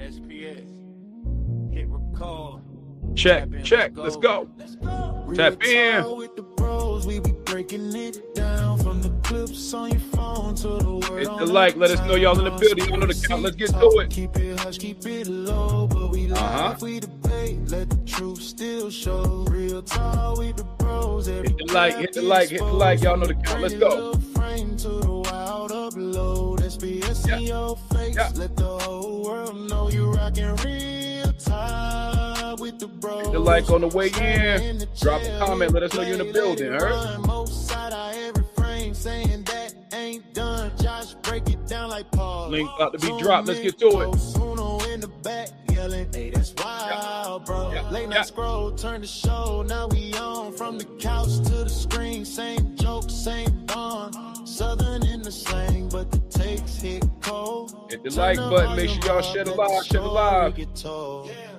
SPS. Hit record. Check. Let's go. Tap in. With the bros, we be breaking it down from the clips on your phone to the word. Hit the like. Let us know y'all in the building. You know the count. Let's get to it. Keep it hush, keep it low, but we laugh, we debate. Let the truth still show. Real talk with the bros. Hit the like. Y'all know the count. Let's go. Frame to the wild upload. SPS in your face. Let the whole world know you rockin' real time with the bros. Hit the like on the way in. Drop a comment. Let us know you're in the building. Heard? Most side of every frame saying that ain't done. Josh, break it down like Paul. Link about to be dropped. Let's get to it. Suno in the back yelling, hey, that's wild, bro. Late night scroll, turn the show. Now we on from the couch to the screen. Same joke, same bond. Southern in the slang, but the takes hit cold. Hit the like button. Make sure y'all share the live.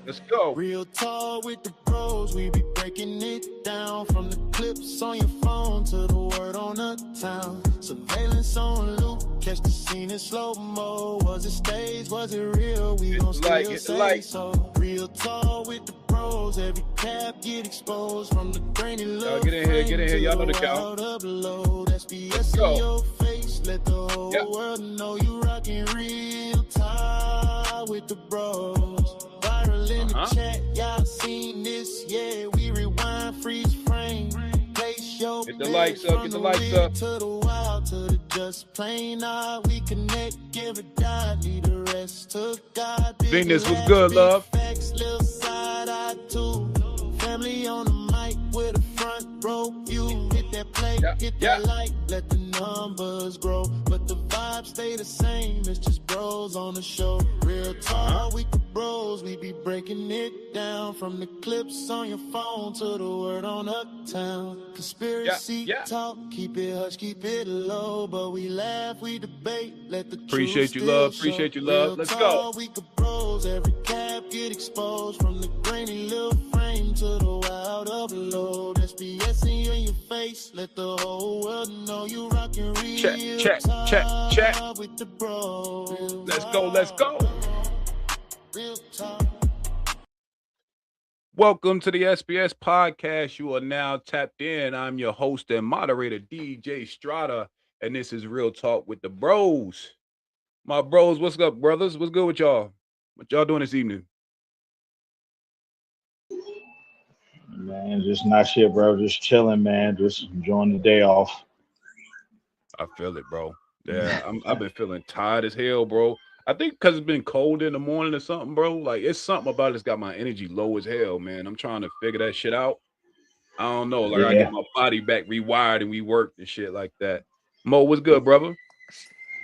Let's go. Real talk with the pros. We be breaking it down from the clips on your phone to the word on the town. Surveillance on loop. Catch the scene in slow-mo. Was it staged? Was it real? We gon' still say so. Real talk with the pros. Every cap get exposed from the grainy look. Get in here. Y'all know the count. SPS in your face. Let the whole world know you rockin' real time with the bros. Viral in the chat, y'all seen this? Yeah, we rewind, freeze frame. Place your get the likes up. To the wild, to the just plain. We connect, give a dime, leave the rest to God. Venus was good, love. Facts, little side eye too. Family on the mic with a front row view. Hit that play, hit that like, let the numbers grow. But the vibe stay the same, it's just bros on the show. Real talk with the bros, we be breaking it down. From the clips on your phone to the word on uptown. Conspiracy talk, keep it hush, keep it low. But we laugh, we debate, let the Appreciate you, love. Let's go. We could bros, every cap get exposed. From the grainy little frame to the wild upload. SPS in your face, let the whole world know you rockin' real. Check. With the bros. Let's go. Real talk. Welcome to the SPS podcast. You are now tapped in. I'm your host and moderator, DJ Strata, and this is Real Talk with the Bros. My bros, what's up, brothers? What's good with y'all? What y'all doing this evening? Man, just not shit, bro. Just chilling, man. Just enjoying the day off. I feel it, bro. Yeah, I've been feeling tired as hell, bro. I think because it's been cold in the morning or something, bro. Like, it's something about it's got my energy low as hell, man. I'm trying to figure that shit out. I don't know. Like, I get my body back rewired and reworked and shit like that. Mo, what's good, brother?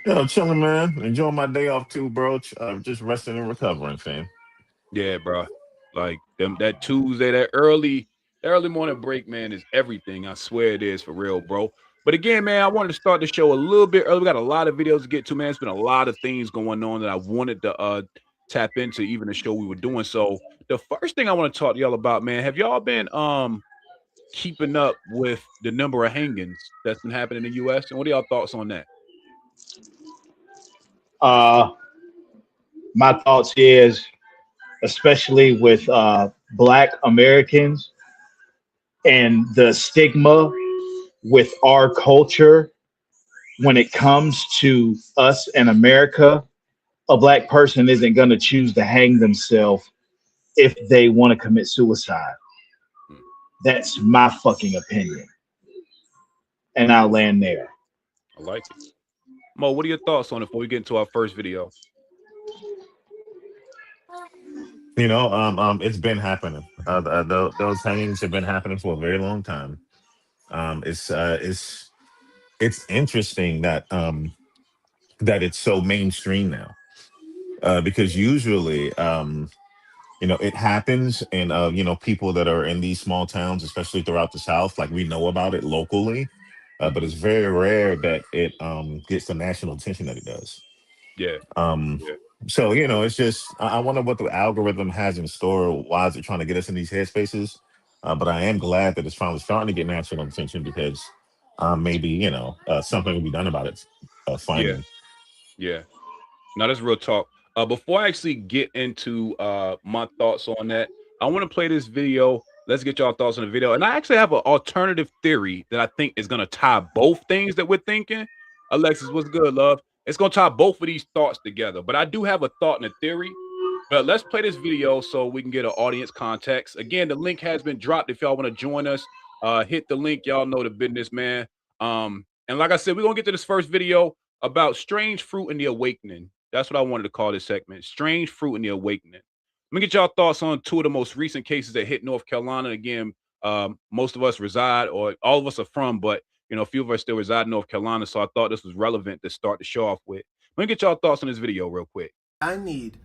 Yo, chilling, man. Enjoying my day off too, bro. Just resting and recovering, fam. Yeah, bro. Like that Tuesday, that early morning break, man, is everything. I swear it is for real, bro. But again, man, I wanted to start the show a little bit early. We got a lot of videos to get to, man. It's been a lot of things going on that I wanted to tap into, even the show we were doing. So the first thing I want to talk to y'all about, man, have y'all been keeping up with the number of hangings that's been happening in the U.S.? And what are y'all thoughts on that? My thoughts is, especially with Black Americans and the stigma with our culture, when it comes to us in America, a Black person isn't going to choose to hang themselves if they want to commit suicide. That's my fucking opinion. And I'll land there. I like it. Mo, what are your thoughts on it before we get into our first video? You know, it's been happening. Those hangings have been happening for a very long time. It's interesting that that it's so mainstream now, because usually, you know, it happens, and you know, people that are in these small towns, especially throughout the South, like, we know about it locally, but it's very rare that it gets the national attention that it does. Yeah. So, you know, it's just, I wonder what the algorithm has in store. Why is it trying to get us in these headspaces? But I am glad that it's finally starting to get national attention, because maybe, you know, something will be done about it finally. Yeah. Now, that's real talk. Before I actually get into my thoughts on that, I want to play this video. Let's get y'all thoughts on the video. And I actually have an alternative theory that I think is going to tie both things that we're thinking. Alexis, what's good, love? It's going to tie both of these thoughts together. But I do have a thought and a theory. But let's play this video so we can get an audience context. Again, the link has been dropped. If y'all want to join us, hit the link. Y'all know the business, man. And like I said, we're going to get to this first video about strange fruit and the awakening. That's what I wanted to call this segment, strange fruit and the awakening. Let me get y'all thoughts on two of the most recent cases that hit North Carolina. Again, most of us reside, or all of us are from, but a few of us still reside in North Carolina. So I thought this was relevant to start the show off with. Let me get y'all thoughts on this video real quick. I need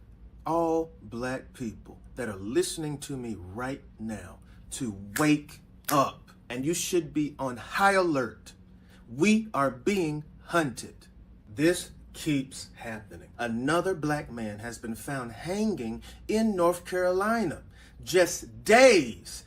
all black people that are listening to me right now to wake up, and you should be on high alert. We are being hunted. This keeps happening. Another black man has been found hanging in North Carolina just days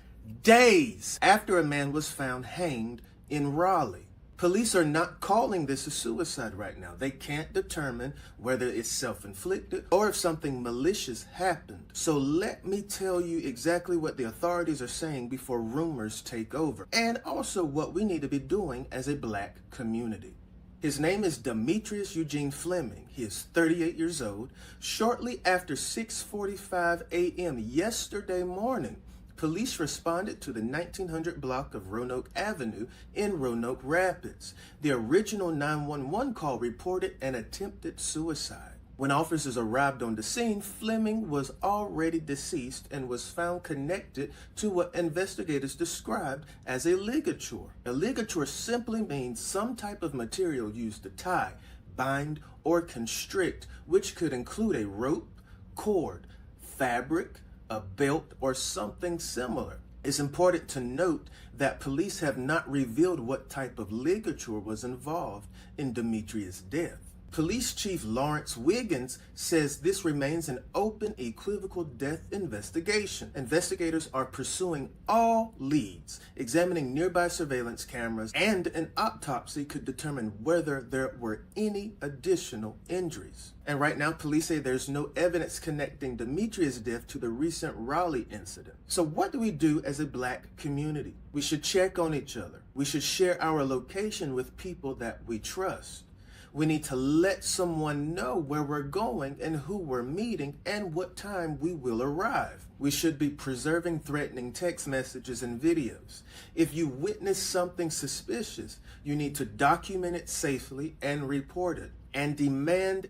after a man was found hanged in Raleigh. Police are not calling this a suicide right now. They can't determine whether it's self-inflicted or if something malicious happened. So let me tell you exactly what the authorities are saying before rumors take over, and also what we need to be doing as a black community. His name is Demetrius Eugene Fleming. He is 38 years old. Shortly after 6:45 a.m. yesterday morning, police responded to the 1900 block of Roanoke Avenue in Roanoke Rapids. The original 911 call reported an attempted suicide. When officers arrived on the scene, Fleming was already deceased and was found connected to what investigators described as a ligature. A ligature simply means some type of material used to tie, bind, or constrict, which could include a rope, cord, fabric, a belt, or something similar. It's important to note that police have not revealed what type of ligature was involved in Demetrius' death. Police Chief Lawrence Wiggins says this remains an open, equivocal death investigation. Investigators are pursuing all leads, examining nearby surveillance cameras, and an autopsy could determine whether there were any additional injuries. And right now, police say there's no evidence connecting Demetrius' death to the recent Raleigh incident. So what do we do as a black community? We should check on each other. We should share our location with people that we trust. We need to let someone know where we're going and who we're meeting and what time we will arrive. We should be preserving threatening text messages and videos. If you witness something suspicious, you need to document it safely and report it and demand.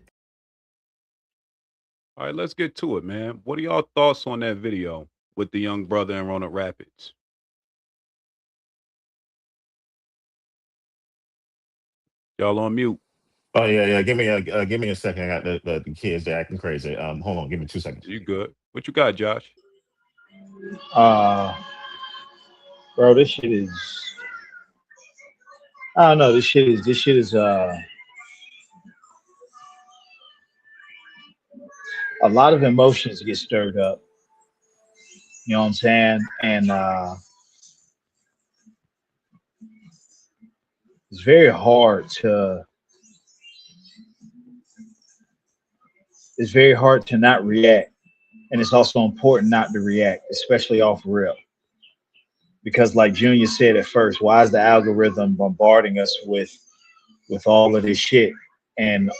All right, let's get to it, man. What are y'all thoughts on that video with the young brother in Roanoke Rapids? Y'all on mute. Oh yeah. Give me a second. I got the kids they're acting crazy. Hold on. Give me 2 seconds. You good? What you got, Josh? Bro, this shit is. I don't know. This shit is. A lot of emotions get stirred up. You know what I'm saying? And it's very hard to. It's very hard to not react, and it's also important not to react, especially off rip. Because, like Junior said at first, why is the algorithm bombarding us with all of this shit, and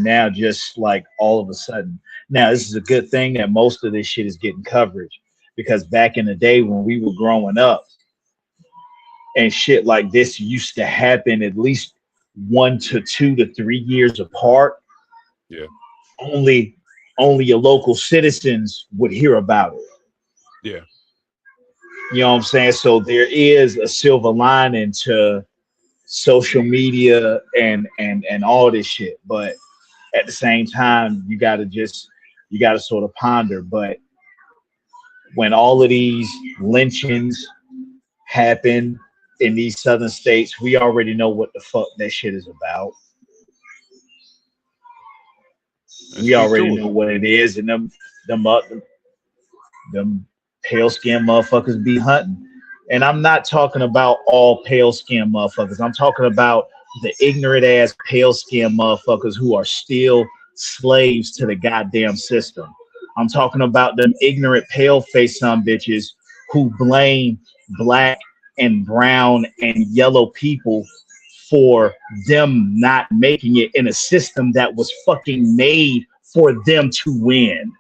now just like all of a sudden, now this is a good thing that most of this shit is getting coverage, because back in the day when we were growing up, and shit like this used to happen at least 1 to 2 to 3 years apart. Yeah. Only your local citizens would hear about it. Yeah. You know what I'm saying? So there is a silver lining to social media and all this shit. But at the same time, you gotta sort of ponder. But when all of these lynchings happen in these southern states, we already know what the fuck that shit is about. We already know what it is, and them pale skin motherfuckers be hunting. And I'm not talking about all pale skin motherfuckers. I'm talking about the ignorant ass pale skin motherfuckers who are still slaves to the goddamn system. I'm talking about them ignorant pale face some bitches who blame black and brown and yellow people for them not making it in a system that was fucking made for them to win.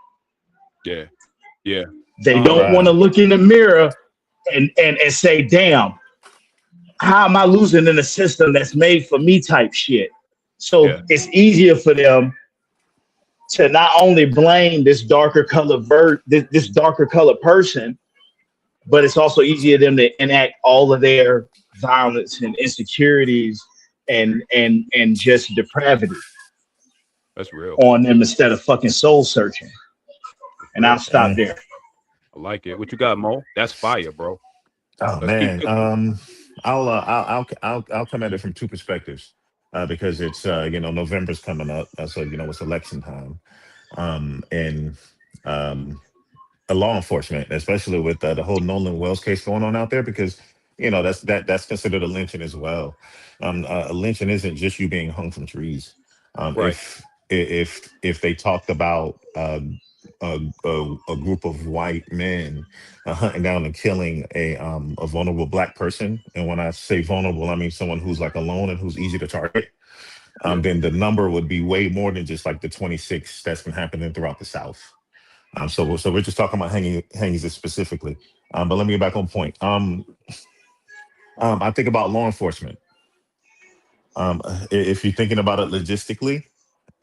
Yeah. Yeah. They don't want to look in the mirror and say, damn, how am I losing in a system that's made for me type shit? So it's easier for them to not only blame this darker color this darker color person, but it's also easier for them to enact all of their violence and insecurities and just depravity. That's real. On them instead of fucking soul searching. And I'll stop there. I like it. What you got, Mo? That's fire, bro. Oh man, I'll come at it from two perspectives, because it's November's coming up, so it's election time, and law enforcement, especially with the whole Nolan Wells case going on out there, because that's considered a lynching as well. A lynching isn't just you being hung from trees. Right. If they talked about a group of white men hunting down and killing a vulnerable black person, and when I say vulnerable, I mean someone who's like alone and who's easy to target, then the number would be way more than just like the 26 that's been happening throughout the South. So we're just talking about hangings specifically. But let me get back on point. I think about law enforcement. If you're thinking about it logistically,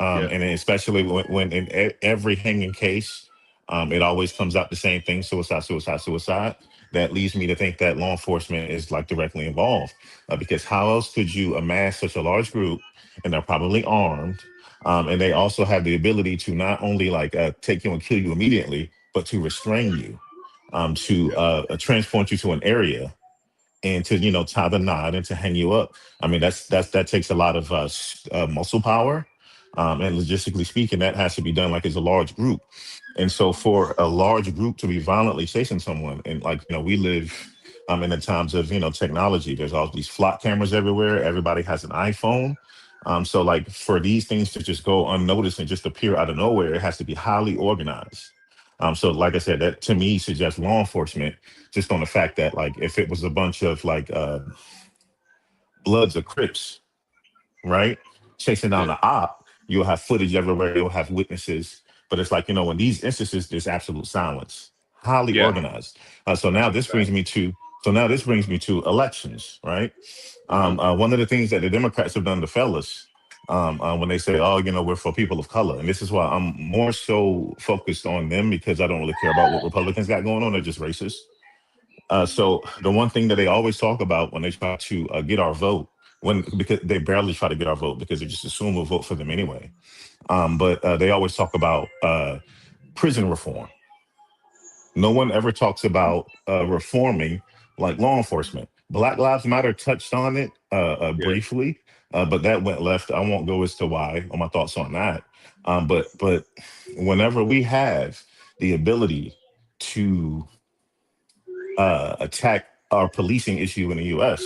and especially when in every hanging case, it always comes out the same thing: suicide, suicide, suicide. That leads me to think that law enforcement is like directly involved, because how else could you amass such a large group, and they're probably armed, and they also have the ability to not only like take you and kill you immediately, but to restrain you, to transport you to an area, and to tie the knot and to hang you up. I mean, that takes a lot of muscle power, and logistically speaking, that has to be done like as a large group. And so for a large group to be violently chasing someone, and we live in the times of technology. There's all these flock cameras everywhere. Everybody has an iPhone. So like for these things to just go unnoticed and just appear out of nowhere, it has to be highly organized. So like I said, that to me suggests law enforcement, just on the fact that like if it was a bunch of like Bloods or Crips, right, chasing down the op, you'll have footage everywhere, you'll have witnesses. But it's like, in these instances, there's absolute silence, highly organized. So now this brings me to elections, right? One of the things that the Democrats have done to fellas, when they say, oh, we're for people of color. And this is why I'm more so focused on them, because I don't really care about what Republicans got going on. They're just racist. So the one thing that they always talk about when they try to get our vote, because they barely try to get our vote because they just assume we'll vote for them anyway. But they always talk about prison reform. No one ever talks about reforming like law enforcement. Black Lives Matter touched on it briefly, but that went left. I won't go as to why, or my thoughts on that. But whenever we have the ability to attack our policing issue in the U.S.,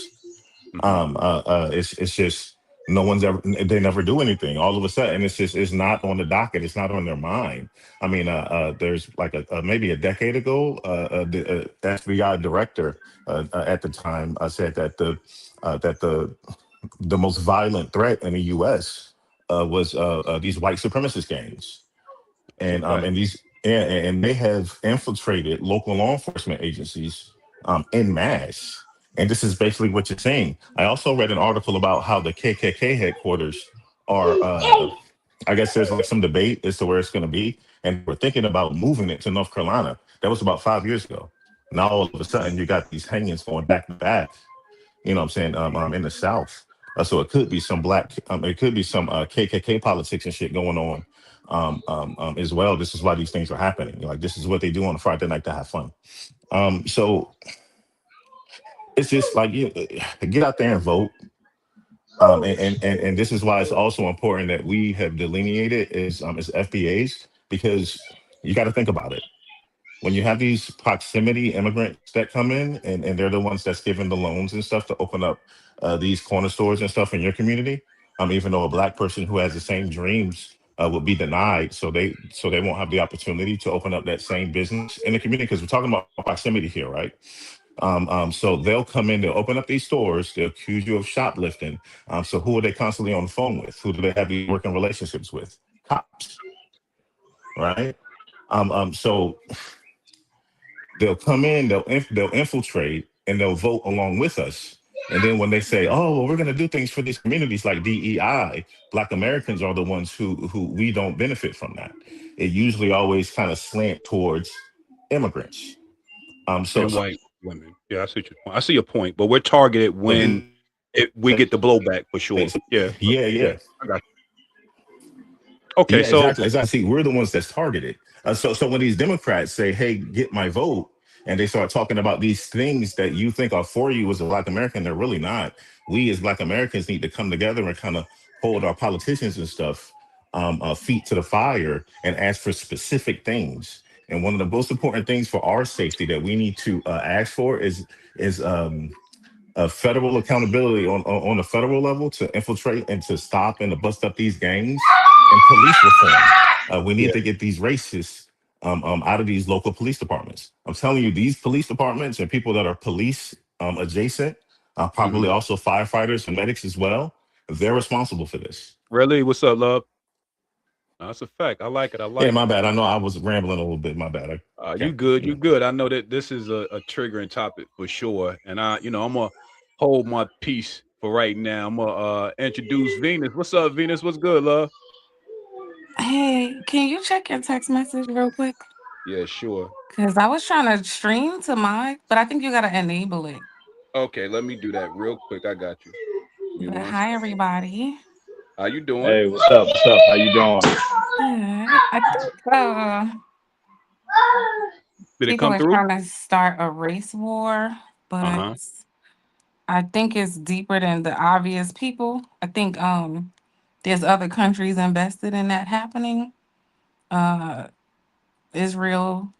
it's just they never do anything. All of a sudden, it's not on the docket. It's not on their mind. I mean, there's like maybe a decade ago, the FBI director at the time said that the most violent threat in the U.S. Was these white supremacist gangs, and they have infiltrated local law enforcement agencies en masse. And this is basically what you're saying. I also read an article about how the KKK headquarters are, I guess there's like some debate as to where it's going to be. And we're thinking about moving it to North Carolina. That was about 5 years ago. Now, all of a sudden, you got these hangings going back to back, in the South. So it could be some it could be some KKK politics and shit going on as well. This is why these things are happening. Like, this is what they do on a Friday night to have fun. So it's just like, get out there and vote. And this is why it's also important that we have delineated as FBAs, because you got to think about it. When you have these proximity immigrants that come in, and they're the ones that's giving the loans and stuff to open up these corner stores and stuff in your community, even though a black person who has the same dreams would be denied, so they won't have the opportunity to open up that same business in the community, because we're talking about proximity here, right? So they'll come in, they'll open up these stores, they'll accuse you of shoplifting. So who are they constantly on the phone with? Who do they have these working relationships with? Cops, right? So they'll come in, they'll infiltrate, and they'll vote along with us. And then when they say, "Oh, well, we're going to do things for these communities like DEI," Black Americans are the ones who we don't benefit from that. It usually always kind of slant towards immigrants. So And white women. Yeah, I see your point. I see your point, but we're targeted so when we get the blowback for sure. Yeah, yeah, yeah, yeah. I got you. Okay, Yeah, so exactly. Exactly. See, we're the ones that's targeted. So when these Democrats say, "Hey, get my vote," and they start talking about these things that you think are for you as a Black American, they're really not. We as Black Americans need to come together and kind of hold our politicians and stuff feet to the fire and ask for specific things. And one of the most important things for our safety that we need to ask for is federal accountability on the federal level to infiltrate and to stop and to bust up these gangs, and police reform. We need yeah, to get these racists out of these local police departments. I'm telling you, these police departments and people that are police adjacent, probably hmm also firefighters and medics as well, they're responsible for this. really, what's up, love? No, that's a fact. I like it. I Yeah, like my it. bad. I know I was rambling a little bit. My bad. I You can't, good? you You know. good? I know that this is a triggering topic for sure, and I'm gonna hold my peace for right now. I'm gonna introduce Venus. What's up, Venus? What's good, love? Hey, can you check your text message real quick? Yeah, sure. Because I was trying to stream to mine, but I think you got to enable it. Okay, let me do that real quick. I got you. Give me But one hi, second. everybody. How you doing? Hey, what's up? What's up? How you doing? Good. I think Did it people come are through? trying to start a race war, Uh but huh. I think it's deeper than the obvious people. I think there's other countries invested in that happening. Uh, Israel,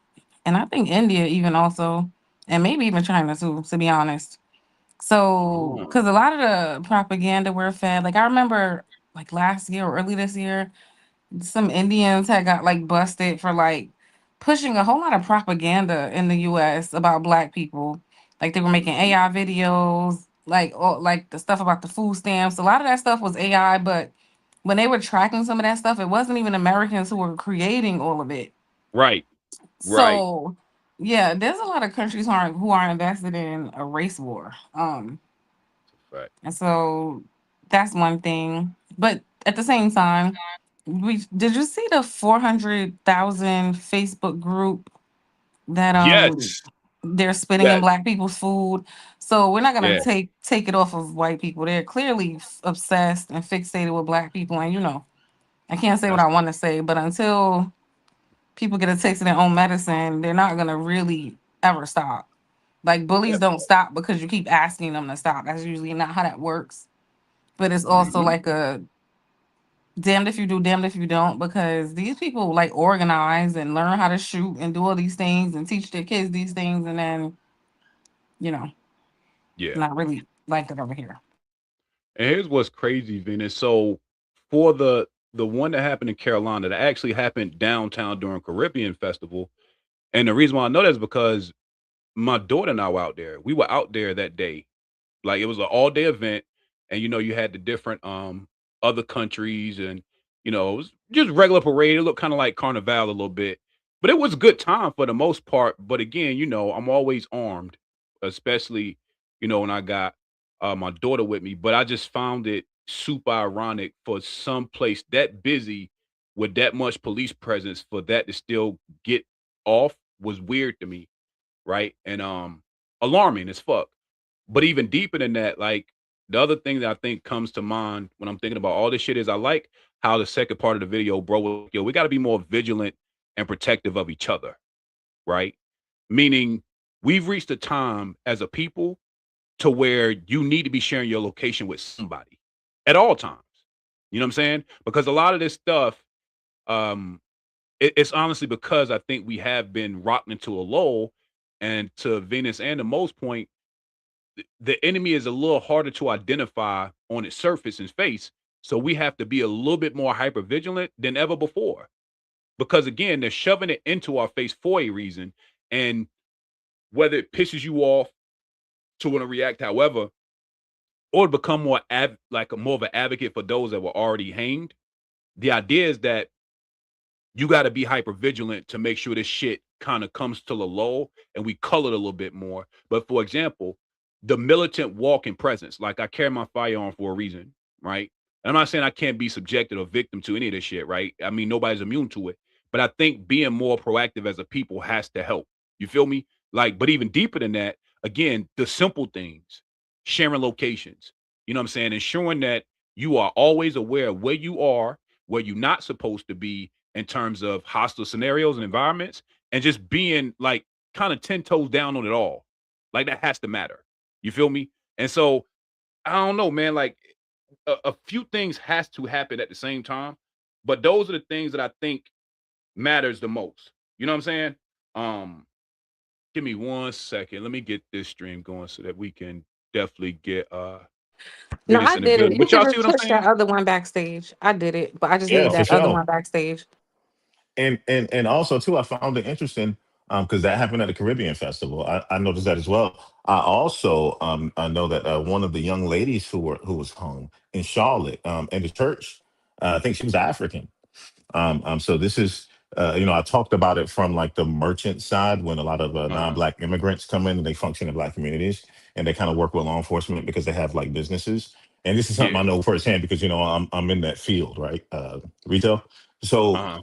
and I think India even also, and maybe even China too, to be honest. So, Oh, because a lot of the propaganda we're fed, like I remember, like last year or early this year, some Indians had got like busted for like pushing a whole lot of propaganda in the U.S. about Black people. Like they were making AI videos, like all, like the stuff about the food stamps. A lot of that stuff was AI, but when they were tracking some of that stuff, it wasn't even Americans who were creating all of it. right, right. So, yeah, there's a lot of countries who are invested in a race war. Fact. And so that's one thing. But at the same time, we did you see the 400,000 Facebook group that Yes, they're spitting in yes, Black people's food? So we're not gonna yeah. take it off of white people. They're clearly obsessed and fixated with Black people. And I can't say what That's I want to say, but until people get a taste of their own medicine, they're not gonna really ever stop. Like yeah. bullies don't stop because you keep asking them to stop. That's usually not how that works. But it's also hmm like a damned if you do, damned if you don't, because these people like organize and learn how to shoot and do all these things and teach their kids these things, and then you know, Yeah. not really like it over here. And here's what's crazy, Venus. So for the one that happened in Carolina, that actually happened downtown during Caribbean Festival, and the reason why I know that is because my daughter and I were out there. We were out there that day. Like it was an all day event, and you had the different other countries, and it was just regular parade. It looked kind of like Carnival a little bit, but it was a good time for the most part. But again, I'm always armed, especially when I got my daughter with me. But I just found it super ironic for some place that busy with that much police presence for that to still get off was weird to me, right? And alarming as fuck. But even deeper than that, like the other thing that I think comes to mind when I'm thinking about all this shit is I like how the second part of the video, bro, was, we got to be more vigilant and protective of each other, right? Meaning we've reached a time as a people to where you need to be sharing your location with somebody at all times. You know what I'm saying? Because a lot of this stuff, um, it's honestly because I think we have been rocked into a lull. And to Venus and the most point, the enemy is a little harder to identify on its surface and face. So we have to be a little bit more hyper vigilant than ever before. Because again, they're shoving it into our face for a reason. And whether it pisses you off to want to react, however, or become more more of an advocate for those that were already hanged, the idea is that you got to be hyper vigilant to make sure this shit kind of comes to the lull and we color it a little bit more. But for example, the militant walk in presence, like I carry my firearm for a reason, right? And I'm not saying I can't be subjected or victim to any of this shit, right? I mean, nobody's immune to it. But I think being more proactive as a people has to help. You feel me? Like, but even deeper than that, again, the simple things, sharing locations, you know what I'm saying? Ensuring that you are always aware of where you are, where you're not supposed to be in terms of hostile scenarios and environments, and just being like kind of 10 toes down on it all. Like that has to matter. You feel me? And so I don't know, man, like a few things has to happen at the same time, but those are the things that I think matters the most. You know what I'm saying? Give me 1 second. Let me get this stream going so that we can definitely get No, this I in the did it. building. You But can y'all see just what I'm push that saying? other one backstage. I did it, but I just Yeah, need for that other sure. one backstage. And also too, I found it interesting because that happened at the Caribbean Festival. I noticed that as well. I also I know that one of the young ladies who was hung in Charlotte in the church, I think she was African. So this is I talked about it from like the merchant side when a lot of non-black immigrants come in and they function in black communities and they kind of work with law enforcement because they have like businesses. And this is something Yeah. I know firsthand because I'm in that field, right? Retail. So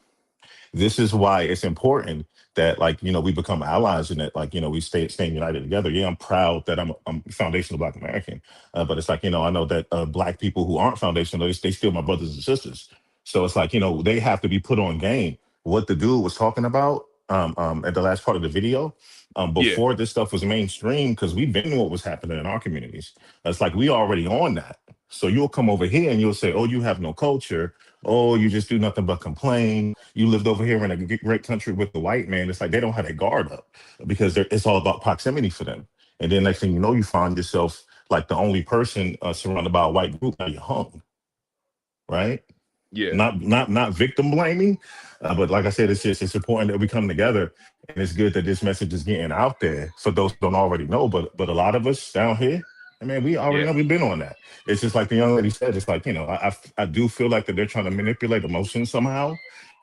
this is why it's important that we become allies and that we staying united together. Yeah, I'm proud that I'm foundational Black American, but it's like I know that Black people who aren't foundational, they still my brothers and sisters. So it's like they have to be put on game. What the dude was talking about at the last part of the video, Yeah. before this stuff was mainstream, because we've been what was happening in our communities. It's like we already on that. So you'll come over here and you'll say, "Oh, you have no culture. Oh, you just do nothing but complain. You lived over here in a great country with the white man." It's like they don't have their guard up because it's all about proximity for them. And then next thing you know, you find yourself like the only person surrounded by a white group. Now you're hung, right? Yeah. Not victim blaming, but like I said, it's important that we come together, and it's good that this message is getting out there for those who don't already know. But a lot of us down here, I mean, we already Yeah. know we've been on that. It's just like the young lady said. It's like I do feel like that they're trying to manipulate emotions somehow,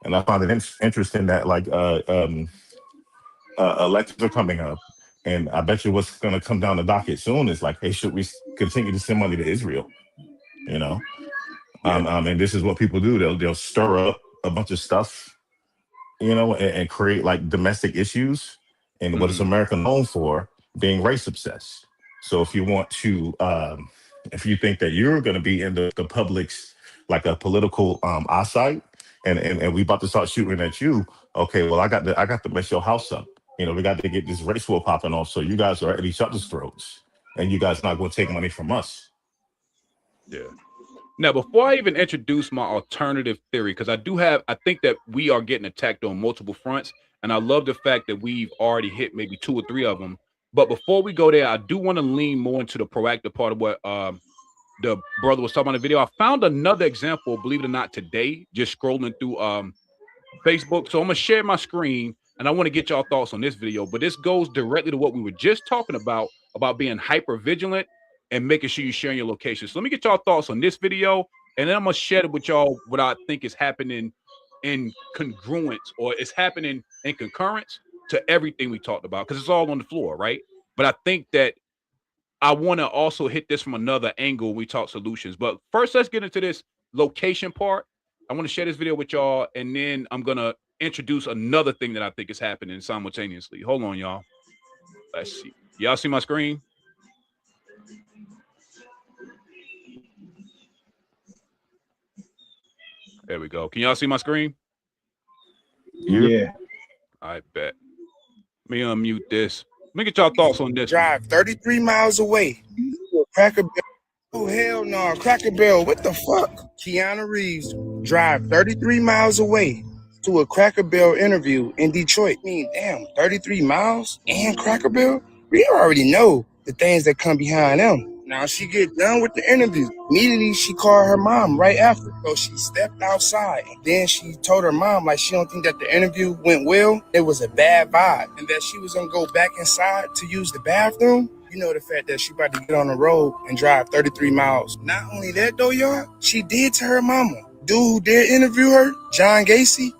and I find it interesting that elections are coming up, and I bet you what's going to come down the docket soon is like, hey, should we continue to send money to Israel? You know. Yeah. And this is what people do. They'll stir up a bunch of stuff, and create like domestic issues. And what is America known for? Being race obsessed. So if you want to, if you think that you're going to be in the public's like a political eyesight, and we about to start shooting at you, okay, well I got to mess your house up. We got to get this race war popping off. So you guys are at each other's throats, and you guys not going to take money from us. Yeah. Now, before I even introduce my alternative theory, because I think that we are getting attacked on multiple fronts, and I love the fact that we've already hit maybe 2 or 3 of them. But before we go there, I do want to lean more into the proactive part of what the brother was talking about in the video. I found another example, believe it or not, today, just scrolling through Facebook. So I'm going to share my screen, and I want to get y'all thoughts on this video. But this goes directly to what we were just talking about being hyper vigilant and making sure you're sharing your location. So let me get y'all thoughts on this video, and then I'm going to share it with y'all what I think is happening in congruence, or it's happening in concurrence to everything we talked about, because it's all on the floor, right? But I think that I want to also hit this from another angle when we talk solutions. But first, let's get into this location part. I want to share this video with y'all, and then I'm going to introduce another thing that I think is happening simultaneously. Hold on, y'all. Let's see. Y'all see my screen? There we go. Can y'all see my screen? Yeah. I bet. Let me unmute this. Let me get y'all thoughts on this. Drive 33 miles away. Cracker Barrel. Oh, hell no. Cracker Barrel. What the fuck? Keanu Reeves drive 33 miles away to a Cracker Barrel interview in Detroit. I mean, damn, 33 miles and Cracker Barrel? We already know the things that come behind them. Now she get done with the interview. Immediately she called her mom right after. So she stepped outside. And then she told her mom like she don't think that the interview went well. It was a bad vibe. And that she was gonna go back inside to use the bathroom. You know the fact that she about to get on the road and drive 33 miles. Not only that though, y'all, she did to her mama. Dude who did interview her, John Gacy,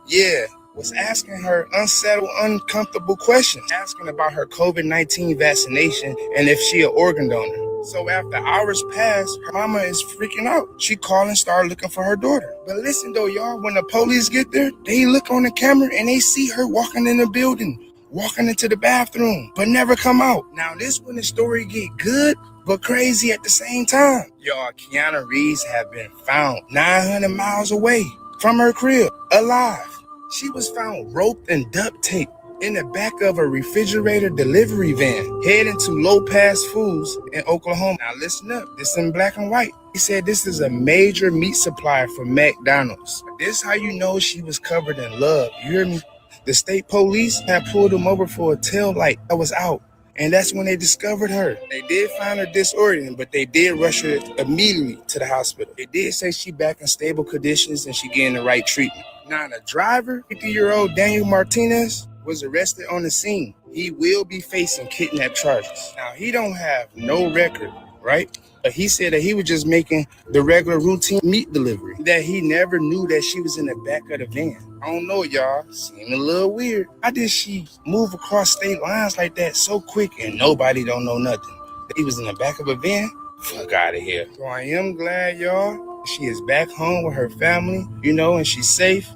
was asking her unsettled, uncomfortable questions, asking about her COVID-19 vaccination and if she an organ donor. So after hours passed, her mama is freaking out. She called and started looking for her daughter. But listen though, y'all, when the police get there, they look on the camera and they see her walking in the building, walking into the bathroom, but never come out. Now this when the story get good, but crazy at the same time. Y'all, Keanu Reeves have been found 900 miles away from her crib, alive. She was found roped and duct taped in the back of a refrigerator delivery van, heading to Low Pass Foods in Oklahoma. Now listen up, this in black and white. He said this is a major meat supplier for McDonald's. This how you know she was covered in love, you hear me? The state police had pulled him over for a tail light that was out. And that's when they discovered her. They did find her disoriented, but they did rush her immediately to the hospital. They did say she back in stable conditions and she getting the right treatment. Now the driver, 50-year-old Daniel Martinez, was arrested on the scene. He will be facing kidnap charges. Now he don't have no record, right? But he said that he was just making the regular routine meat delivery, that he never knew that she was in the back of the van. I don't know, y'all. Seemed a little weird. How did she move across state lines like that so quick and nobody don't know nothing? That he was in the back of a van? Fuck out of here. So I am glad, y'all, she is back home with her family, you know, and she's safe.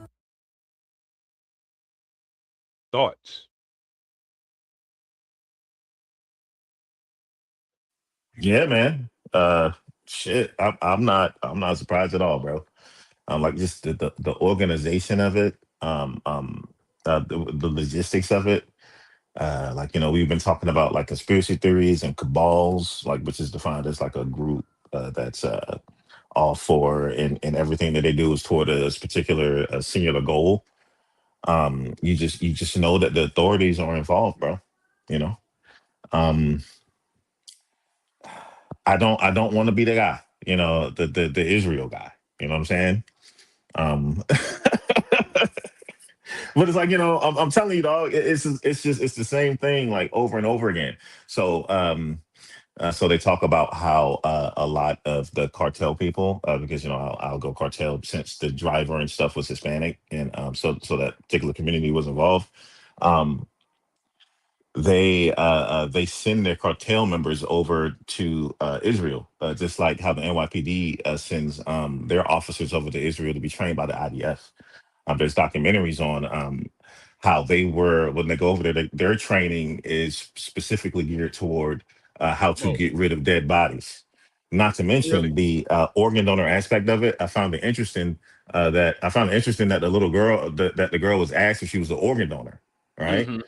Thoughts? Yeah, man. Shit. I'm not surprised at all, bro. Like just the organization of it, the logistics of it. Like we've been talking about like conspiracy theories and cabals, like which is defined as like a group that's all for and everything that they do is toward a particular singular goal. You just know that the authorities are involved, bro. You know. Um, I don't want to be the guy, the Israel guy. You know what I'm saying? Um, but it's like I'm telling you, dog. It's the same thing like over and over again. So they talk about how a lot of the cartel people, because I'll go cartel since the driver and stuff was Hispanic, and so that particular community was involved. Um, they send their cartel members over to Israel, just like how the NYPD sends their officers over to Israel to be trained by the IDF. There's documentaries on how they were when they go over there. Their training is specifically geared toward how to Oh, get rid of dead bodies. Not to really? mention the organ donor aspect of it. I found it interesting that the little girl that the girl was asked if she was an organ donor, right? Mm-hmm.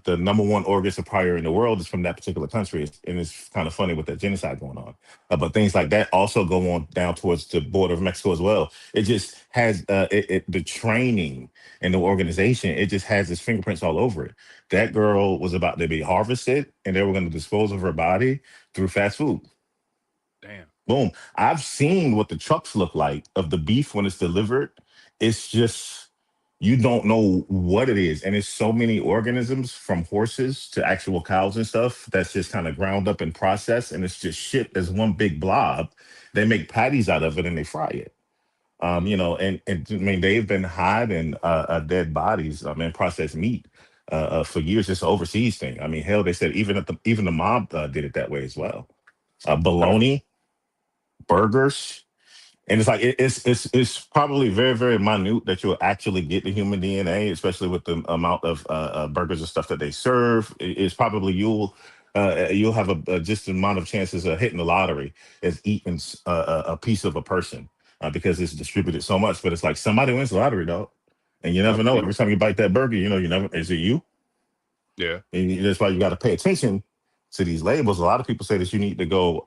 The number one organ supplier in the world is from that particular country, and it's kind of funny with that genocide going on. But things like that also go on down towards the border of Mexico as well. It just has the training and the organization. It just has its fingerprints all over it. That girl was about to be harvested, and they were going to dispose of her body through fast food. Damn. Boom. I've seen what the trucks look like of the beef when it's delivered. It's just you don't know what it is. And it's so many organisms from horses to actual cows and stuff that's just kind of ground up and processed. And it's just shit as one big blob. They make patties out of it and they fry it. And I mean, they've been hiding dead bodies, processed meat for years. It's an overseas thing. I mean, hell, they said even the mob did it that way as well. Bologna, burgers, and it's like it's probably very very minute that you'll actually get the human DNA, especially with the amount of burgers and stuff that they serve. It's probably you'll have a just amount of chances of hitting the lottery as eating a piece of a person because it's distributed so much. But it's like somebody wins the lottery, dog, and you I never know. feel Every time you bite that burger, you never is it you? yeah. And that's why you got to pay attention to these labels. A lot of people say that you need to go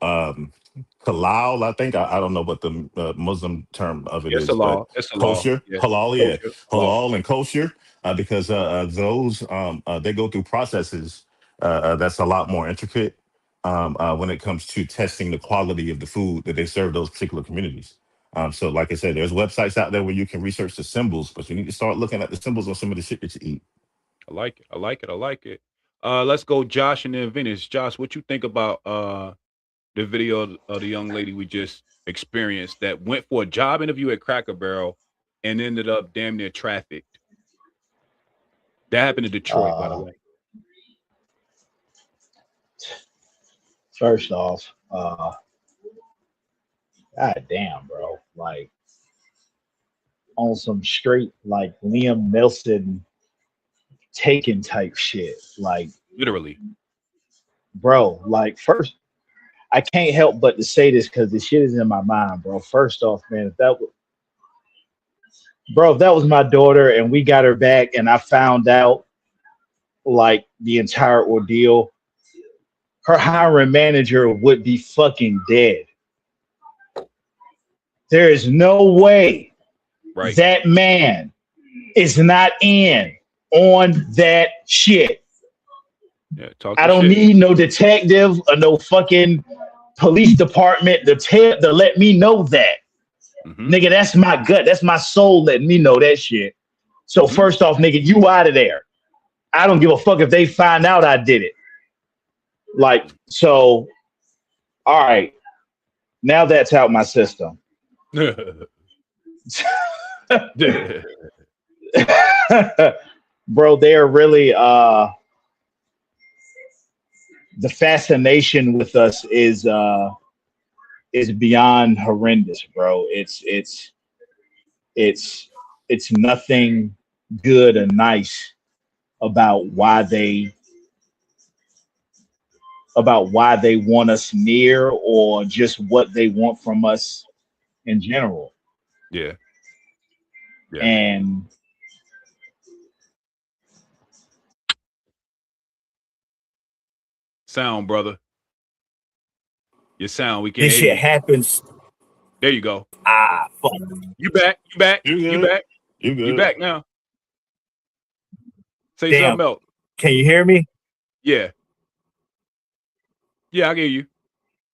halal. I think I don't know what the Muslim term of it It's a is, but law. It's a law. kosher, Yeah. halal, yeah, Kosher law. halal and kosher, because those they go through processes that's a lot more intricate. when it comes to testing the quality of the food that they serve those particular communities. So, like I said, there's websites out there where you can research the symbols, but you need to start looking at the symbols on some of the shit that you eat. I like it. I like it. I like it. Let's go, Josh, and then Venus. Josh, what you think about the video of the young lady we just experienced that went for a job interview at Cracker Barrel and ended up damn near trafficked? That happened in Detroit, by the way. First off, god damn, bro. Like on some straight like Liam Nelson Taken type shit. Like Literally. bro, like first I can't help but to say this because the shit is in my mind, bro. First off, man, if that was my daughter and we got her back and I found out like the entire ordeal, her hiring manager would be fucking dead. There is no way that man is not in on that shit. Yeah, I don't need no detective or no fucking police department to let me know that. Nigga, that's my gut. That's my soul letting me know that shit. So first off, nigga, you out of there. I don't give a fuck if they find out I did it. Like, so, all right. Now that's out my system. Bro, they are really the fascination with us is beyond horrendous, bro. It's nothing good or nice about why they want us near or just what they want from us in general. Yeah. And sound, brother. Your sound, we can't this hear shit you. Happens. There you go. Fuck. You back. You back. You You good. back. You good. You back now. Say Damn. something else. Can you hear me? Yeah. Yeah, I hear you.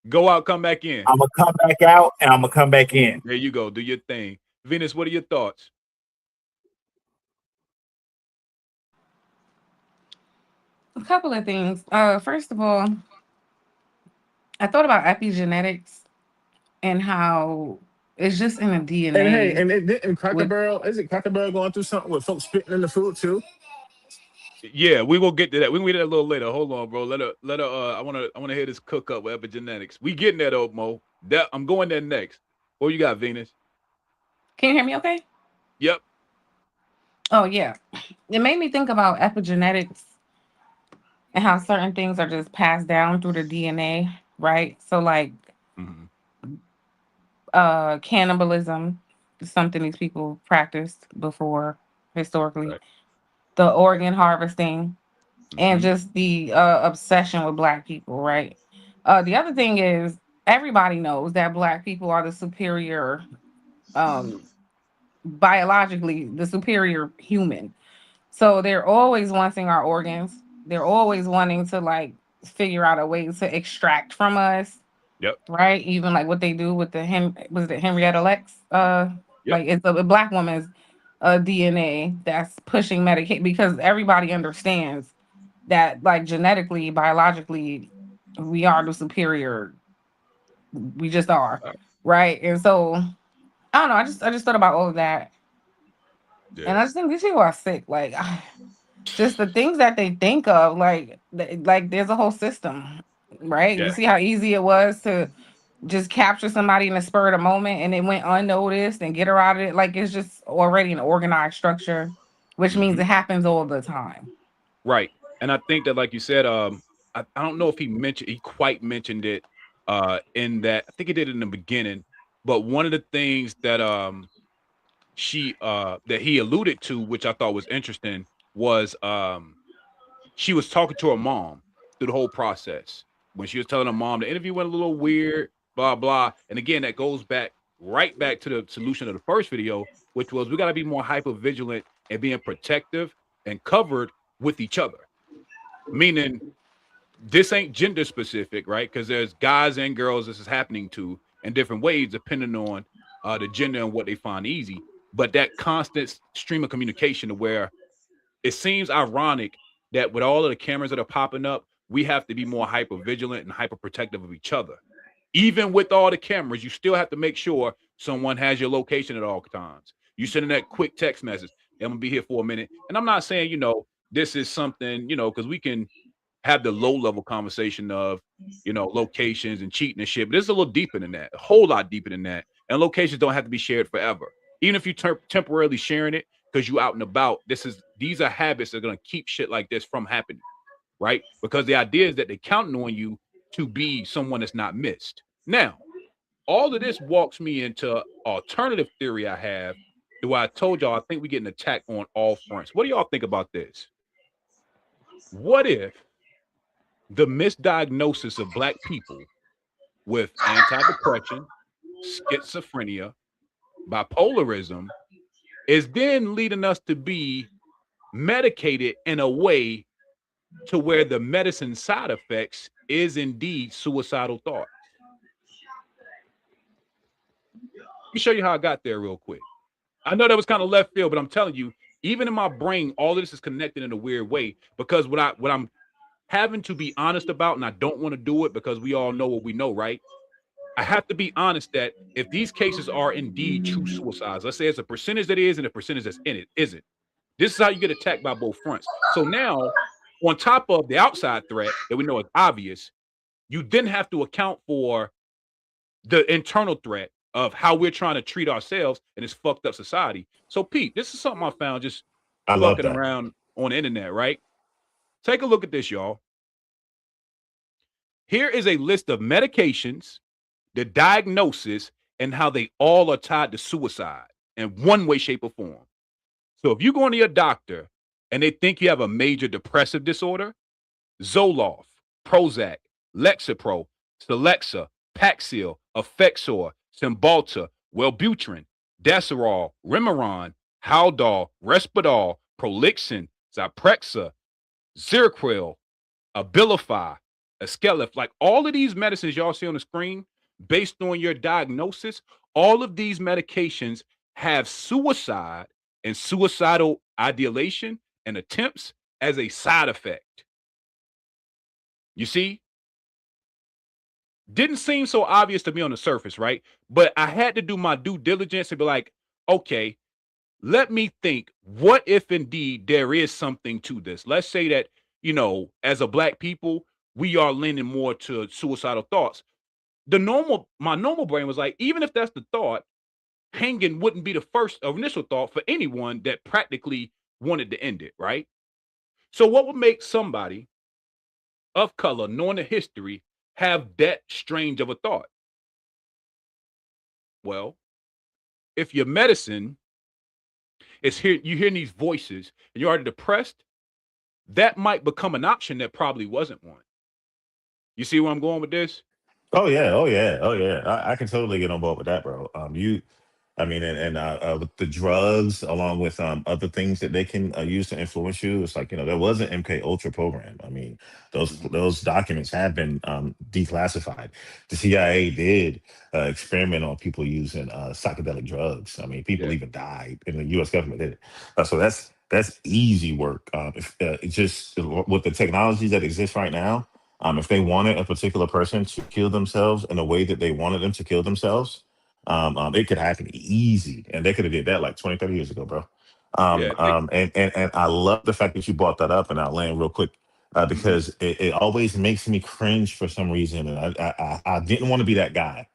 Go out, come back in. I'm gonna come back out and I'm gonna come back in. There you go. Do your thing. Venus, what are your thoughts? A couple of things. First of all, I thought about epigenetics and how it's just in the DNA. And hey, and it didn't Cracker with- Barrel. Isn't Cracker Barrel going through something with folks spitting in the food too? Yeah, we will get to that. We can get that a little later. Hold on, bro. Let her. I wanna hear this cook up with epigenetics. We getting there though, Mo. I'm going there next. What you got, Venus? Can you hear me okay? Yep. Oh yeah. It made me think about epigenetics and how certain things are just passed down through the DNA, right? So like cannibalism is something these people practiced before historically. Right. The organ harvesting and just the obsession with Black people, right? The other thing is everybody knows that Black people are the superior, biologically, the superior human. So they're always wanting our organs. They're always wanting to like figure out a way to extract from us. Yep. Right? Even like what they do with the Henrietta Lex? Like it's a Black woman's DNA that's pushing medication because everybody understands that like genetically, biologically, we are the superior. We just are. Right. And so I don't know. I just thought about all of that. Yeah. And I just think these people are sick. Like just the things that they think of, like there's a whole system, right? Yeah. You see how easy it was to just capture somebody in the spur of the moment and it went unnoticed and get her out of it. Like it's just already an organized structure, which means it happens all the time. Right. And I think that, like you said, I don't know if he quite mentioned it in that. I think he did it in the beginning. But one of the things that that he alluded to, which I thought was interesting, was she was talking to her mom through the whole process. When she was telling her mom, the interview went a little weird, blah, blah. And again, that goes right back to the solution of the first video, which was we got to be more hyper vigilant and being protective and covered with each other. Meaning this ain't gender specific, right? Because there's guys and girls this is happening to in different ways, depending on the gender and what they find easy. But that constant stream of communication to where it seems ironic that with all of the cameras that are popping up, we have to be more hyper vigilant and hyper protective of each other. Even with all the cameras, you still have to make sure someone has your location at all times. You sending that quick text message. I'm gonna be here for a minute. And I'm not saying, this is something, because we can have the low level conversation of, locations and cheating and shit. But it's a little deeper than that, a whole lot deeper than that. And locations don't have to be shared forever. Even if you temporarily sharing it because you out and about, these are habits that are gonna keep shit like this from happening, right? Because the idea is that they're counting on you to be someone that's not missed. Now, all of this walks me into alternative theory I have. Do I told y'all I think we're getting attacked on all fronts. What do y'all think about this? What if the misdiagnosis of Black people with anti-depression, schizophrenia, bipolarism is then leading us to be medicated in a way to where the medicine side effects is indeed suicidal thoughts? Let me show you how I got there real quick. I know that was kind of left field, but I'm telling you, even in my brain, all of this is connected in a weird way because what I'm having to be honest about, and I don't want to do it because we all know what we know, right? I have to be honest that if these cases are indeed true suicides, let's say it's a percentage that is and a percentage that's in it isn't. This is how you get attacked by both fronts. So now, on top of the outside threat that we know is obvious, you then have to account for the internal threat of how we're trying to treat ourselves in this fucked up society. So, Pete, this is something I found just fucking around on the internet, right? Take a look at this, y'all. Here is a list of medications, the diagnosis, and how they all are tied to suicide in one way, shape, or form. So if you go into your doctor and they think you have a major depressive disorder, Zoloft, Prozac, Lexapro, Celexa, Paxil, Effexor, Cymbalta, Wellbutrin, Deserol, Remeron, Haldol, Risperdal, Prolixin, Zyprexa, Zyrquil, Abilify, Eskelif, like all of these medicines y'all see on the screen, based on your diagnosis, all of these medications have suicide and suicidal ideation and attempts as a side effect. You see? Didn't seem so obvious to me on the surface, right? But I had to do my due diligence and be like, okay, let me think, what if indeed there is something to this? Let's say that, as a Black people, we are leaning more to suicidal thoughts. My normal brain was like, even if that's the thought, hanging wouldn't be the first initial thought for anyone that practically wanted to end it, right? So what would make somebody of color, knowing the history, have that strange of a thought? Well, if your medicine is here, you hear these voices and you're already depressed, that might become an option that probably wasn't one. You see where I'm going with this? Oh yeah, oh yeah, oh yeah. I can totally get on board with that, bro. With the drugs, along with other things that they can use to influence you, it's like there was an MK Ultra program. I mean, those documents have been declassified. The CIA did experiment on people using psychedelic drugs. I mean, people even died, and the U.S. government did it. So that's easy work. If just with the technologies that exist right now. If they wanted a particular person to kill themselves in a way that they wanted them to kill themselves, it could happen easy. And they could have did that like 20, 30 years ago, bro. And I love the fact that you brought that up, and I'll land real quick because it always makes me cringe for some reason. And I didn't want to be that guy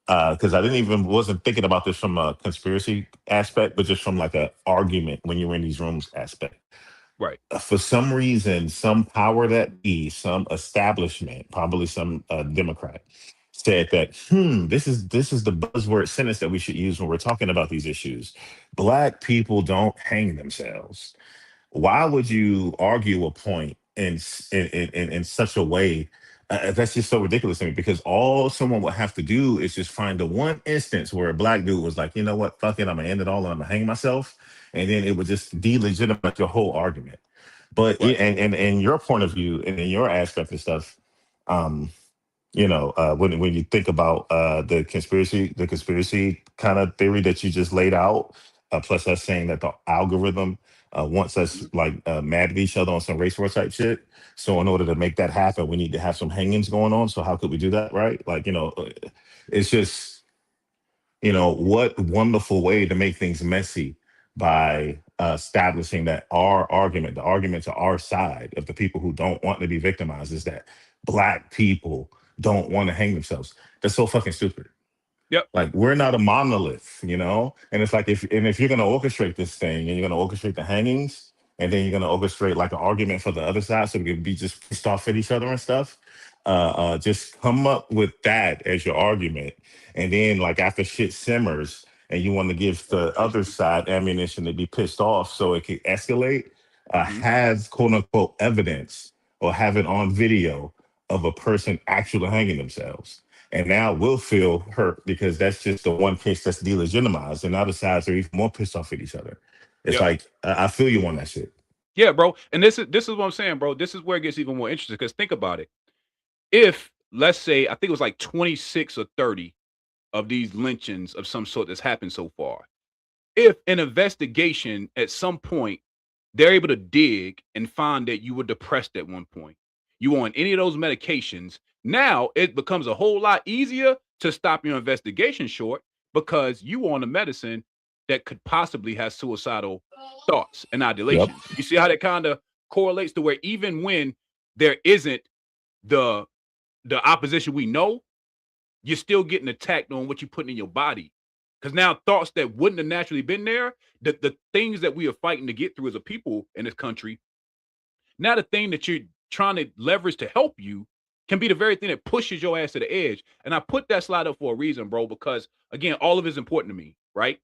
because wasn't thinking about this from a conspiracy aspect, but just from like a argument when you're in these rooms aspect. Right. For some reason, some power that be, some establishment, probably some Democrat, said that this is the buzzword sentence that we should use when we're talking about these issues. Black people don't hang themselves. Why would you argue a point in such a way? That's just so ridiculous to me, because all someone would have to do is just find the one instance where a Black dude was like, you know what, fuck it, I'm gonna end it all and I'm gonna hang myself, and then it would just delegitimize your whole argument. But Right. and your point of view and in your aspect of stuff, um, when you think about the conspiracy kind of theory that you just laid out, plus us saying that the algorithm wants us like mad at each other on some race war type shit. So in order to make that happen, we need to have some hangings going on. So how could we do that, right? Like, it's just, what wonderful way to make things messy by establishing that the argument to our side of the people who don't want to be victimized is that black people don't want to hang themselves. That's so fucking stupid. Yep. Like, we're not a monolith. And it's like, if you're gonna orchestrate this thing and you're gonna orchestrate the hangings, and then you're gonna orchestrate like an argument for the other side, so we can be just pissed off at each other and stuff. Just come up with that as your argument, and then like after shit simmers and you want to give the other side ammunition to be pissed off so it can escalate, have quote unquote evidence or have it on video of a person actually hanging themselves. And now we'll feel hurt because that's just the one case that's delegitimized. And now the sides are even more pissed off at each other. It's Yep. like, I feel you on that shit. Yeah, bro. And this is what I'm saying, bro. This is where it gets even more interesting because think about it. If let's say I think it was like 26 or 30 of these lynchings of some sort that's happened so far. If an investigation at some point they're able to dig and find that you were depressed at one point, you on any of those medications, now it becomes a whole lot easier to stop your investigation short because you on a medicine that could possibly have suicidal thoughts and ideation. Yep. You see how that kind of correlates to where even when there isn't the opposition we know, you're still getting attacked on what you're putting in your body. Because now thoughts that wouldn't have naturally been there, the things that we are fighting to get through as a people in this country, now the thing that you're trying to leverage to help you can be the very thing that pushes your ass to the edge. And I put that slide up for a reason, bro, because again, all of it is important to me, right?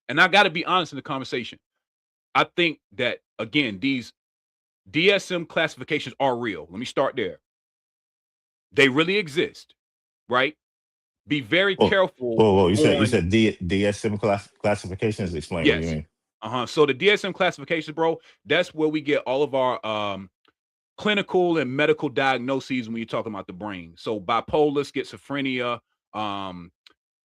And I got to be honest in the conversation. I think that, again, these DSM classifications are real. Let me start there. They really exist, right? Be very careful. Whoa. You said DSM classifications. Explain what you Yes. mean. So the DSM classifications, bro, that's where we get all of our clinical and medical diagnoses when you're talking about the brain. So bipolar, schizophrenia,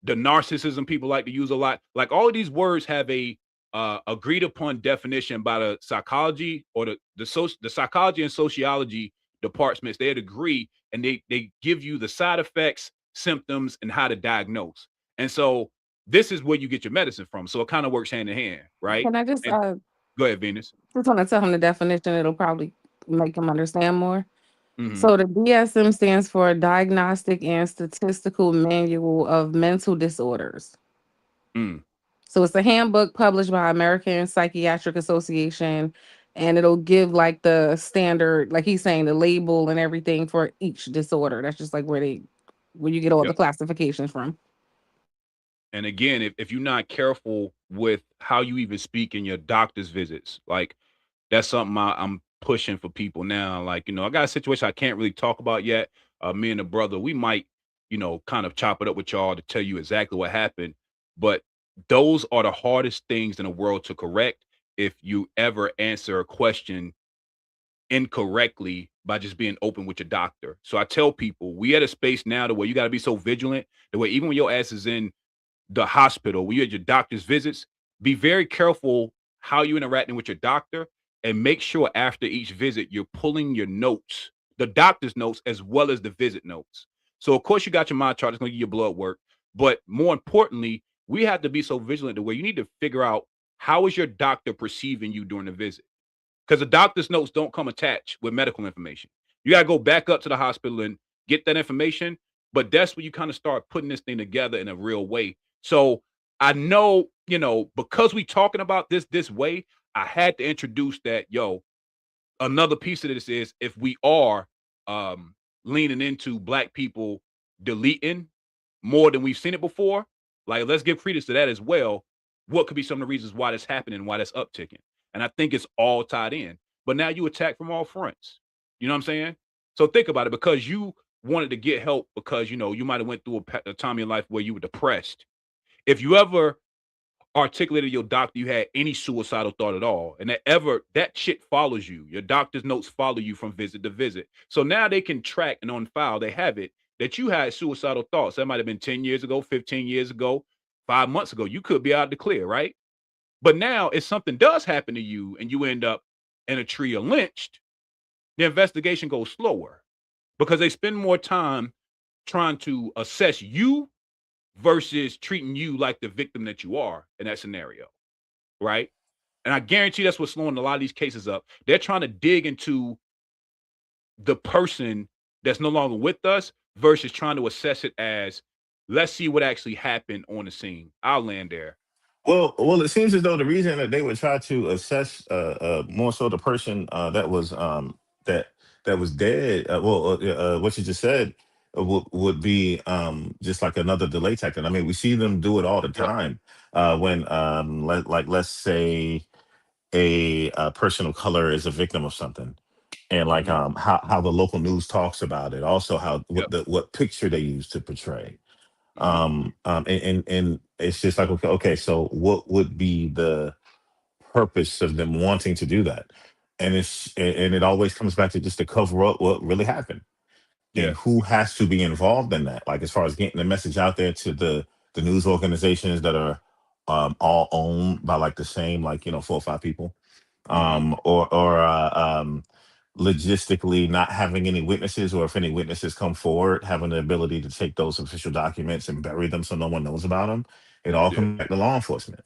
the narcissism people like to use a lot. Like all of these words have a agreed upon definition by the psychology or the psychology and sociology departments. They agree and they give you the side effects, symptoms, and how to diagnose. And so this is where you get your medicine from. So it kind of works hand in hand, right? Can I just Go ahead, Venus. just want to tell him the definition? It'll probably make him understand more. Mhm. So the DSM stands for Diagnostic and Statistical Manual of Mental Disorders. Mm. So it's a handbook published by American Psychiatric Association, and it'll give like the standard, like he's saying, the label and everything for each disorder. That's just like where you get all the Yep. classifications from. And again, if you're not careful with how you even speak in your doctor's visits, like that's something I'm pushing for people now. Like, I got a situation I can't really talk about yet. Me and a brother, we might, kind of chop it up with y'all to tell you exactly what happened. But those are the hardest things in the world to correct if you ever answer a question incorrectly by just being open with your doctor. So I tell people, we at a space now to where you got to be so vigilant, the way even when your ass is in the hospital, when you're at your doctor's visits, be very careful how you're interacting with your doctor and make sure after each visit, you're pulling your notes, the doctor's notes, as well as the visit notes. So of course you got your mind chart, it's going to give you blood work. But more importantly, we have to be so vigilant the way you need to figure out how is your doctor perceiving you during the visit? Because the doctor's notes don't come attached with medical information. You got to go back up to the hospital and get that information. But that's when you kind of start putting this thing together in a real way. So I know, because we talking about this way, I had to introduce that, another piece of this is if we are leaning into black people deleting more than we've seen it before, like let's give credence to that as well. What could be some of the reasons why that's happening, why that's upticking? And I think it's all tied in. But now you attack from all fronts. You know what I'm saying? So think about it, because you wanted to get help because, you might have went through a time in your life where you were depressed. If you ever articulated to your doctor you had any suicidal thought at all, and that shit follows you. Your doctor's notes follow you from visit to visit. So now they can track, and on file they have it that you had suicidal thoughts. That might have been 10 years ago, 15 years ago, 5 months ago. You could be out of the clear, right? But now, if something does happen to you and you end up in a tree or lynched, the investigation goes slower because they spend more time trying to assess you versus treating you like the victim that you are in that scenario, right? And I guarantee that's what's slowing a lot of these cases up. They're trying to dig into the person that's no longer with us versus trying to assess it as, let's see what actually happened on the scene. I'll land there. Well, it seems as though the reason that they would try to assess more so the person that that was dead, what you just said would be just like another delay tactic. I mean, we see them do it all the Yep. time when, like, let's say a person of color is a victim of something, and like how the local news talks about it, also how Yep. what picture they use to portray. Mm-hmm. And it's just like, okay, so what would be the purpose of them wanting to do that? And it always comes back to just to cover up what really happened and Yeah. who has to be involved in that. Like as far as getting the message out there to the news organizations that are all owned by like the same, like, 4 or 5 people, Mm-hmm. or logistically not having any witnesses, or if any witnesses come forward, having the ability to take those official documents and bury them so no one knows about them. It all Yeah. comes back to law enforcement.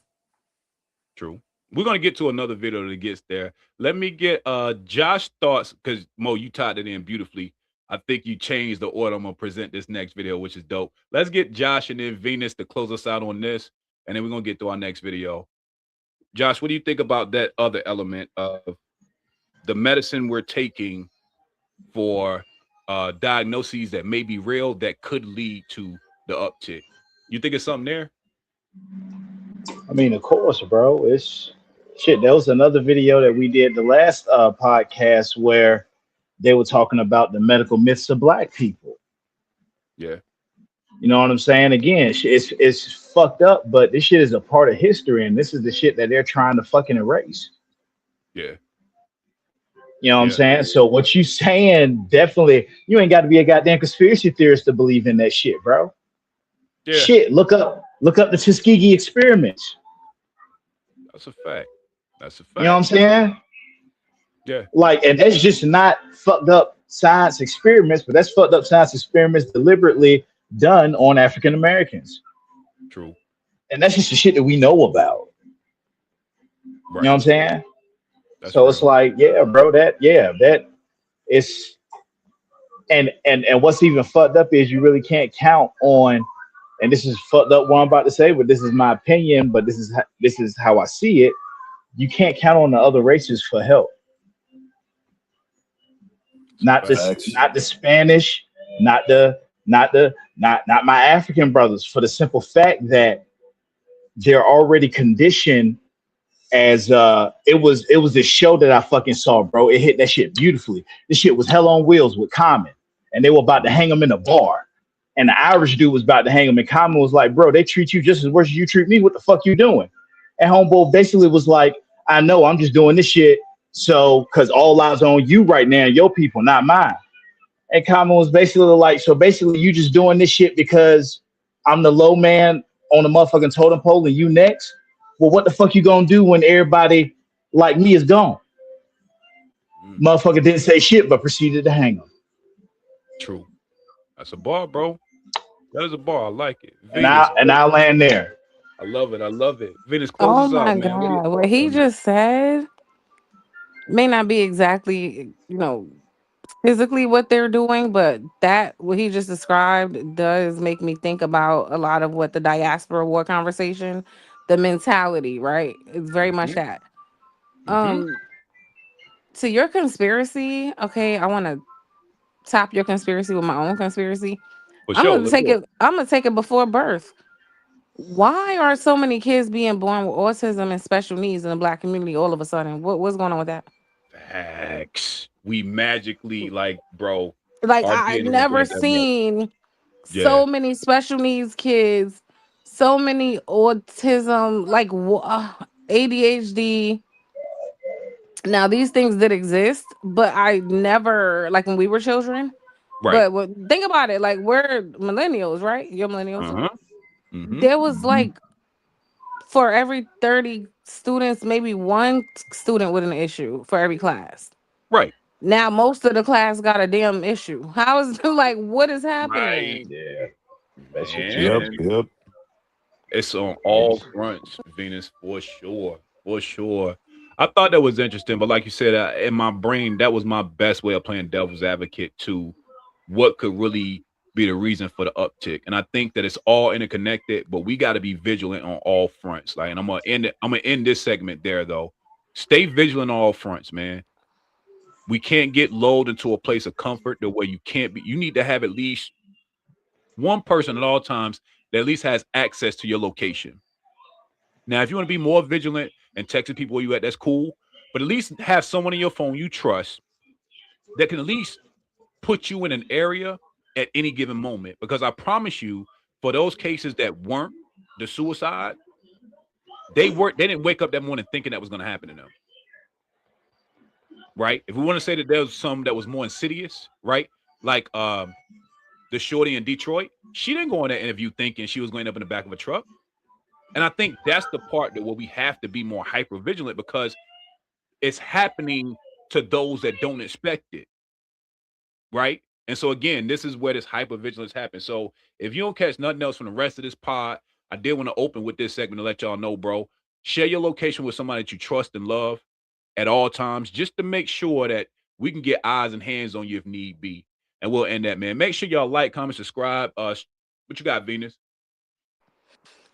True. We're gonna get to another video that gets there. Let me get Josh thoughts, because Mo, you tied it in beautifully. I think you changed the order I'm gonna present this next video, which is dope. Let's get Josh and then Venus to close us out on this, and then we're gonna get to our next video. Josh, what do you think about that other element of the medicine we're taking for diagnoses that may be real that could lead to the uptick? You think it's something there? I mean, of course, bro. It's shit. There was another video that we did the last podcast where they were talking about the medical myths of black people. Yeah. You know what I'm saying? Again, it's fucked up, but this shit is a part of history, and this is the shit that they're trying to fucking erase. Yeah. You know what I'm Yeah. saying? So what you saying, definitely, you ain't got to be a goddamn conspiracy theorist to believe in that shit, bro. Yeah. Shit, look up the Tuskegee experiments. That's a fact. That's a fact. You know what I'm saying? Yeah. Like, and that's just not fucked up science experiments, but that's fucked up science experiments deliberately done on African Americans. True. And that's just the shit that we know about. Right. You know what I'm saying? That's so real. It's like, yeah, bro, that it's and what's even fucked up is you really can't count on, and this is fucked up what I'm about to say, but this is my opinion, but this is how I see it. You can't count on the other races for help. Not the Spanish, not my African brothers, for the simple fact that they're already conditioned as it was this show that I fucking saw, bro. It hit that shit beautifully. This shit was Hell on Wheels with Common, and they were about to hang him in a bar. And the Irish dude was about to hang him, and Common was like, bro, they treat you just as worse as you treat me. What the fuck you doing? And Homeboy basically was like, I know, I'm just doing this shit so because all eyes on you right now, your people, not mine. And Common was basically like, so basically you just doing this shit because I'm the low man on the motherfucking totem pole and you next. Well, what the fuck you gonna do when everybody like me is gone? Motherfucker didn't say shit but proceeded to hang him. True. That's a bar, bro. That is a bar. I like it. And I'll land there. I love it. I love it. Venus, Oh close us my out, man. God. What he just said may not be exactly, physically what they're doing, but that what he just described does make me think about a lot of what the diaspora war conversation, the mentality, right? It's very much that. To your conspiracy, okay, I want to top your conspiracy with my own conspiracy. For sure. Let's do it. I'm gonna take it before birth. Why are so many kids being born with autism and special needs in the black community all of a sudden? What's going on with that? Facts. We magically, bro. Like, I've never seen so many special needs kids so many autism, like ADHD. Now these things did exist, but I never like when we were children. Right. But think about it, like we're millennials, right? You're millennial too. Uh-huh. Mm-hmm. There was like for every 30 students, maybe one student with an issue for every class. Right. Now most of the class got a damn issue. How is like what is Right. happening? Yeah, that's your Yep, Man. teenager. yep. It's on Yes. all fronts, Venus, for sure. For sure. I thought that was interesting, but like you said, in my brain, that was my best way of playing devil's advocate to what could really be the reason for the uptick. And I think that it's all interconnected, but we got to be vigilant on all fronts. Like, and I'm gonna end this segment there though. Stay vigilant on all fronts, man. We can't get lulled into a place of comfort the way you can't be. You need to have at least one person at all times that at least has access to your location. Now, if you want to be more vigilant and texting people where you at, that's cool. But at least have someone in your phone you trust that can at least put you in an area at any given moment. Because I promise you, for those cases that weren't the suicide, they didn't wake up that morning thinking that was going to happen to them. Right? If we want to say that there was some that was more insidious, right? Like the shorty in Detroit, she didn't go on that interview thinking she was going up in the back of a truck. And I think that's the part that where we have to be more hyper vigilant because it's happening to those that don't expect it, right? And so again, this is where this hyper vigilance happens. So if you don't catch nothing else from the rest of this pod, I did want to open with this segment to let y'all know, bro. Share your location with somebody that you trust and love at all times, just to make sure that we can get eyes and hands on you if need be. And we'll end that, man. Make sure y'all like, comment, subscribe. What you got, Venus?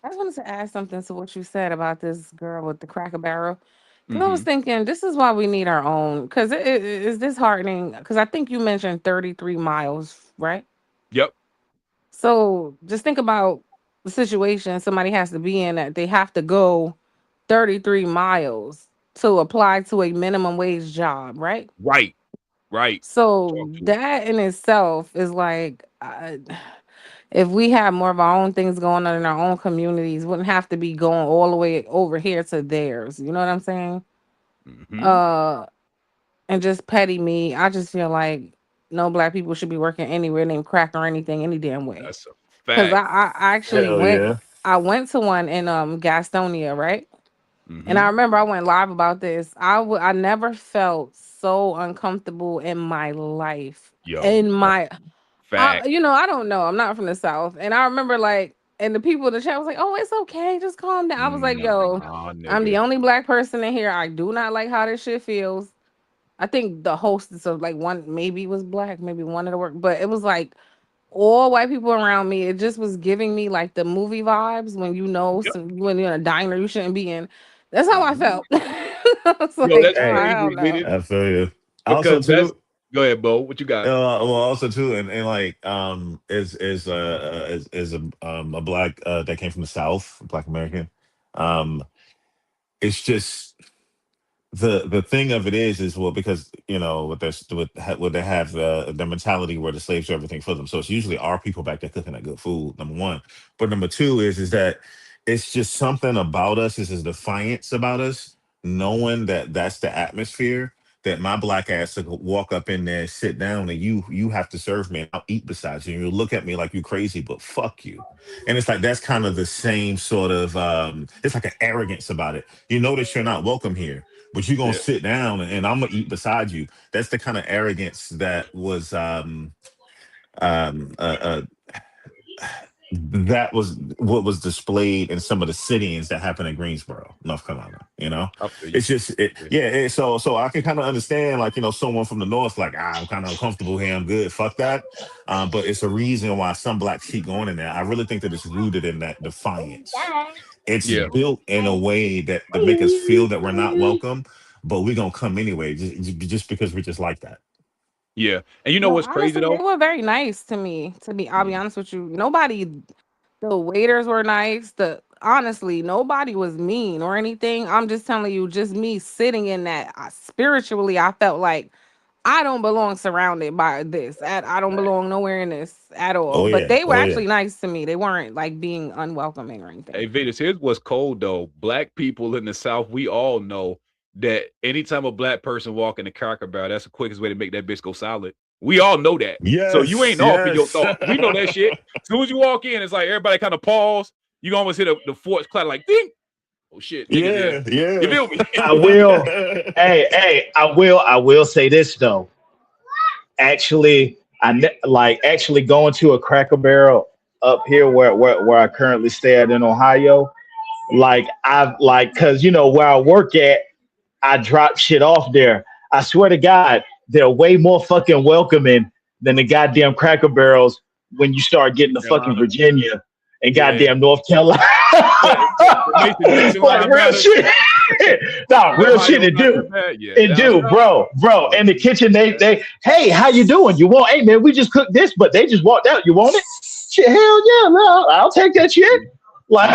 I just wanted to add something to what you said about this girl with the Cracker Barrel. Because I was Mm-hmm. thinking, this is why we need our own. Because it is disheartening. Because I think you mentioned 33 miles, right? Yep. So just think about the situation somebody has to be in that they have to go 33 miles to apply to a minimum wage job, right? Right. Right. So Talk to it. that in itself is like, if we had more of our own things going on in our own communities, wouldn't have to be going all the way over here to theirs. You know what I'm saying? Mm-hmm. Uh, and just petty me. I just feel like no black people should be working anywhere named crack or anything any damn way. That's a Cause fact. I actually Hell went. yeah. I went to one in Gastonia, right? And Mm-hmm. I remember I went live about this. I never felt so uncomfortable in my life. Yo, In my fact. I don't know. I'm not from the South. And I remember like, and the people in the chat was like, oh, it's okay. Just calm down. I was like, yo, Nah, I'm the nigga. only black person in here. I do not like how this shit feels. I think the hostess of like one maybe was black, maybe one of the work, but it was like all white people around me. It just was giving me like the movie vibes when Yep. when you're in a diner you shouldn't be in. That's how I Mhm. felt. I was Yo, like, that's oh, Hey, hell crazy, no. Venus, I feel you. Also, because that's too, go ahead, Bo. What you got? well, also too, and like, is a black that came from the South, Black American. Um, it's just the thing of it is well because with this with they have the mentality where the slaves do everything for them, so it's usually our people back there cooking that good food, number one. But number two is that it's just something about us, is defiance about us, knowing that that's the atmosphere, that my black ass to walk up in there, sit down, and you have to serve me and I'll eat beside you, and you'll look at me like you crazy, but fuck you. And it's like that's kind of the same sort of it's like an arrogance about it. You know that you're not welcome here, but you're gonna Yeah. sit down and I'm gonna eat beside you. That's the kind of arrogance that was um uh, uh that was what was displayed in some of the sit-ins that happened in Greensboro, North Carolina. I feel you. It's just Yeah. yeah. So I can kind of understand, like, someone from the north, like, I'm kind of uncomfortable here. I'm good. Fuck that. But it's a reason why some blacks keep going in there. I really think that it's rooted in that defiance. It's Yeah. built in a way that to make us feel that we're not welcome, but we're gonna come anyway, just because we're just like that. Yeah. And you know No, what's crazy honestly, they though? were very nice to me. I'll be Mm. honest with you. Nobody, the waiters were nice. Honestly, nobody was mean or anything. I'm just telling you, just me sitting in that. Spiritually, I felt like I don't belong surrounded by this. I don't belong nowhere in this at all. Oh But yeah. they were Oh yeah. actually nice to me. They weren't like being unwelcoming or anything. Hey, Venus, here's what's cold though. Black people in the South, we all know that anytime a black person walk in the Cracker Barrel, that's the quickest way to make that bitch go solid. We all know that. So you Yes. ain't off in your Yes. thought. We know that shit. As soon as you walk in, it's like everybody kind of pause. You almost hit the forts clap like ding. Oh shit, niggas here. Yeah. You feel me? I will. Hey, I will say this though. Actually, actually going to a Cracker Barrel up here where I currently stay at in Ohio. Cause where I work at, I drop shit off there. I swear to God, they're way more fucking welcoming than the goddamn Cracker Barrels when you start getting to fucking Virginia and goddamn North Carolina. Like real shit. No, real shit it do. It do, bro. In the kitchen, they hey, how you doing? You want, hey man, we just cooked this, but they just walked out. You want it? Shit, hell yeah, no, I'll take that shit. Like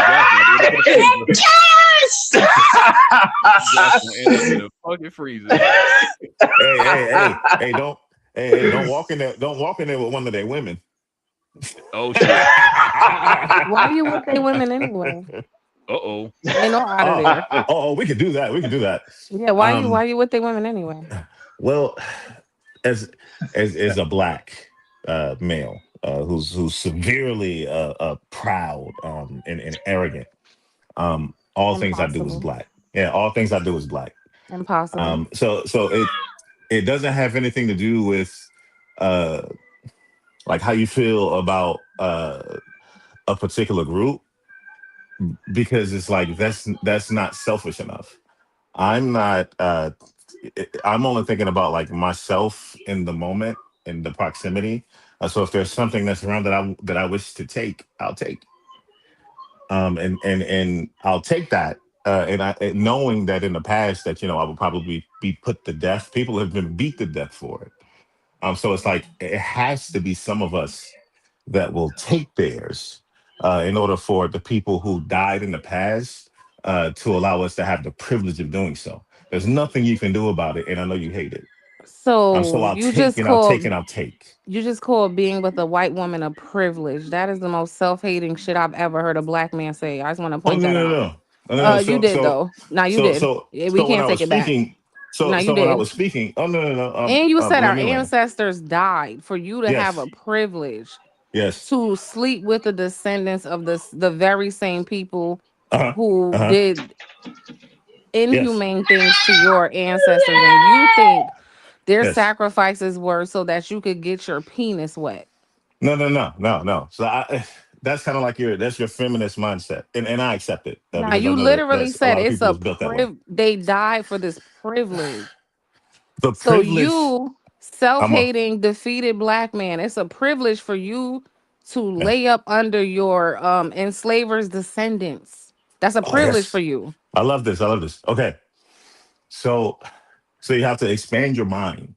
yes. Fucking freezer. Hey, don't walk in there. Don't walk in there with one of their women. Oh shit. Why are you with their women anyway? Uh-oh. They know out of there. Oh, we could do that. Yeah, why you with their women anyway? Well, as a black male who's severely proud and arrogant, all things I do is black. Yeah, all things I do is black. Impossible. So it doesn't have anything to do with like how you feel about a particular group, because it's like that's not selfish enough. I'm not I'm only thinking about like myself in the moment, in the proximity. So if there's something that's around that I wish to take, I'll take. And I'll take that. And knowing that in the past that I would probably be put to death. People have been beat to death for it. So it's like it has to be some of us that will take theirs in order for the people who died in the past to allow us to have the privilege of doing so. There's nothing you can do about it, and I know you hate it. So So I'll you take just and I'll call take and I'll take. you just call being with a white woman a privilege. That is the most self-hating shit I've ever heard a black man say. I just want to Oh point no that no out. no no no. You did though. Now you So did. so Yeah, we so when can't I take was it back. speaking, Now you when I did. was speaking, oh no. And you said our Let me land. ancestors died for you to have a Yes, privilege yes. to sleep with the descendants of the very same people Uh huh. who Uh huh. did Yes, inhumane things to your ancestors, and you think their yes. sacrifices were so that you could get your penis wet. No. So that's kind of like that's your feminist mindset, and I accept it Now because I you know that literally that's a said lot of it's people a was built that way. they died for this privilege. The So privilege. you I'm a self-hating defeated black man, it's a privilege for you to yeah. lay up under your enslavers descendants. That's a Oh privilege for yes, you. I love this. Okay, so you have to expand your mind.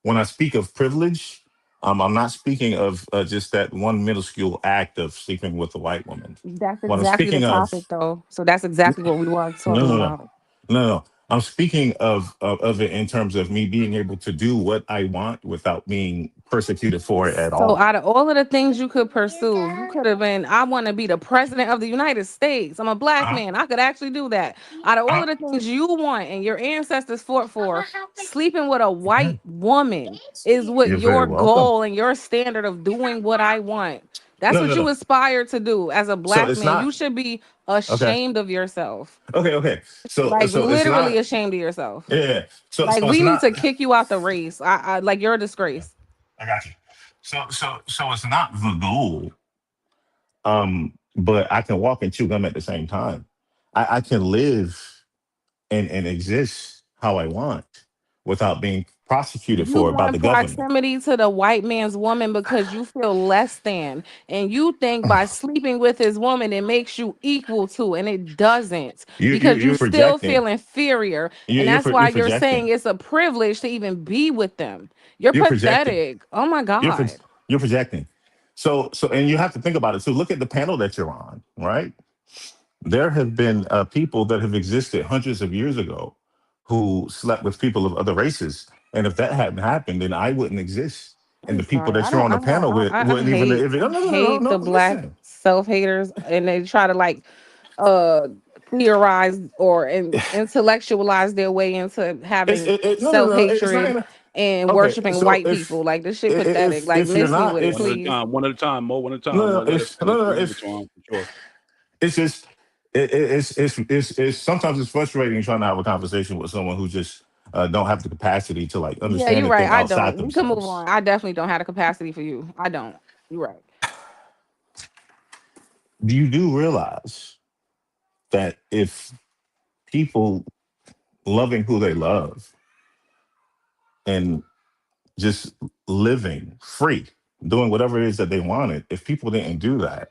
When I speak of privilege, I'm not speaking of just that one minuscule act of sleeping with a white woman. That's What I'm exactly the speaking topic of, though. So that's exactly what we were no, talking no, no, about. no. I'm speaking of it in terms of me being able to do what I want without being persecuted for it at So all. out of all of the things you could pursue, you could have been, I want to be the president of the United States. I'm a black Uh-huh. man. I could actually do that. Out of all Uh-huh. of the things you want and your ancestors fought for, sleeping with a white woman is what You're very your welcome. goal and your standard of doing what I want. That's No, what no, you no. aspire to do as a So black it's man. You not should be okay. ashamed of yourself. Okay. Like So it's literally not. ashamed of yourself. Yeah. Like So it's we need not. to kick you out the race. I like you're a disgrace. I got you. So it's not the goal. But I can walk and chew gum at the same time. I can live and exist how I want without being prosecuted You for it by the want government. proximity to the white man's woman because you feel less than, and you think by sleeping with his woman it makes you equal to, and it doesn't, because you You're still projecting. feel inferior, and that's why You're you're saying projecting. it's a privilege to even be with them. You're You're projecting. pathetic. Oh my You're pro- god. you're projecting. And you have to think about it too. Look at the panel that you're on, right? There have been people that have existed hundreds of years ago who slept with people of other races, And if that hadn't happened, then I wouldn't exist. And I'm the people sorry. that you're on the panel with I wouldn't even. hate No, no, no, no, hate no. the black Listen, self haters, and they try to like uh theorize or intellectualize their way into having no, no, self no. It's not. hatred and Okay, worshiping so white people. Like this shit pathetic. Like if you're miss me not, with it, One at a please. time, one at a time, Mo. One at a no, time, no, Mo. Let her no, finish. no, We give it if to him for sure. it's just it's sometimes it's frustrating trying to have a conversation with someone who just don't have the capacity to like Yeah, understand you're and right. think I outside don't. We can move themselves. on. I definitely don't have the capacity for you. I don't. You're right. Do realize that if people loving who they love and just living free, doing whatever it is that they wanted, if people didn't do that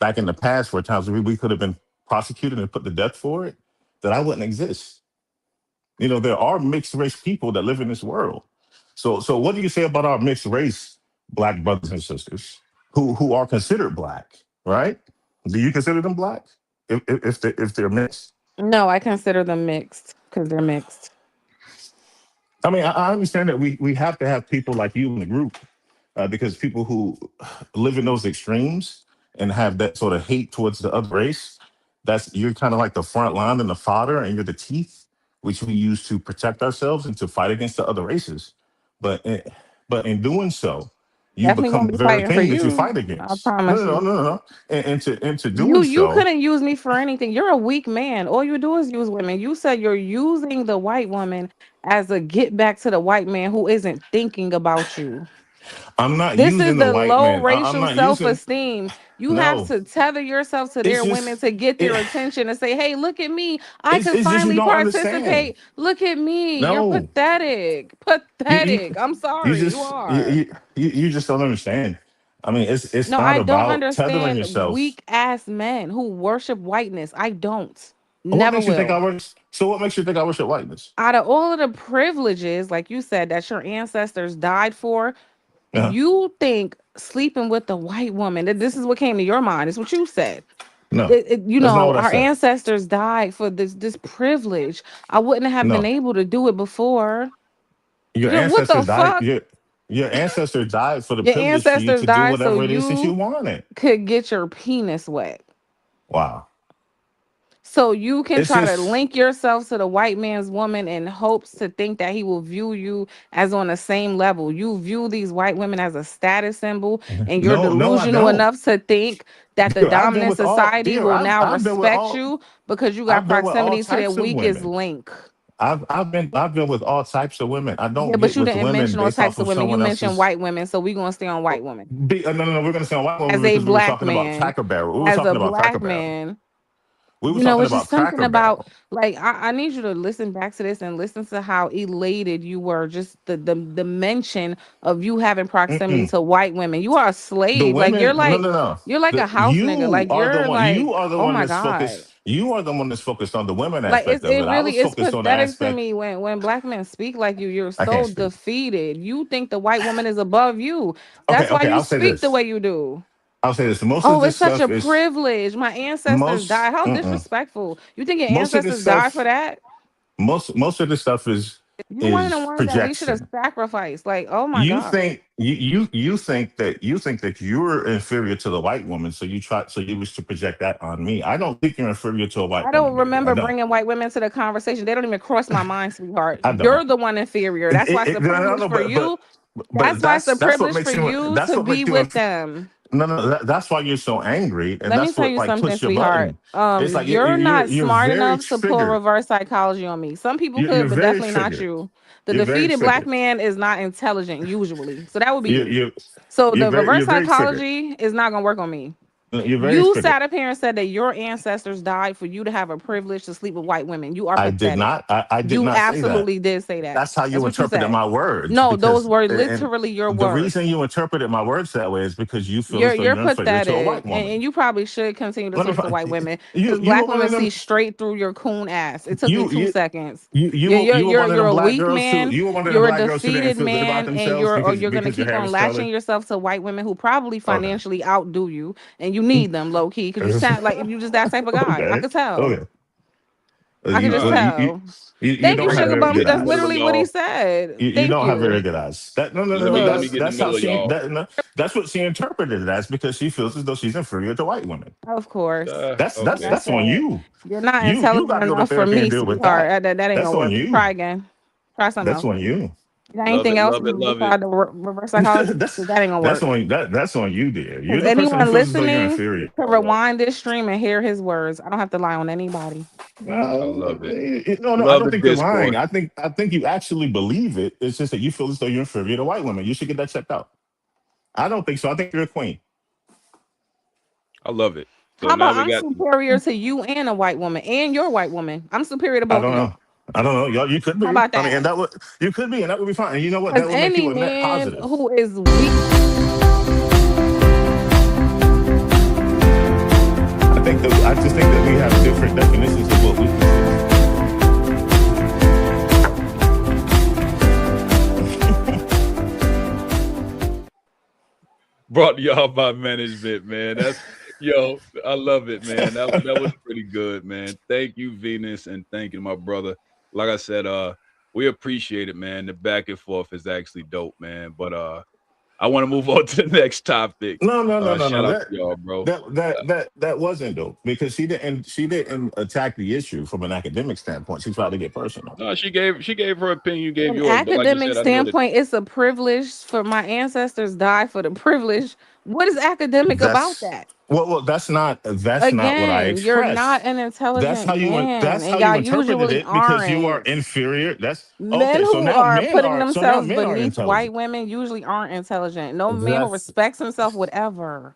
back in the past, where times we could have been prosecuted and put to death for it, that I wouldn't exist. There are mixed race people that live in this world. So what do you say about our mixed race black brothers and sisters who are considered black, right? Do you consider them black if they're mixed? No, I consider them mixed because they're mixed. I mean, I understand that we have to have people like you in the group because people who live in those extremes and have that sort of hate towards the other race, you're kind of like the front line and the fodder, and you're the teeth which we use to protect ourselves and to fight against the other races. But but in doing so, you Definitely become won't the be very fighting for thing that you you. fight I against. No, promise no, no, you. no, no, no. And to You doing you so, couldn't use me for anything. You're a weak man. All you do is use women. You said you're using the white woman as a get back to the white man who isn't thinking about you. I'm not This is using the the white low man. I'm racial not using. self-esteem. You have No, to tether yourself to it's their women just to get it. their attention and say, hey, look at me. I could It's just you finally don't understand. participate. Look at me. You're No, pathetic. you you Pathetic. I'm you sorry. You just are. you just don't understand. I mean, it's No, not I don't about tethering understand yourself. weak ass men who worship whiteness. I don't. What Never makes you think I will. worship? So what makes you think I worship whiteness? Out of all of the privileges, like you said, that your ancestors died for, Uh-huh. you think sleeping with the white woman, that this is what came to your mind. It's what you said. No, that's not what I Our said. ancestors died for this privilege. I wouldn't have been No, able to do it before. your What ancestor the died. fuck? Your ancestor died for the Your privilege for you ancestors to do died so whatever it is that you you wanted. could get your penis wet. Wow, So you can it's try to just link yourself to the white man's woman in hopes to think that he will view you as on the same level. You view these white women as a status symbol, and you're no, no, I delusional don't. enough to think that the dominant society will now respect you because you got I've been with all proximity to their types of weakest women. link. I've been with all types of women. I Yeah, don't but get you with didn't women mention all based off types of of women. You someone mentioned else's. white women, so we're gonna stay on white women. No, no, no. We're gonna say on white women As a because we were black talking about man, Cracker Barrel. We were as a talking about Cracker black Barrel. man, We were talking it's just about something Cracker about Barrel. like I need you to listen back to this and listen to how elated you were. Just the mention of you having proximity Mm-mm. to white women. You are a The slave. women, no, no, no. You're like a house nigga. You Like are the you're one. You like, are the oh one my that's God. focused. You are the one that's focused on the women Like aspect of it it. I really was is focused on the pathetic to aspect. me when black men speak like you. You're I can't so speak. defeated. You think the white woman is above you. Okay, That's why okay. you I'll say speak the this. way you do. I'll say this. Most of Oh, this it's such a stuff is privilege. My ancestors most. died. How Mm-mm. disrespectful. You think your Most of this ancestors died for stuff. that? Most of this stuff You're one of the is ones that we should have projection. sacrificed. Like, oh my You God. think you think that you're inferior to the white woman, so you wish to project that on me. I don't think you're inferior to a I white don't woman, baby. I remember don't. bringing white women to the conversation. They don't even cross my mind, sweetheart. I don't. You're the one inferior. That's why it's a No, privilege no, for you. but That's why it's a that's what privilege for makes you. you That's to what be makes you. with them. No, no, that's why you're so angry, and Let me that's tell what you like something, push your sweetheart. button. It's like You're not you're smart very enough to pull triggered. reverse psychology on me. Some people You're could, but very definitely not triggered. you. The You're very defeated black triggered. man is not intelligent usually. So that would be You you. you So the you're reverse very triggered. psychology is not gonna work on me. You're very You triggered. sat up here and said that your ancestors died for you to have a privilege to sleep with white women. You are I did pathetic. not. I did You not say that. absolutely did say that. That's how That's you what you interpreted said. my words No, those because were and literally your the reason words. you interpreted my words that way is because you feel as though You're you're inferior to a white pathetic, woman. and you probably should continue to Let me talk to find white women you. because You black were one women of see them. straight through your coon ass. It took me You 2 seconds. you were one of You're them a black weak girls who man. you were one of them You're a black girls who didn't defeated feel good about man, and themselves you're gonna because your keep hair on was latching colored. yourself to white women who probably Okay. financially outdo you, and you need them low key because you sound like you just that type of guy. I Okay. could tell. Okay. I can just Uh, tell. You Thank you, don't have Sabrina, Sugar let me very Bum. get good in the That's middle eyes. of literally what he y'all. said. You Thank don't have very you. good eyes. That no no no no. Let me Look, get in the That's middle how of y'all. that's what she interpreted it as because she feels as though she's inferior to white women. of course. That's Like I Okay. that's on said, you. you're not You intelligent got to go to enough for therapy and me, deal with sweetheart. that. That ain't That's gonna on work. you. Try again. Try something That's else. on you. You got Love anything it, else love it, love it. beside the reverse psychology? that's Because that ain't gonna work. that's on you, dear. You're Because the person who anyone feels as though you're listening inferior. can rewind this stream and hear his words. I don't have to lie on anybody. I love it. No, I Love don't the think you're lying. discourse. I think you actually believe it. It's just that you feel as though you're inferior to white women. You should get that checked out. I don't think so. I think you're a queen. I love it. So How now about we I'm got superior to you and a white woman and your white woman? I'm superior to I both don't of y'all. know. I don't know. Y'all, you could How be. about I mean, that? and that would you could be, and that would be fine. And you know what? Because That would make any you a net man positive. who is weak, I just think that we have different definitions of what weakness is. brought to y'all by management, man. That's I love it, man. That was pretty good, man. Thank you, Venus, and thank you, my brother. Like I said, we appreciate it, man. The back and forth is actually dope, man. But I want to move on to the next topic. No, no, no, no, Shout no. out to y'all, bro. That wasn't dope because she didn't attack the issue from an academic standpoint. She tried to get personal. No, she gave her opinion, you gave an yours. But like you academic said, I know that standpoint, it's a privilege for my ancestors died for the privilege. What is academic about That's that? that's not what I Again, you're not expressed. an intelligent man, That's and how you y'all interpreted usually it because you are aren't. inferior. That's Men okay. who are putting So now themselves men are beneath white intelligent. women usually aren't intelligent. No man who That's respects himself would ever.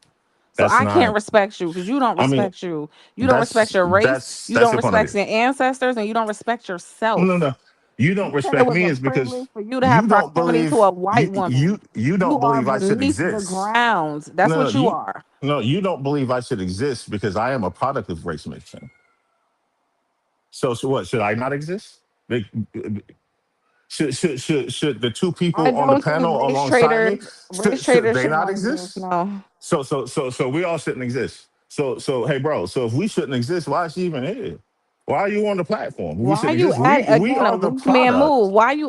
So that's I can't not. respect you because you don't I mean, respect you. You don't respect that's your race. that's You that's don't your point of respect view. your ancestors, and you don't respect No, no, yourself. no. You don't You said it respect was me a is privilege because for you to have you don't proximity to believe a white woman. you You don't are believe I should beneath the exist. ground. That's No, no, what you are. you don't believe I should exist because I am a product of race mixing. So what? Should I not exist? Be- should the two I people on the don't think panel race alongside me traders, race should traders they should not not exist. exist? No. So we all shouldn't exist. So hey, bro. So if we shouldn't exist, why is she even here? Why are you on the platform? We Why shouldn't you exist. at We again a are the weak man move? product.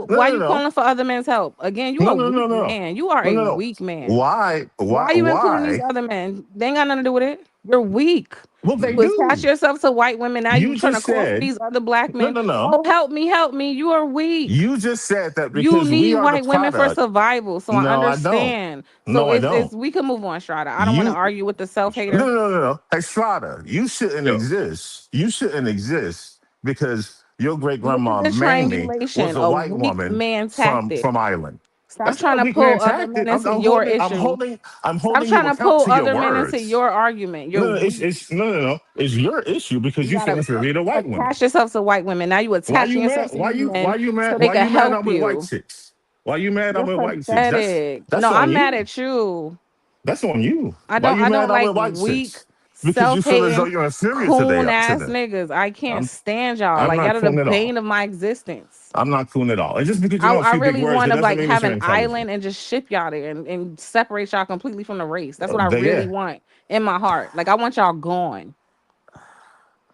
No, Why no, you no, calling for other men's help? Again, you no, a no, no, weak no, man. You are no, a no, no. weak man. Why? Why Why? are you including these Why? other men? They ain't got nothing to do with it. You're weak. Well, they You attach do. yourself to white women. Now You you trying to just call for said these other black no, men. no, no. Oh, help me, help me. You are weak. You just said that You because we need are the white women for product. survival. So I No, I don't. understand. So No, I it's don't. we can move on, Strada. I don't want to You argue with the no, self-hater. no, no, no, no. Hey, Strada, you shouldn't yo, exist. You shouldn't exist because your great Look at grandma the Mamie was triangulation, a a white weak woman man from tactic. from Ireland. Stop That's not trying a to weak man pull other tactic. men into your I'm issue. holding. I'm Stop holding you trying to account pull to your other men into words. your argument. You're No, no, weak. it's no, no, no. It's your issue because You you feel gotta inferior to white women. attach yourself to white women. Now you Why attaching you mad? yourself to these men Why you so mad? they Why can you mad? help I'm with white you. chicks. Why you mad? I'm You're with white chicks. pathetic. That's No, on I'm mad you. at you. That's on you. I Why don't you I mad? don't I'm like with white weak, chicks because you feel as though self-hating, you're inferior coon to ass them. niggas. I can't I'm stand y'all. I'm Like not y'all are the coon at all. bane of my existence. I'm not coon at all. And just because you don't I speak big really words, want that to doesn't like mean that have you're an intelligent. island and just ship y'all there and separate y'all completely from the race. That's what I really Yeah, want in my heart. Like I want y'all gone.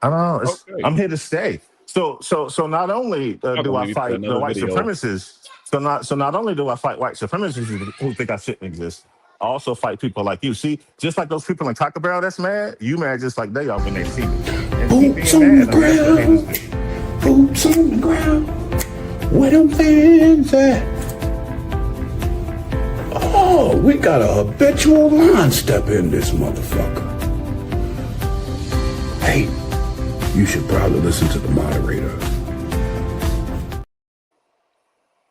I don't know. okay. I'm here to stay. So not only Not do gonna I leave me for fight the another white video. supremacists, so not only do I fight white supremacists who think I shouldn't exist, I also fight people like you. See, just like those people in Taco Bell that's mad, you mad just like they are when they see me. And keep Boots being on the mad. I mean, that's what haters ground, do. boots on the ground. Where them fans at? Oh, we got a habitual line step in this motherfucker. Hey, you should probably listen to the moderator.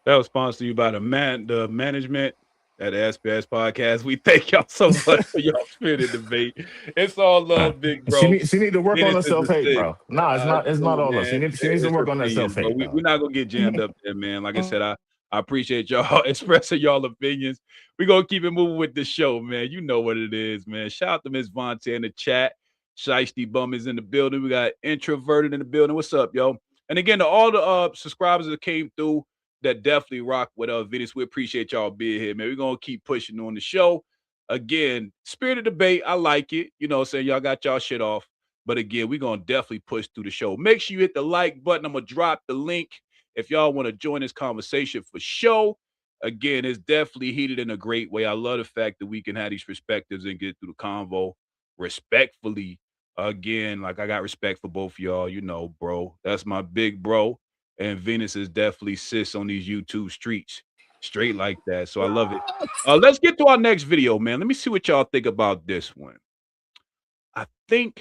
That was sponsored to you by the management at the SPS podcast. We thank y'all so much for y'all spirited debate. It's all love, big bro. She need to work on Dennis her is self a hate, six. bro. Nah, it's not all love. Man, She needs to it's her work on that self opinions, bro. hate, We're though. not gonna get jammed up there, man. Like I said, I appreciate y'all expressing y'all opinions. We're gonna keep it moving with the show, man. You know what it is, man. Shout out to Miss Vontae in the chat. Shiesty Bum is in the building. We got Introverted in the building. What's up, yo? And again, to all the subscribers that came through that definitely rock with videos. We appreciate y'all being here, man. We're gonna keep pushing on the show. Again, spirited debate. I like it. You know what I'm saying? Y'all got y'all shit off. But again, we're going to definitely push through the show. Make sure you hit the like button. I'm going to drop the link if y'all want to join this conversation for show. Again, it's definitely heated in a great way. I love the fact that we can have these perspectives and get through the convo respectfully. Again, like I got respect for both of y'all, you know, bro. That's my big bro. And Venus is definitely sis on these YouTube streets, straight like that. So I love it. Let's get to our next video, man. Let me see what y'all think about this one. I think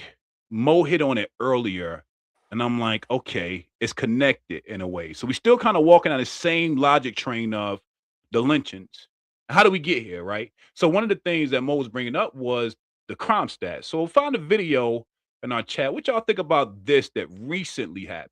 Mo hit on it earlier, and I'm like, okay, it's connected in a way. So we still kind of walking on the same logic train of the lynchings. How do we get here, right? So one of the things that Mo was bringing up was the crime stats. So found a video in our chat. What y'all think about this that recently happened?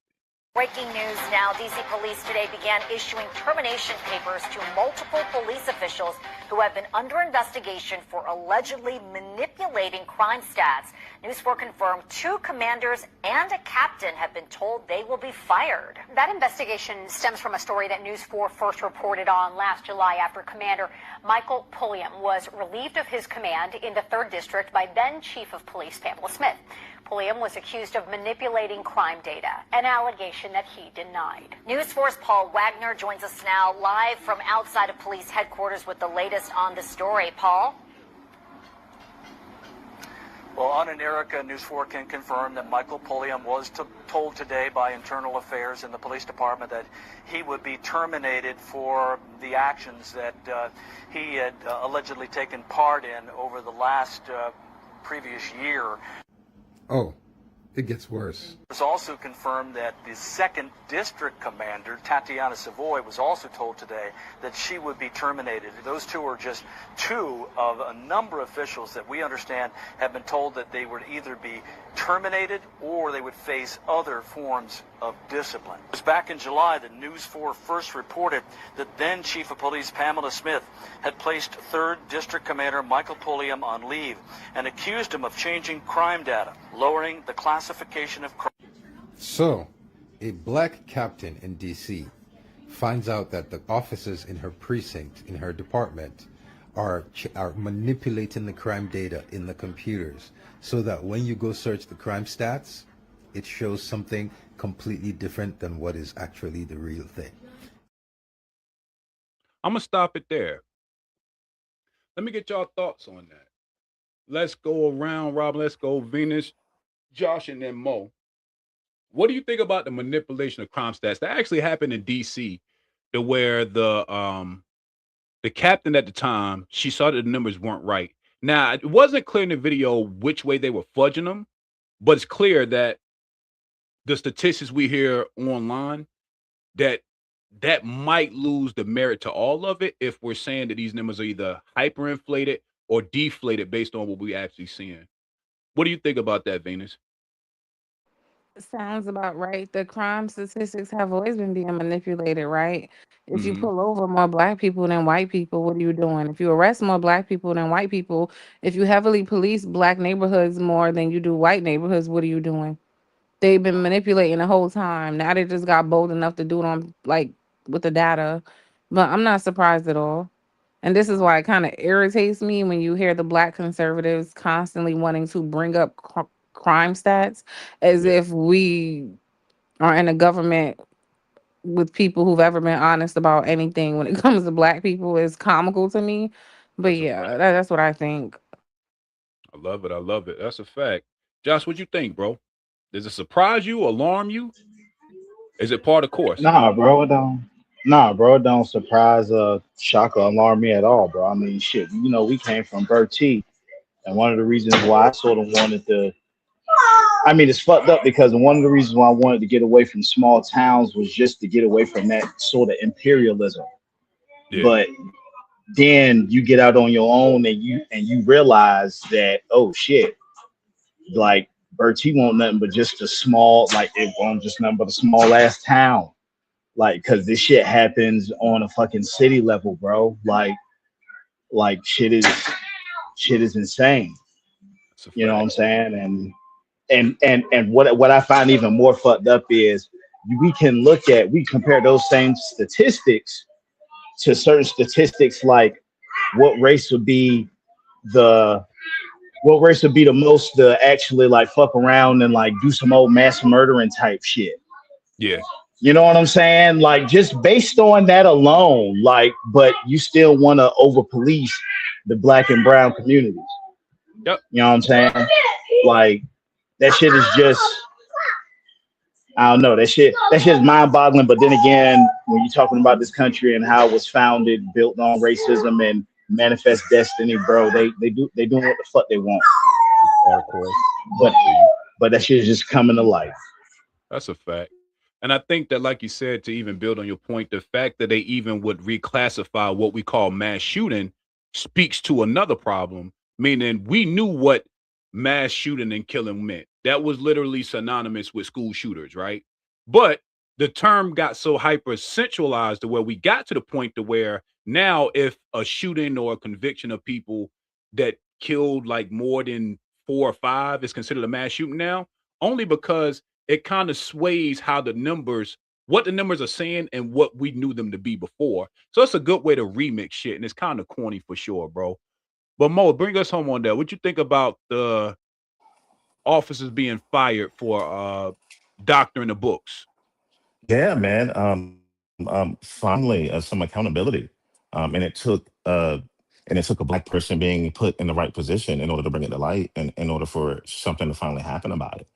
Breaking news now. D.C. police today began issuing termination papers to multiple police officials who have been under investigation for allegedly manipulating crime stats. News 4 confirmed 2 commanders and a captain have been told they will be fired. That investigation stems from a story that News 4 first reported on last July after Commander Michael Pulliam was relieved of his command in the 3rd District by then Chief of Police Pamela Smith. Pulliam was accused of manipulating crime data, an allegation that he denied. News 4's Paul Wagner joins us now live from outside of police headquarters with the latest on the story. Paul? Well, Anna and Erica, News 4 can confirm that Michael Pulliam was told today by Internal Affairs in the police department that he would be terminated for the actions that he had allegedly taken part in over the last previous year. Oh, it gets worse. It was also confirmed that the 2nd District Commander, Tatiana Savoy, was also told today that she would be terminated. Those 2 are just 2 of a number of officials that we understand have been told that they would either be terminated or they would face other forms of discipline. It was back in July that News 4 first reported that then Chief of Police Pamela Smith had placed 3rd District Commander Michael Pulliam on leave and accused him of changing crime data, lowering the classification of crime. So, a black captain in D.C. finds out that the officers in her precinct, in her department, are manipulating the crime data in the computers so that when you go search the crime stats, it shows something completely different than what is actually the real thing. I'm going to stop it there. Let me get y'all thoughts on that. Let's go around, Rob. Let's go Venus, Josh, and then Mo. What do you think about the manipulation of crime stats? That actually happened in D.C., to where the captain at the time, she saw that the numbers weren't right. Now, it wasn't clear in the video which way they were fudging them, but it's clear that the statistics we hear online, that might lose the merit to all of it if we're saying that these numbers are either hyperinflated or deflated based on what we actually seeing. What do you think about that, Venus? Sounds about right. The crime statistics have always been being manipulated, right? If you Mhm. pull over more black people than white people, what are you doing? If you arrest more black people than white people, if you heavily police black neighborhoods more than you do white neighborhoods, what are you doing? They've been manipulating the whole time. Now they just got bold enough to do it on like with the data. But I'm not surprised at all. And this is why it kind of irritates me when you hear the black conservatives constantly wanting to bring up crime stats as Yeah. if we are in a government with people who've ever been honest about anything when it comes to black people. Is comical to me. But That's a yeah, fact. that's what I think. I love it. I love it. That's a fact. Josh, what you think, bro? Does it surprise you, alarm you? Is it part of course? Nah, bro, it don't. Nah, bro, it don't surprise, shock, or alarm me at all, bro. I mean, shit, you know, we came from Bertie, and one of the reasons why I sort of wanted to, I mean, it's fucked up because one of the reasons why I wanted to get away from small towns was just to get away from that sort of imperialism. Yeah. But then you get out on your own and you realize that, oh shit, like Bertie won't nothing but just a small, like it won't just nothing but a small ass town. Like, cause this shit happens on a fucking city level, bro. Like shit is insane. That's a You know what I'm fact. saying? And what I find even more fucked up is we compare those same statistics to certain statistics, like what race would be the what race would be the most to actually like fuck around and like do some old mass murdering type shit? Yeah. You know what I'm saying? Like just based on that alone, like, but you still want to over police the black and brown communities. Yep. You know what I'm saying? Like that shit is just, I don't know, that shit's mind boggling. But then again, when you're talking about this country and how it was founded, built on racism and manifest destiny, bro, they doing what the fuck they want. Hardcore. But but that shit is just coming to life. That's a fact. And I think that, like you said, to even build on your point, the fact that they even would reclassify what we call mass shooting speaks to another problem, meaning we knew what mass shooting and killing meant. That was literally synonymous with school shooters, right? But the term got so hyper centralized to where we got to the point to where now if a shooting or a conviction of people that killed like more than 4 or 5 is considered a mass shooting now, only because it kind of sways how what the numbers are saying and what we knew them to be before. So it's a good way to remix shit, and it's kind of corny for sure, bro. But Mo, bring us home on that. What you think about the officers being fired for doctoring the books? Yeah, man. Finally, some accountability, and it took a black person being put in the right position in order to bring it to light, and in order for something to finally happen about it.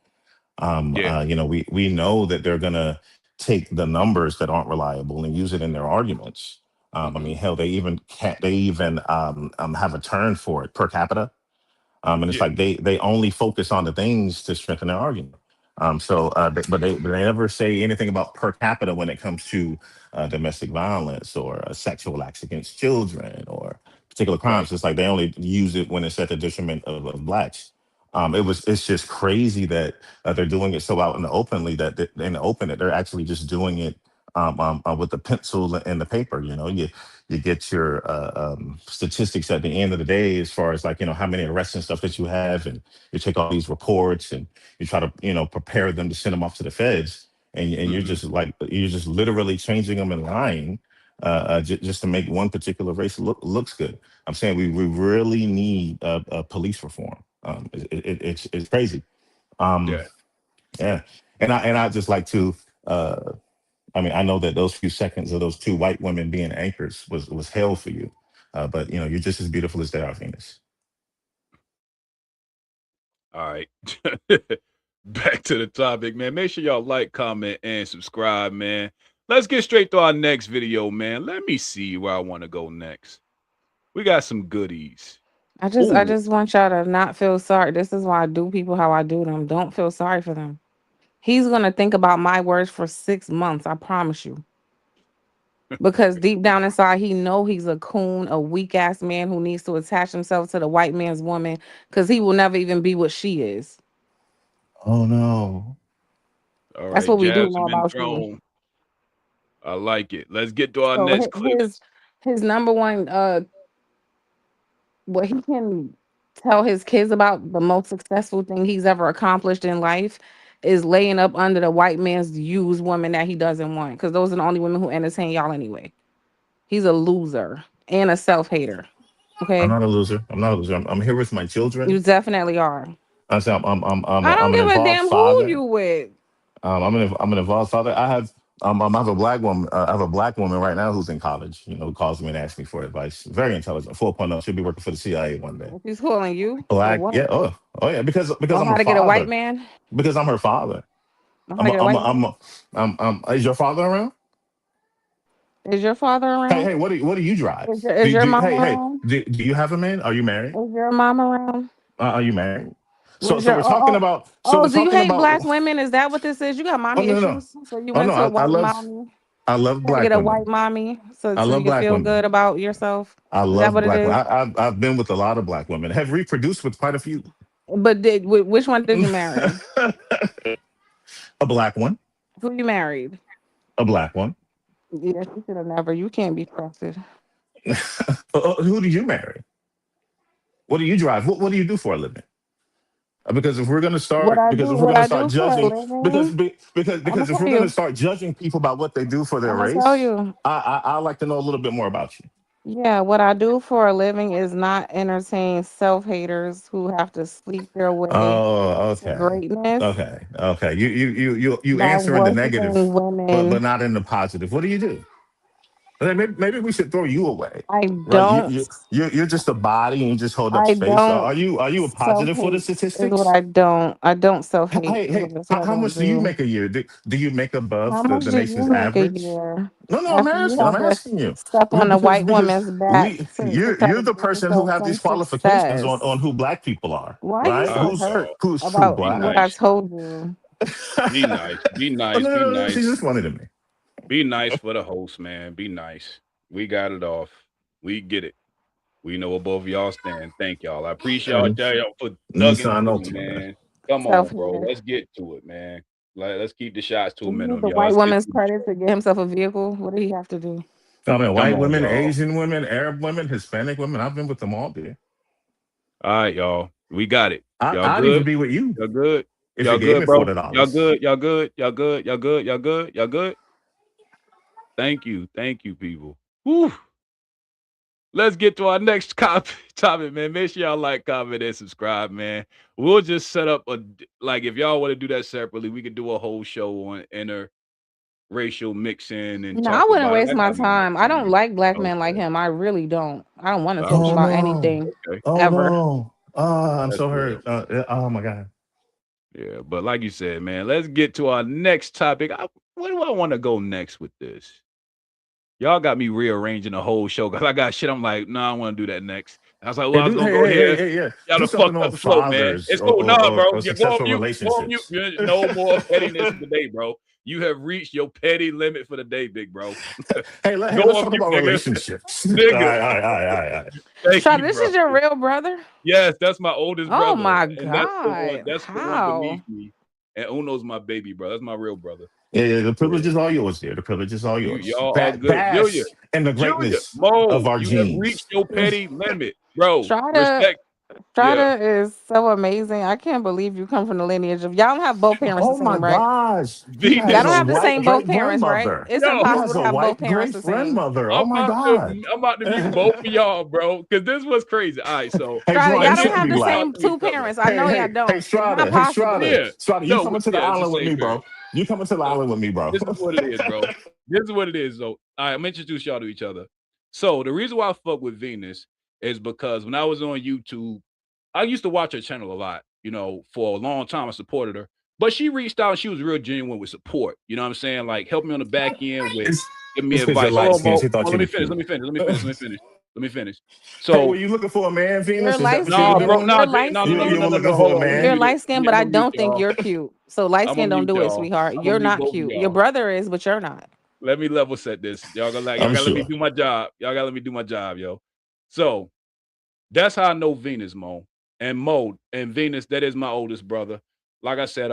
Yeah. We know that they're gonna take the numbers that aren't reliable and use it in their arguments. I Mm-hmm. mean, hell, they even have a term for it, per capita. And it's Yeah. like they only focus on the things to strengthen their argument. But they never say anything about per capita when it comes to domestic violence or sexual acts against children or particular Right. crimes. It's like they only use it when it's at the detriment of blacks. It's just crazy that they're doing it so out in the openly in the open that they're actually just doing it with the pencil and the paper. You get your statistics at the end of the day as far as like how many arrests and stuff that you have, and you take all these reports and you try to prepare them to send them off to the feds, and Mm-hmm. you're just literally changing them in line just to make one particular race looks good. I'm saying we really need police reform. It's crazy. Um, Yeah. yeah, and I just like to. I mean, I know that those few seconds of those two white women being anchors was hell for you, but you're just as beautiful as they are, Venus. All right. Back to the topic, man. Make sure y'all like, comment, and subscribe, man. Let's get straight to our next video, man. Let me see where I want to go next. We got some goodies. I Ooh. just want y'all to not feel sorry. This is why I do people how I do them. Don't feel sorry for them. He's gonna think about my words for 6 months. I promise you. Because deep down inside, he know he's a coon, a weak ass man who needs to attach himself to the white man's woman. Because he will never even be what she is. Oh no. All That's right. what we do Jabs know have been about you. thrown. I like it. Let's get to our So next clip. his number one what he can tell his kids about the most successful thing he's ever accomplished in life is laying up under the white man's used woman that he doesn't want. Because those are the only women who entertain y'all anyway. He's a loser and a self-hater. I'm Okay? not a loser. I'm not a loser. I'm here with my children. You definitely are. I say I don't I'm an give a involved damn who father. you with. I'm an involved father. I have a black woman. I have a black woman right now who's in college. Who calls me and asks me for advice. Very intelligent. 4.0. She'll be working for the CIA one day. She's calling you for Black. what? Yeah. Oh yeah. Because On I'm a how to get a white father. man? Because I'm her father. On how I'm to a, get a I'm a, white I'm man? a, Is your father around? Is your father Hey, around? hey, what do you drive? Is your mom Hey, around? do you have a man? Are you married? Is your mom around? Are you married? So Was so your we're talking about so we're do you talking hate about black women? Is that what this is? You got oh mommy no no issues. So you oh went no to a I white love mommy. Try to get black a white women. mommy I so you love can black feel women. good about yourself. I Is that love what it black women. is? I've been with a lot of black women. Have reproduced with quite a few. But which one did you marry? A black one. Who you married? A black one. Yes, you should have never. You can't be trusted. Who do you marry? What do you drive? What do you do for a living? Because if we're What gonna I start do for a judging, living, I'm gonna because if tell we're gonna you. start judging people about what they do for their I'm gonna tell race, you. I like to know a little bit more about you. Yeah, what I do for a living is not entertain self-haters who have to sleep their way Oh, to okay. greatness Okay. You by answer in the negative, worshiping but women. not in the positive. What do you do? Maybe we should throw you away. I Right? don't You're just a body and you just hold up I space. don't Are you a positive for the self-hate is what statistics? I don't. I don't self-hate. Hey, That's what I how don't much do you do. make a year? Do you make How above much the do you nation's make a average? year No, no, after you I'm have to asking you. step on the white Because woman's back to try you're to the give person who yourself have some these qualifications on success? who black people are, Why are you right? All so right, hurt y'all. Who's true about Be what black? I nice. told you? Be nice. Be Oh, nice. Be no. She's nice. just funny to me. Be nice for the host, man. Be nice. We got it off. We get it. We know where both of y'all stand. Thank y'all. I appreciate y'all for thugging Nissan through, Altima, man. man. Come on, bro. Self-hater. Let's get to it, man. Let's keep the shots to a He used minimum, the y'all. white Let's get woman's through the credit show. to get himself a vehicle. What did he have to do? I mean, Come white on, women, y'all. Asian women, Arab women, Hispanic women. I've been with them all, dear. All right, y'all. We got it. Y'all I'd even good? be with you Y'all good? if Y'all you gave good, me bro? Y'all $40. good? Y'all good? Y'all good? Y'all good? Y'all good? Y'all good? Thank you. Thank you, people. Whew. Let's get to our next topic, man. Make sure y'all like, comment, and subscribe, man. We'll just set up like if y'all want to do that separately, we could do a whole show on interracial mixing and No, I talk wouldn't about it. waste I my got more time. I don't time. like black men like Okay. him. I really don't. I don't want to All talk Oh right. about no! anything Okay. Oh ever. no! Oh, I'm That's so real. hurt. Oh my god! Yeah. But like you said, man, let's get to our next topic. Where do I want to go next with this? Y'all got me rearranging the whole show because I got shit. I'm like, no, I want to do that next. I was like, well, Yeah, I was do gonna go here. yeah. Y'all Do done something fucked up on the flow, man. fathers It's cool. Nah, bro. or You go on successful mute. Go on mute. relationships. No more pettiness today, bro. You have reached your petty limit for the day, big bro. Hey, Go let's on talk mute, about nigga. relationships. All Nigga. right, all right. Thank Try, you, this bro. is your real brother? Yes, that's my oldest Oh brother, my and God. that's the one beneath How? me. And Uno's my baby, bro. That's my real brother. Yeah, the For privilege real. is all yours, dear. The privilege is all yours. Y'all are good. Julia, Bask in the Julia, greatness of Mo, our you have reached genes. your petty limit, bro. Strada Respect. Yeah. Strada is so amazing. I can't believe you come from the lineage of y'all don't have both parents the Oh my same, right? gosh, he Y'all has Venus. don't a have the white same both great parents, right? grandmother. It's He Yo, has impossible a to have both white parents great the same. grandmother. Oh I'm my about god. to I'm about to mute both of y'all, bro, because this was crazy. All right, so Hey, Strada, Juwan, y'all you let's don't shouldn't have be the introduce black. y'all same to two each other. parents. I know y'all Hey, don't. It's not possible. Yeah. Strada, you No, coming to the it's the island with same me, parent. bro? You coming to the So island with me, bro? this is what it is, bro. This is what it is. So all right, I'm gonna introduce y'all to each other. So the reason why I fuck with Venus is because when I was on YouTube, I used to watch her channel a lot, for a long time. I supported her. But she reached out and she was real genuine with support. You know what I'm saying? Like help me on the back end with It's giving me it's because you're advice. light Hold on, skinned. Mo. She thought Let you me were finish. cute. Let me finish. Let me finish. Let me finish. Let me finish. Hey, were So you looking for a man, You're Venus? Is that light what you were nah, skinned. bro, doing? nah, You're light no, no, no, You no, skinned. were no, looking no. for Hold a on. Let me You're man? mute it. light skinned, but I'm I gonna mute don't think y'all. you're cute. So light I'm skin gonna don't mute do it, y'all. sweetheart. I'm gonna You're mute not both of cute. Your y'all. brother is, but you're not. Let me level set this. Y'all I'm gotta let me sure. do my job. Y'all gotta let me do my job, yo. So that's how I know Venus, Mo and Venus. That is my oldest brother. Like I said,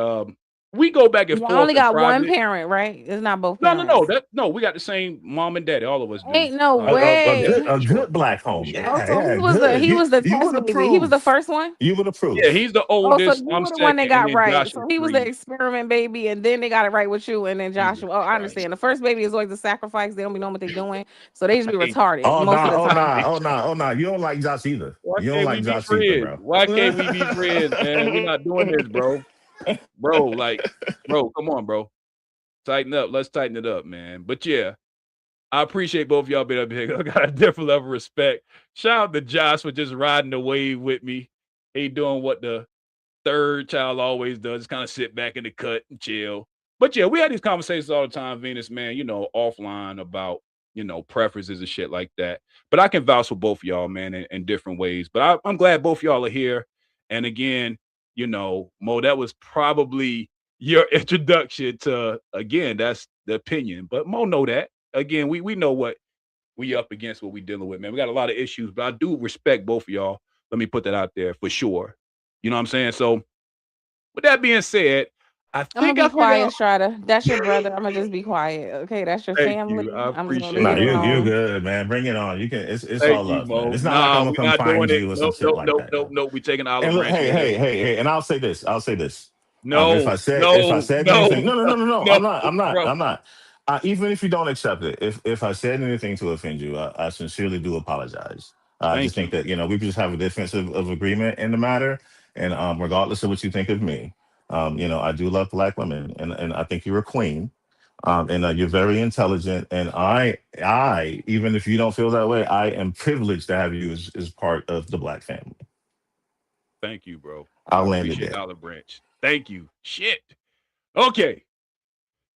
we go back and Y'all forth only in got one private. parent, right? It's not both No, no, no. parents. We got the same mom and daddy. All of us do. Ain't no Yeah, way. for A sure, good black for home. sure. Oh, so Yeah, good. he was the You test would baby. He was the approve. first one. You would Yeah, approve. he's the Oh, so oldest. you I'm were the one that second, and got then right. Joshua's So he was the 3. experiment baby, and then they got it right with you, and then Jesus Joshua. Oh, I Christ! understand. The first baby is always the sacrifice. They don't be knowing what they're doing, so they just I be hate, retarded Oh most of nah, the oh time. nah, hate oh nah, oh nah. You don't like Josh either. Why You don't can't we like be Josh either, friends? bro. Why can't we be friends, man? We're not doing this, bro. Like, bro, come on, bro. Tighten up. Let's tighten it up, man. But yeah, I appreciate both of y'all being up here. I got a different level of respect. Shout out to Josh for just riding the wave with me. He doing what the third child always does, just kind of sit back in the cut and chill. But yeah, we had these conversations all the time, Venus, man, offline about, preferences and shit like that. But I can vouch for both of y'all, man, in different ways. But I'm glad both of y'all are here. And again, Mo, that was probably your introduction to, again, that's the opinion. But Mo know that. Again, we know what we up against, what we dealing with, man. We got a lot of issues, but I do respect both of y'all. Let me put that out there for sure. You know what I'm saying? So with that being said, I I'm gonna think be I figured quiet, out. Strata. That's your brother. I'm gonna just be quiet. Okay, that's your Thank you. family. I I'm just gonna appreciate leave Nah, it that, you're alone. good, man. Bring it on. You can. It's Thank all you, love, man. Mo. It's not like I'm Nah, gonna we come not doing find it. you or some Nope, shit nope, like nope, that, nope, yo. nope. We taking olive And look, branch hey, together. and I'll say this. I'll say this. If No, I said no, anything, no, no. no, I'm not. bro. Even if you don't accept it, if I said anything to offend you, I sincerely do apologize. I just Thank think you. that we just have a difference of agreement in the matter, and regardless of what you think of me, I do love black women, and I think you're a queen, and you're very intelligent, and I even if you don't feel that way, I am privileged to have you as part of the black family. Thank you, bro. I I'll land it appreciate there. Olive Branch. Thank you. Shit. Okay.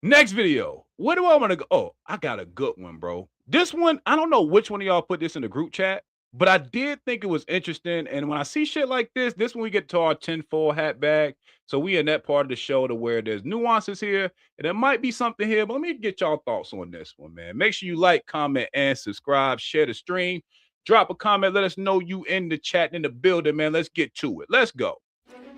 Next video. What do I want to go? Oh, I got a good one, bro. This one, I don't know which one of y'all put this in the group chat, but I did think it was interesting. And when I see shit like this when we get to our tinfoil hat bag. So we in that part of the show to where there's nuances here, and there might be something here, but let me get y'all thoughts on this one, man. Make sure you like, comment, and subscribe. Share the stream. Drop a comment. Let us know you in the chat, in the building, man. Let's get to it. Let's go.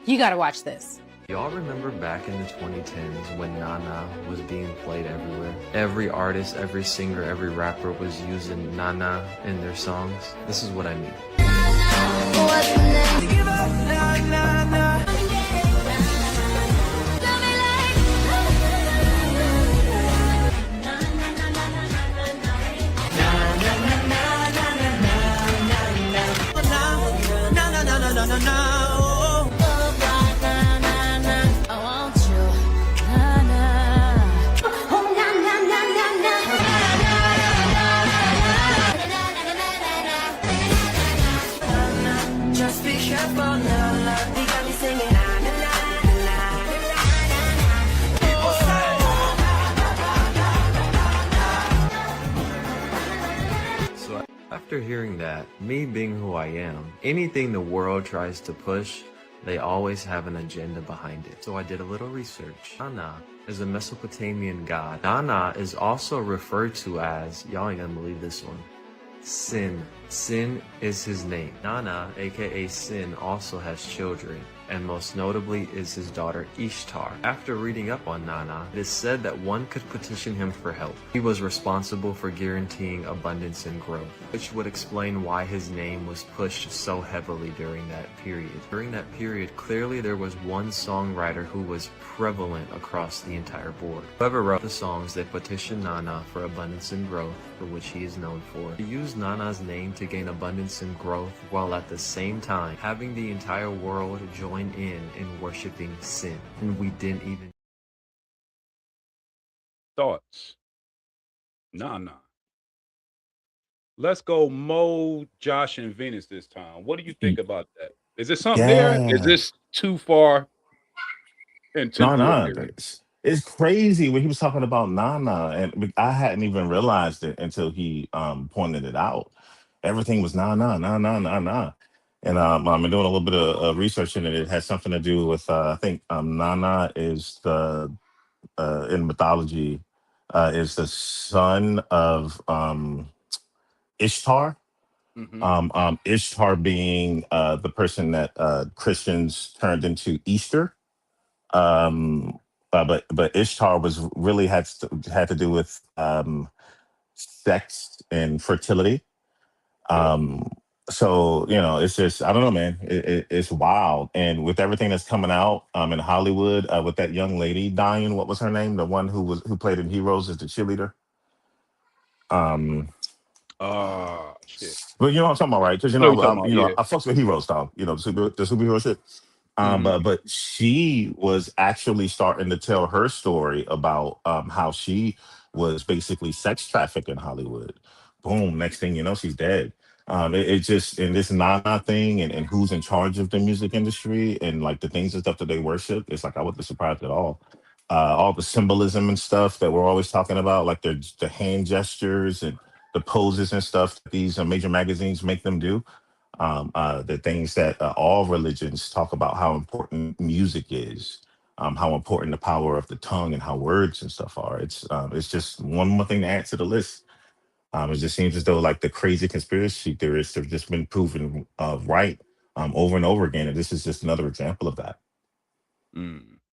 You gotta watch this. Y'all remember back in the 2010s when Nanna was being played everywhere? Every artist, every singer, every rapper was using Nanna in their songs. This is what I mean. So after hearing that, me being who I am, anything the world tries to push, they always have an agenda behind it. So I did a little research. Nanna is a Mesopotamian god. Nanna is also referred to as, y'all ain't gonna believe this one, Sin. Sin is his name. Nanna, aka Sin, also has children, and most notably is his daughter Ishtar. After reading up on Nanna, it is said that one could petition him for help. He was responsible for guaranteeing abundance and growth, which would explain why his name was pushed so heavily during that period. During that period, clearly there was one songwriter who was prevalent across the entire board. Whoever wrote the songs that petitioned Nanna for abundance and growth, for which he is known for, he used Nanna's name to gain abundance and growth while at the same time having the entire world join in worshiping Sin. And we didn't even... Thoughts? Nah. Let's go Mo, Josh, and Venus this time. What do you think about that? Is there something there? Is this too far into No. It's crazy when he was talking about Nanna, and I hadn't even realized it until he pointed it out. Everything was Nanna. And I've been doing a little bit of research in it. It has something to do with I think Nanna is the in mythology is the son of Ishtar. Ishtar being the person that Christians turned into Easter. But Ishtar was really had to do with sex and fertility. So it's just, I don't know, man. It's wild, and with everything that's coming out in Hollywood, with that young lady dying, what was her name? The one who played in Heroes as the cheerleader. Shit. But you know what I'm talking about, right? Because I fucks with Heroes, dog. The superhero shit. But she was actually starting to tell her story about how she was basically sex trafficked in Hollywood. Boom, next thing you know, she's dead. It just, and this Nanna thing and who's in charge of the music industry and like the things and stuff that they worship, it's like I wasn't surprised at all. All the symbolism and stuff that we're always talking about, like the hand gestures and the poses and stuff that these major magazines make them do. The things that all religions talk about, how important music is, how important the power of the tongue and how words and stuff are. It's just one more thing to add to the list. It just seems as though like the crazy conspiracy theorists have just been proven right over and over again, and this is just another example of that.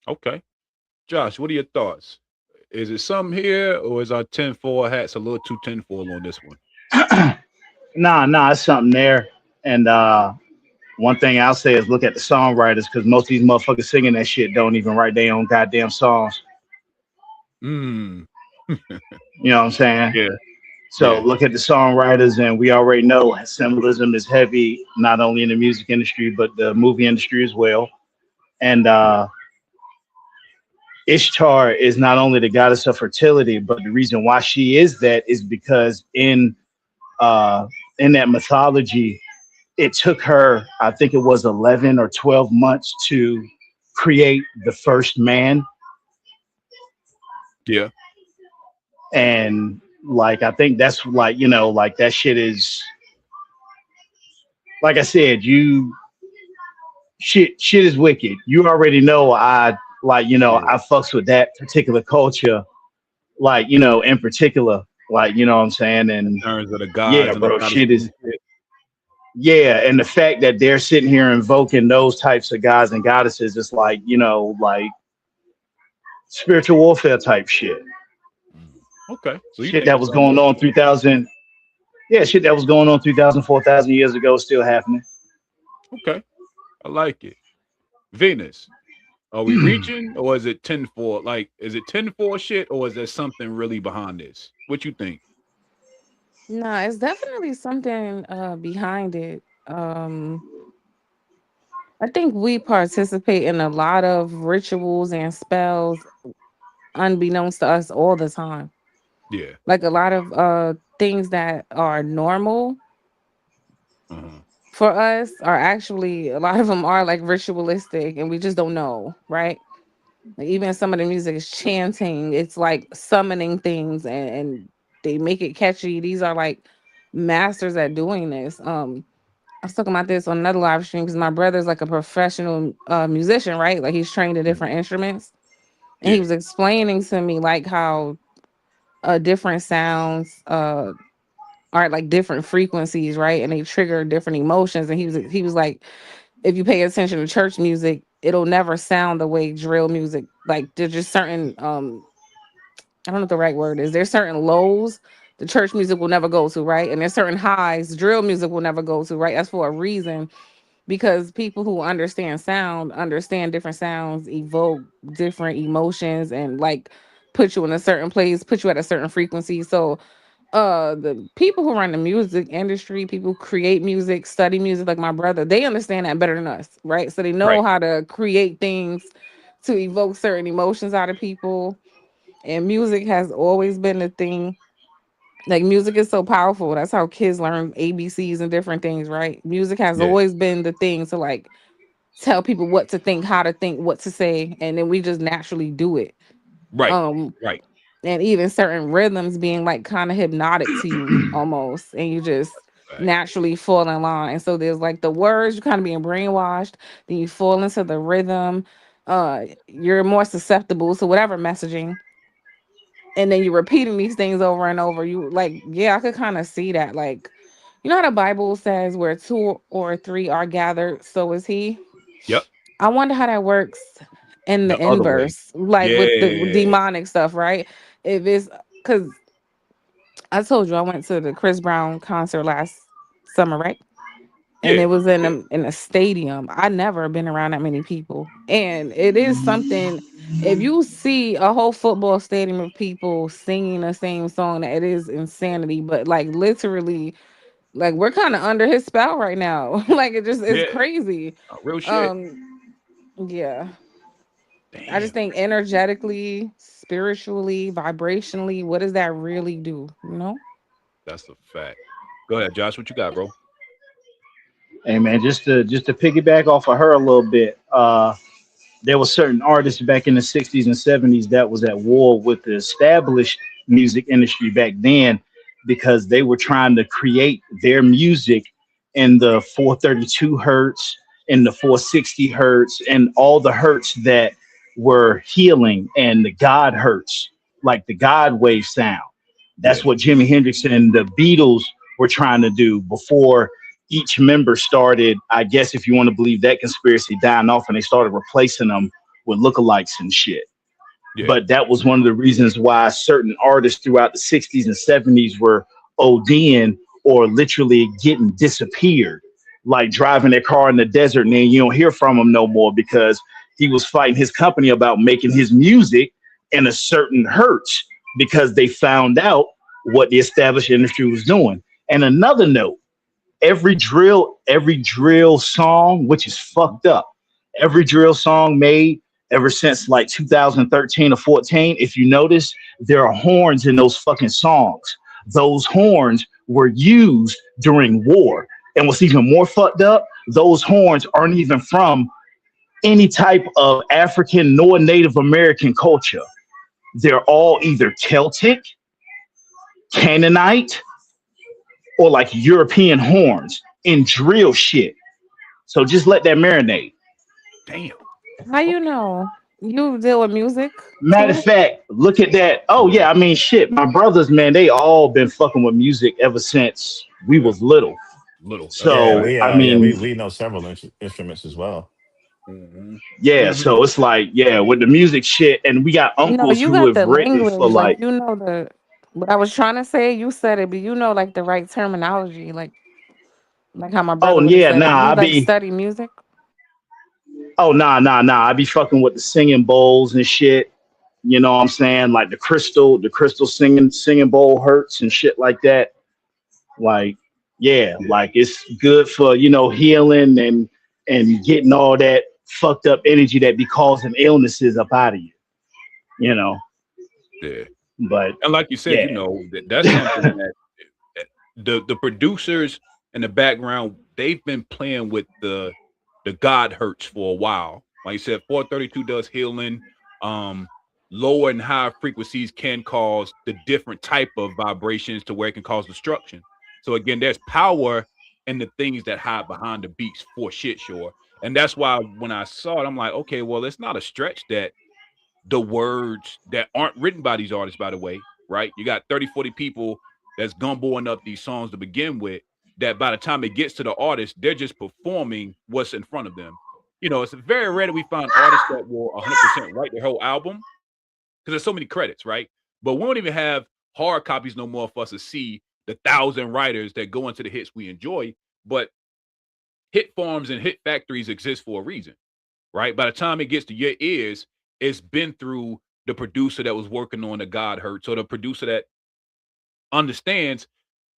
Okay, Josh, what are your thoughts? Is it something here, or is our tinfoil hats a little too tinfoil on this one? Nah, it's something there. And one thing I'll say is look at the songwriters, because most of these motherfuckers singing that shit don't even write their own goddamn songs. You know what I'm saying? Yeah. So Yeah. look at the songwriters, and we already know symbolism is heavy, not only in the music industry, but the movie industry as well. And Ishtar is not only the goddess of fertility, but the reason why she is that is because in that mythology, it took her, I think it was 11 or 12 months to create the first man. Yeah. And like, I think that's like, you know, like that shit is, like I said, shit is wicked. You already know I like, you know, Yeah. I fucks with that particular culture, like, you know, in particular, like, you know what I'm saying? In And terms of the yeah, gods and the bro, goddesses shit is, and shit. yeah. And the fact that they're sitting here invoking those types of gods and goddesses is like, you know, like spiritual warfare type shit. Okay. So you Shit think that it's was something going there? on 3,000. Yeah, shit that was going on 3,000, 4,000 years ago is still happening. Okay. I like it. Venus. Are we reaching, or is it 10-4? Like, is it 10-4 shit, or is there something really behind this? What you think? No, it's definitely something behind it. I think we participate in a lot of rituals and spells unbeknownst to us all the time. Yeah. Like a lot of things that are normal Uh-huh. for us are actually, a lot of them are like ritualistic and we just don't know, right? Like even some of the music is chanting, it's like summoning things, and they make it catchy. These are like masters at doing this. I was talking about this on another live stream because my brother's like a professional musician, right? Like he's trained in different instruments. And he Yeah. was explaining to me like how different sounds are like different frequencies, right? And they trigger different emotions. And he was like, if you pay attention to church music, it'll never sound the way drill music. Like there's just certain I don't know what the right word is. There's certain lows the church music will never go to, right? And there's certain highs drill music will never go to, right? That's for a reason, because people who understand sound understand different sounds evoke different emotions and like put you in a certain place, put you at a certain frequency. So the people who run the music industry, people who create music, study music, like my brother, they understand that better than us, right? So they know Right. how to create things to evoke certain emotions out of people. And music has always been the thing. Like music is so powerful. That's how kids learn ABCs and different things, right? Music has Yeah. always been the thing to like tell people what to think, how to think, what to say, and then we just naturally do it. Right. Um, Right. and even certain rhythms being like kind of hypnotic to you almost, and you just Right. naturally fall in line. So there's like the words, you kind of being brainwashed, then you fall into the rhythm. You're more susceptible to whatever messaging, and then you're repeating these things over and over. You like, yeah, I could kind of see that. Like, you know how the Bible says where two or three are gathered, so is he. Yep. I wonder how that works in The the other way. inverse, like with the Yeah. demonic stuff, right? If it's because I told you I went to the Chris Brown concert last summer, right? And Yeah. it was in Yeah. a stadium. I never been around that many people, and it is something. If you see a whole football stadium of people singing the same song, that it is insanity. But like literally, like we're kind of under his spell right now. Like it just is Yeah. crazy. Real shit. Um, yeah. I just Damn. think energetically, spiritually, vibrationally, what does that really do? You know? That's a fact. Go ahead, Josh. What you got, bro? Hey man, just to piggyback off of her a little bit, there were certain artists back in the 60s and 70s that was at war with the established music industry back then because they were trying to create their music in the 432 hertz, in the 460 hertz, and all the hertz that were healing, and the God hertz, like the God wave sound. That's Yeah. what Jimi Hendrix and the Beatles were trying to do before each member started, I guess, if you want to believe that conspiracy, dying off, and they started replacing them with lookalikes and shit. Yeah. But that was one of the reasons why certain artists throughout the 60s and 70s were ODing or literally getting disappeared, like driving their car in the desert, and then you don't hear from him no more because he was fighting his company about making his music in a certain hertz. because they found out what the established industry was doing. And another note, every drill song, which is fucked up, every drill song made ever since like 2013 or 14, if you notice, there are horns in those fucking songs. Those horns were used during war. And what's even more fucked up, those horns aren't even from any type of African nor Native American culture. They're all either Celtic, Canaanite, or like European horns in drill shit. So just let that marinate. Damn. How you know? You deal with music Matter too? of fact, look at that. Oh yeah, I mean shit. My brothers, man, they all been fucking with music ever since we was little. Little. That's Yeah, So right. I mean, we know several instruments as well. Mm-hmm. yeah. Mm-hmm. So it's like, yeah, with the music shit, and we got No, uncles you who got have the written for language, like like, you know the what I was trying to say, you said it, but you know like the right terminology, like how my oh brother would have yeah, said it. nah, You I like be, study music? oh nah, I be fucking with the singing bowls and shit. You know what I'm saying? Like the crystal singing bowl hurts and shit like that. Like, yeah, like it's good for, healing and getting all that fucked up energy that be causing illnesses up out of you, you know. Yeah. But And like you said, yeah, that's something that the producers in the background, they've been playing with the God hurts for a while. Like you said, 432 does healing. Lower and higher frequencies can cause the different type of vibrations to where it can cause destruction. So again, there's power in the things that hide behind the beats for shit, sure. And that's why when I saw it, I'm like, okay, well, it's not a stretch that the words that aren't written by these artists, by the way, right? You got 30, 40 people that's gumboing up these songs to begin with, that by the time it gets to the artist, they're just performing what's in front of them. It's very rare that we find artists that will 100% write their whole album because there's so many credits, right? But we don't even have hard copies no more for us to see the 1,000 writers that go into the hits we enjoy. But hit farms and hit factories exist for a reason, right? By the time it gets to your ears, it's been through the producer that was working on the God Hurts, or the producer that understands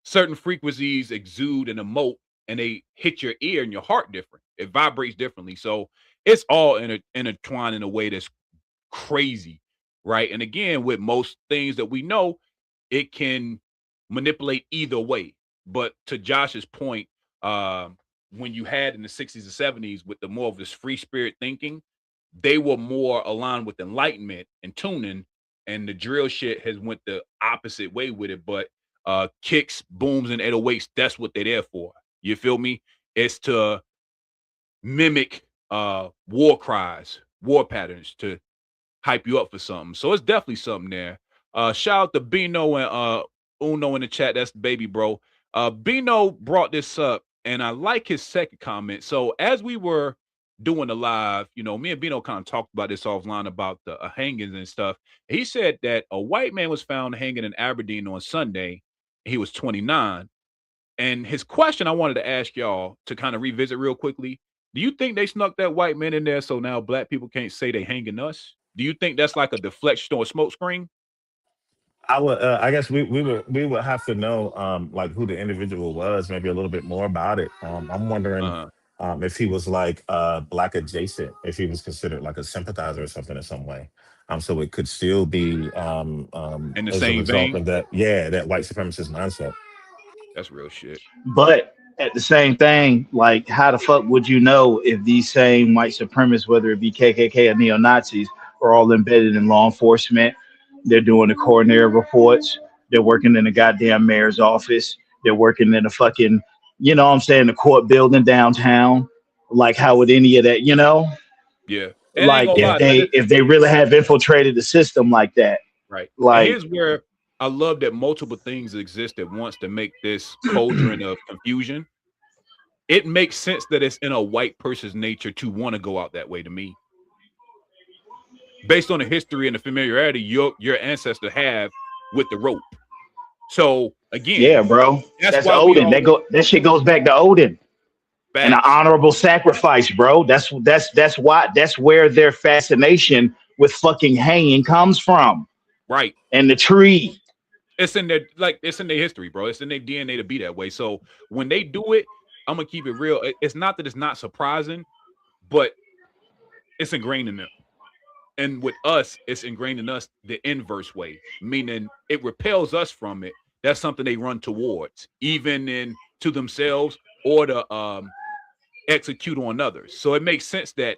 certain frequencies exude and emote, and they hit your ear and your heart different. It vibrates differently. So it's all intertwined in a way that's crazy, right? And again, with most things that we know, it can manipulate either way. But to Josh's point, when you had in the 60s and 70s with the more of this free spirit thinking, they were more aligned with enlightenment and tuning, and the drill shit has went the opposite way with it. But kicks, booms, and 808s, that's what they're there for. You feel me? It's to mimic war cries, war patterns, to hype you up for something. So it's definitely something there. Shout out to Bino and Uno in the chat. That's the baby bro. Bino brought this up, and I like his second comment. So as we were doing the live, me and Bino kind of talked about this offline about the hangings and stuff. He said that a white man was found hanging in Aberdeen on Sunday. He was 29. And his question I wanted to ask y'all to kind of revisit real quickly: do you think they snuck that white man in there so now black people can't say they hanging us? Do you think that's like a deflection or a smoke screen? I guess we would have to know like who the individual was, maybe a little bit more about it. I'm wondering Uh-huh. if he was like black adjacent, if he was considered like a sympathizer or something in some way. So it could still be In the as a same result vein? of that, yeah, that white supremacist mindset. That's real shit. but at the same thing, like, how the fuck would you know if these same white supremacists, whether it be KKK or neo Nazis, are all embedded in law enforcement? They're doing the coroner reports. They're working in the goddamn mayor's office. They're working in the fucking, what I'm saying, the court building downtown. Like, how would any of that, Yeah. And I ain't like gonna Yeah, lie, if they really have infiltrated the system like that, right. And like, here's where I love that multiple things exist at once to make this cauldron of confusion. It makes sense that it's in a white person's nature to want to go out that way to me. Based on the history and the familiarity your ancestor have with the rope. So again, yeah, bro, that's that's why we Odin. always That shit goes back to Odin and an facts. honorable sacrifice, bro. That's why, that's where their fascination with fucking hanging comes from. Right. And the tree. It's in their it's in their history, bro. It's in their DNA to be that way. So when they do it, I'm gonna keep it real. It's not that it's not surprising, but it's ingrained in them. And with us, it's ingrained in us the inverse way, meaning it repels us from it. That's something they run towards, even in to themselves or to execute on others. So it makes sense that,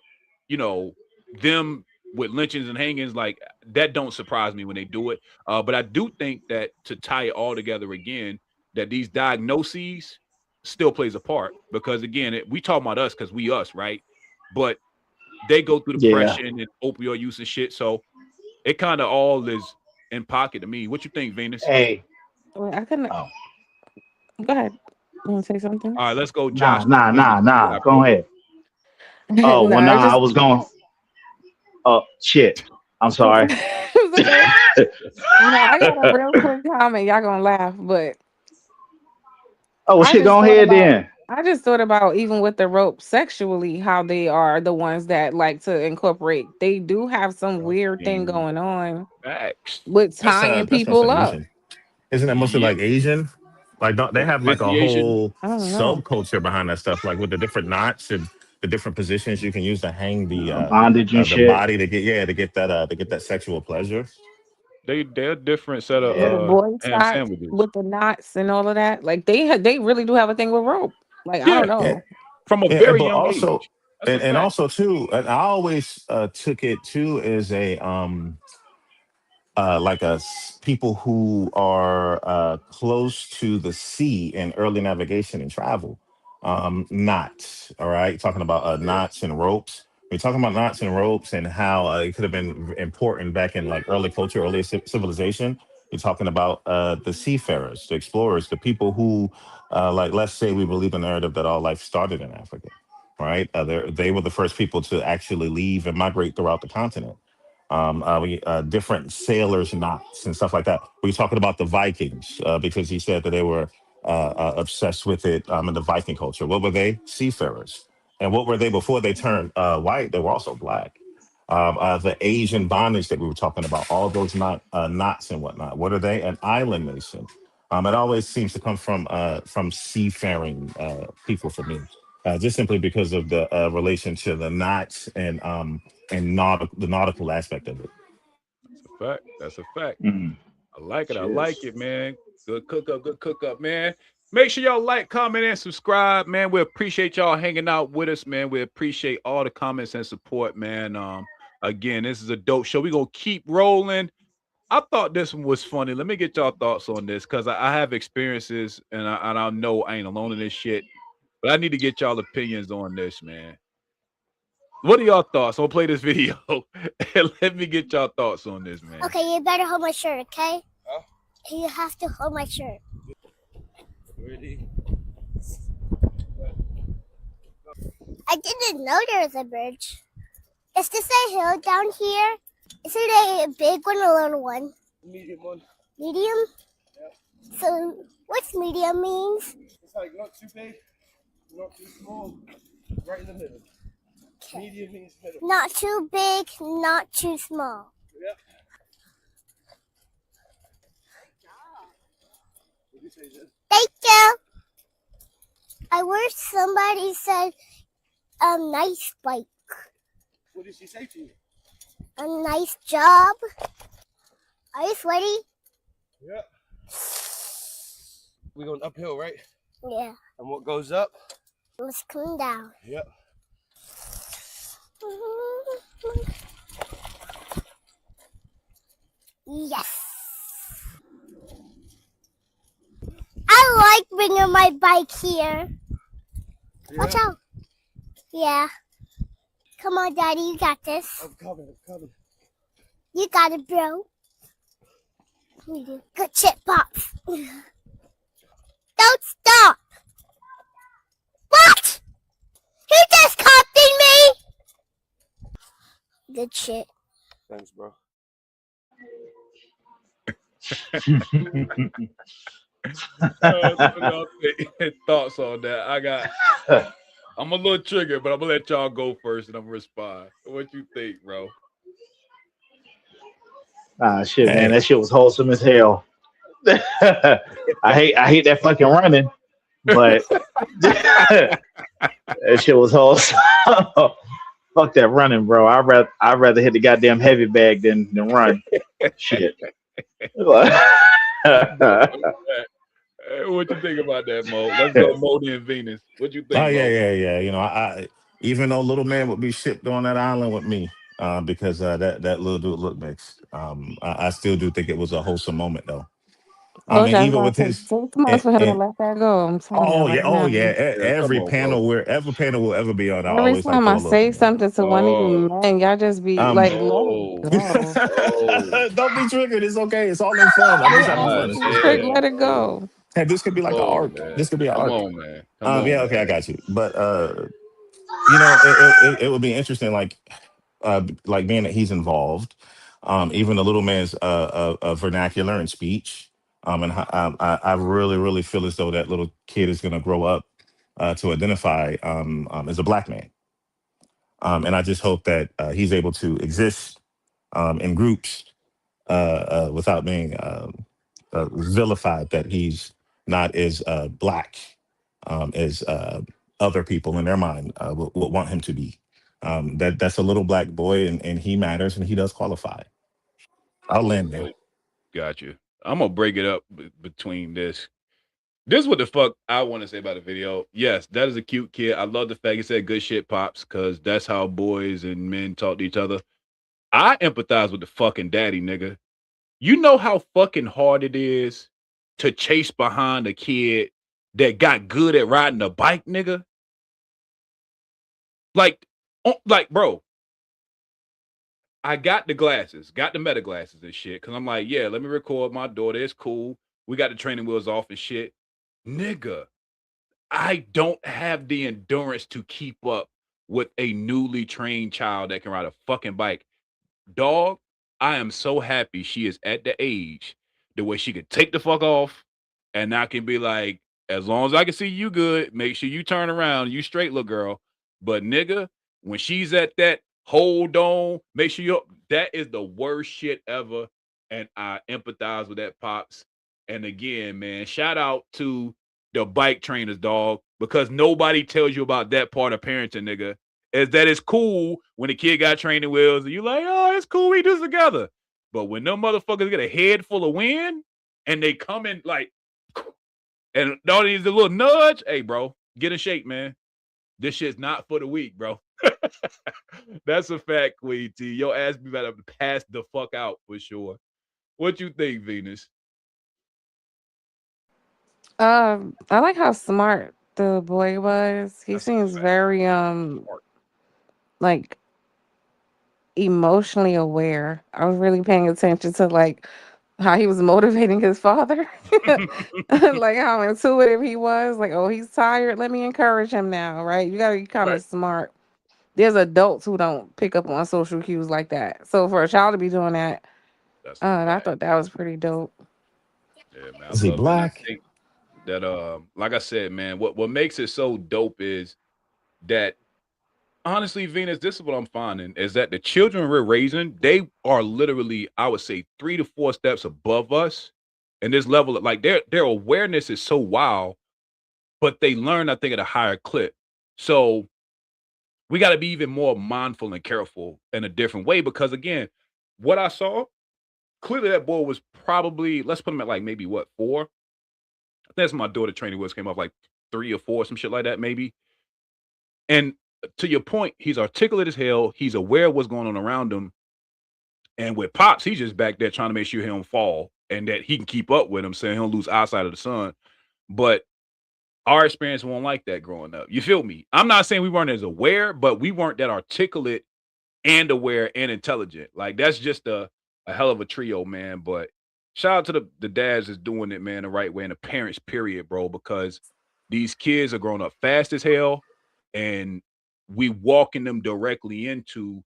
them with lynchings and hangings, like that don't surprise me when they do it. But I do think that to tie it all together again, that these diagnoses still plays a part because again, we talk about us because we us, right? But they go through Yeah. depression and opioid use and shit. So it kind of all is in pocket to me. What you think, Venus? Hey. Wait, I couldn't. Oh. Go ahead. You want to say something? All right, let's go, Nah. Josh. Venus, Go ahead. Oh, No, well, I I just. was going. Oh, shit. I'm sorry. It's okay. I got a real quick comment. Y'all gonna laugh, but Oh, well, I shit, just go thought ahead about. then. I just thought about even with the rope sexually, how they are the ones that like to incorporate. They do have some weird thing going on Facts. with tying That's mostly people up. Asian. Isn't that mostly Yeah. like Asian? Like, don't they have like a Initiation. whole I don't know. subculture behind that stuff? Like with the different knots and the different positions you can use to hang Bondage and the shit. body to get that sexual pleasure. They're different set Yeah, the of Yeah. boy ham ties sandwiches. with the knots and all of that. Like they really do have a thing with rope. Like I don't Yeah, Yeah, know. from a yeah, very but young also age. That's a and fact. also too, and I always took it too as a like people who are close to the sea and early navigation and travel. Knots, all right, talking about knots and ropes. We're talking about knots and ropes and how it could have been important back in like early culture, early civilization. You're talking about the seafarers, the explorers, the people who, like, let's say we believe the narrative that all life started in Africa, right? They were the first people to actually leave and migrate throughout the continent. Different sailors' knots and stuff like that. We're talking about the Vikings because he said that they were obsessed with it in the Viking culture. What were they? Seafarers. And what were they before they turned white? They were also black. The Asian bondage that we were talking about, all those knots and whatnot. What are they? An island nation. It always seems to come from seafaring people for me, just simply because of the relation to the knots and the nautical aspect of it. That's a fact. That's a fact. Mm. I like it. I Cheers. like it, man. Good cook up, man. Make sure y'all like, comment, and subscribe, man. We appreciate y'all hanging out with us, man. We appreciate all the comments and support, man. Again, this is a dope show. We're gonna keep rolling. I thought this one was funny. Let me get y'all thoughts on this because I have experiences and I know I ain't alone in this shit. But I need to get y'all opinions on this, man. What are y'all thoughts? I'll play this video and let me get y'all thoughts on this, man. Okay, you better hold my shirt, okay? Huh? You have to hold my shirt. Ready? I didn't know there was a bridge. Is this a hill down here? Is it a big one or a little one? Medium one. Medium? Yeah. So, what's medium means? It's like not too big, not too small, right in the middle. Okay. Medium means middle. Not too big, not too small. Yeah. What did you say, Jen? Thank you. I wish somebody said nice bike. What did she say to you? A nice job. Are you sweaty? Yeah. We're going uphill, right? Yeah. And what goes up? Let's come down. Yep. Yes. I like bringing my bike here. Yeah. Watch out. Yeah. Come on, Daddy. You got this. I'm coming. You got it, bro. You do. Good shit, Pops. Don't stop. What? He just copped in me. Good shit. Thanks, bro. Thoughts on that? I'm a little triggered, but I'm gonna let y'all go first and I'm gonna respond. What you think, bro? Ah, shit, man, Hey, that shit was wholesome as hell. I hate that fucking running, but that shit was wholesome. Fuck that running, bro. I'd rather hit the goddamn heavy bag than run. Shit. What you think about that, Mo? Let's go, Modi and Venus. What you oh think, yeah, Mo? yeah, yeah. I even though little man would be shipped on that island with me, because that little dude look mixed. I still do think it was a wholesome moment though. Told And you I was even gonna with take his 6 months and, for him to and let that go. I'm telling you right oh now. yeah, Yeah, come every on, bro. panel every panel will ever be on, I Every always like time throw I a little say thing in something to one of you Oh, men, y'all just be there. like, let it oh, go. oh. Don't be triggered. It's okay. It's all in fun. I'm just having I'm God fun. just It's, be it's straight, cool. damn, let it bro. go. Hey, this could be like an Whoa, arc. man. This could be an Come arc. on, man. Come on, Yeah, okay, I man. got you. But it would be interesting, like being that he's involved, even the little man's vernacular and speech, and I really really feel as though that little kid is going to grow up to identify as a black man, and I just hope that he's able to exist in groups without being vilified, that he's not as black as other people in their mind would want him to be. That's a little black boy, and he matters, and he does qualify. I'll land there. Wait, got you. I'm gonna break it up between this. This is what the fuck I want to say about the video. Yes, that is a cute kid. I love the fact he said good shit pops, because that's how boys and men talk to each other. I empathize with the fucking daddy, nigga. You know how fucking hard it is to chase behind a kid that got good at riding a bike, nigga? Like, bro, I got the glasses, got the meta glasses and shit, because I'm like, yeah, let me record my daughter. It's cool. We got the training wheels off and shit. Nigga, I don't have the endurance to keep up with a newly trained child that can ride a fucking bike. Dog, I am so happy she is at the age the way she could take the fuck off, and I can be like, as long as I can see you good, make sure you turn around, you straight little girl. But nigga, when she's at that hold on, make sure you that is the worst shit ever. And I empathize with that pops. And again, man, shout out to the bike trainers, dog, because nobody tells you about that part of parenting, nigga, is that it's cool when the kid got training wheels and you like, oh, it's cool, we do this together. But when them motherfuckers get a head full of wind and they come in like, and all needs a little nudge, hey, bro, get in shape, man. This shit's not for the weak, bro. That's a fact, Queen T. Your ass be about to pass the fuck out for sure. What you think, Venus? I like how smart the boy was. He That's a seems fact. very like emotionally aware. I was really paying attention to like how he was motivating his father. Like how intuitive he was. Like, oh, he's tired. Let me encourage him now, right? You gotta be kind Right. of smart. There's adults who don't pick up on social cues like that. So for a child to be doing that, That's a I fact. thought that was pretty dope. Yeah, man, I Is he love it. And I black? think that, like I said, man, what makes it so dope is that honestly, Venus, this is what I'm finding is that the children we're raising, they are literally, I would say, 3 to 4 steps above us. And this level of like their awareness is so wild, but they learn, I think, at a higher clip. So we got to be even more mindful and careful in a different way because again, what I saw, clearly that boy was probably, let's put him at like maybe what, 4? I think that's my daughter training wheels came off like 3 or 4, some shit like that, maybe. And to your point, he's articulate as hell. He's aware of what's going on around him. And with Pops, he's just back there trying to make sure he don't fall and that he can keep up with him, so he don't lose eyesight of the sun. But our experience wasn't like that growing up. You feel me? I'm not saying we weren't as aware, but we weren't that articulate and aware and intelligent. Like that's just a hell of a trio, man. But shout out to the dads that's doing it, man, the right way, and the parents, period, bro, because these kids are growing up fast as hell, and we walking them directly into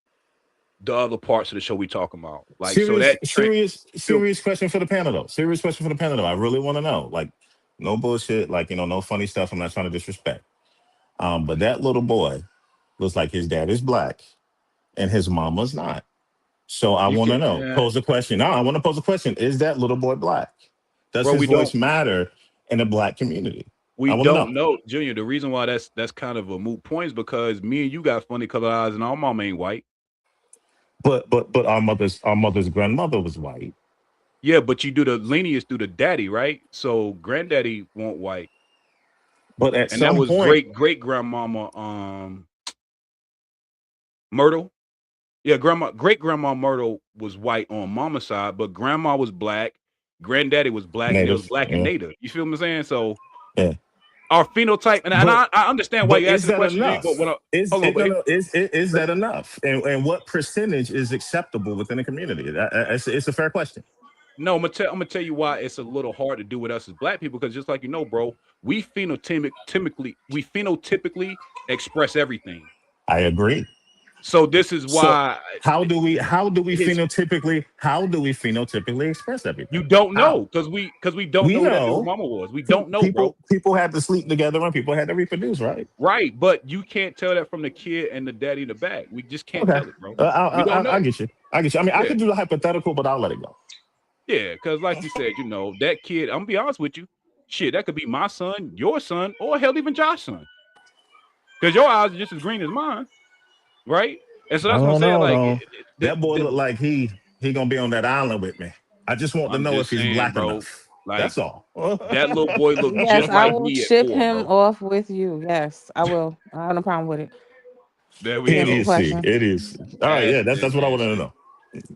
the other parts of the show we talking about. Like so Serious, that serious, feel serious question for the panel though. Serious question for the panel though. I really want to know. Like, no bullshit. Like, no funny stuff. I'm not trying to disrespect. But that little boy looks like his dad is black and his mama's not. So I You want to can, know. Pose a question. No, I want to pose a question. Is that little boy black? Does bro. his We don't. voice matter in the black community? I We want to know. don't know, Junior. The reason why that's kind of a moot point is because me and you got funny colored eyes, and our mom ain't white. But our mother's grandmother was white. Yeah, but you do the lineage through the daddy, right? So granddaddy won't white, But at and that some was point, great grandmama Myrtle. Yeah, great grandma Myrtle was white on mama's side, but grandma was black, granddaddy was black, and it was native. black and Yeah. native. You feel what I'm saying? So Yeah. our phenotype, and But I understand why but you is asking the that question, Junior, but enough? Is hold on, it but no no is that enough? And what percentage is acceptable within the community? It's a fair question. no, I'm gonna tell you why it's a little hard to do with us as black people, because just like bro, we phenotypically express everything. I agree. So this is So why how do we his phenotypically express you everything? don't How? know because we don't We know who that baby know mama was. We don't know, bro. people had to sleep together and people had to reproduce, right? Right, but you can't tell that from the kid and the daddy in the back. We just can't Okay. tell it, bro. We don't I know. get you. I get you. I mean, I Yeah, could do the hypothetical, but I'll let it go. yeah, because like you said, that kid. I'm gonna be honest with you. Shit, that could be my son, your son, or hell, even Josh's son. Because your eyes are just as green as mine, right? And so I that's what I'm don't saying. know Like, though. That boy look like he gonna be on that island with me. I just want to I'm know if just he's saying, black bro. enough. Like That's all. that little boy looked Yes, just I like will me at ship 4, him bro. off with you. Yes, I will. I have no problem with it. There we Answer the go. Idiocy. question. It is. All right, That's yeah, that's what I wanted to idiocy. know.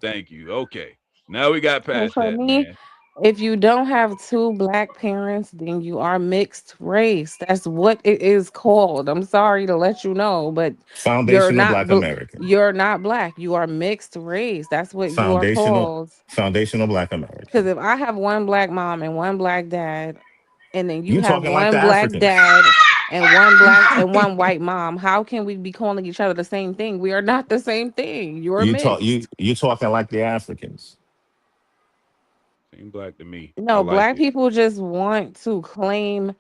Thank you. Okay, now we got And past for that, me, man. if you don't have two black parents, then you are mixed race. That's what it is called. I'm sorry to let you know, but you're Foundational not black American. you're not black. You are mixed race. That's what you are Foundational called. foundational black Because American. if I have one black mom and one black dad, and then you You have talking like the one black Africans. dad and one black and one white mom, how can we be calling each other the same thing? We are not the same thing. You're mixed. You talking like the Africans. Seem black to me. I No, like black it. people just want to claim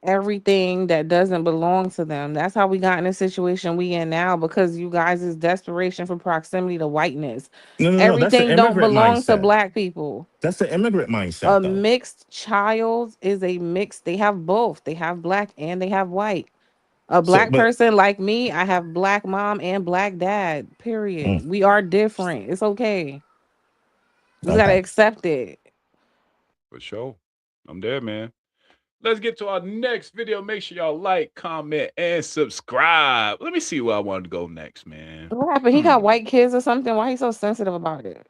everything that doesn't belong to them. That's how we got in the situation we in now, because you guys' desperation for proximity to whiteness. No. That's the Everything don't immigrant belong to mindset. black people. That's the immigrant mindset, A though. mixed child is a mix. They have both. They have black and they have white. A So, black but person like me, I have black mom and black dad. Period. mm, We are different. It's okay. We just gotta okay. accept it. For sure. I'm there, man. Let's get to our next video. Make sure y'all like, comment, and subscribe. Let me see where I want to go next, man. What happened? He got white kids or something. Why he so sensitive about it?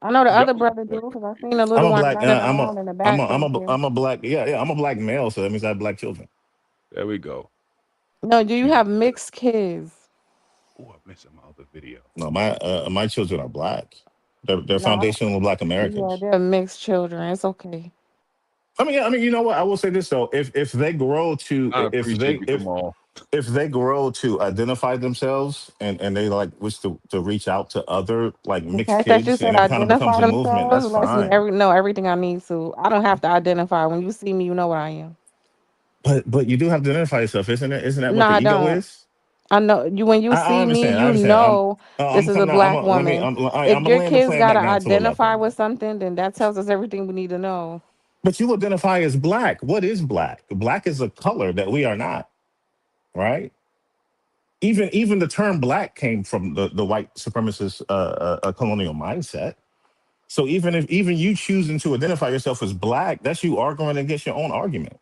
I know the Y'all other look brother do like because I seen the I'm little a one black. running around in the back with his kid. I'm a black. Yeah. I'm a black male, so that means I have black children. There we go. No, do you Junior have said, mixed kids? oh, I'm missing my other video. No, my children are black. They're No. foundational black Yeah, Americans. they're mixed children. It's okay. I mean, you know what? I will say this though: if they grow to I appreciate you, Kamal. if they grow to identify themselves and they like wish to reach out to other like The mixed fact that you kids and said it kind of becomes identify a movement, that's themselves lets me fine. know everything I need to. I don't have to identify. When you see me, you know what I am. But you do have to identify yourself, isn't it? Isn't that No, what the I ego don't. is? I know you when you I see me, understand. I you understand. know I'm this is a coming out. black woman. If I'm gonna your land the kids plane back gotta down to a level. identify with something, then that tells us everything we need to know. But you identify as black. What is black? Black is a color that we are not, right? Even the term black came from the white supremacist colonial mindset. So even you choosing to identify yourself as black, that's you arguing against your own argument.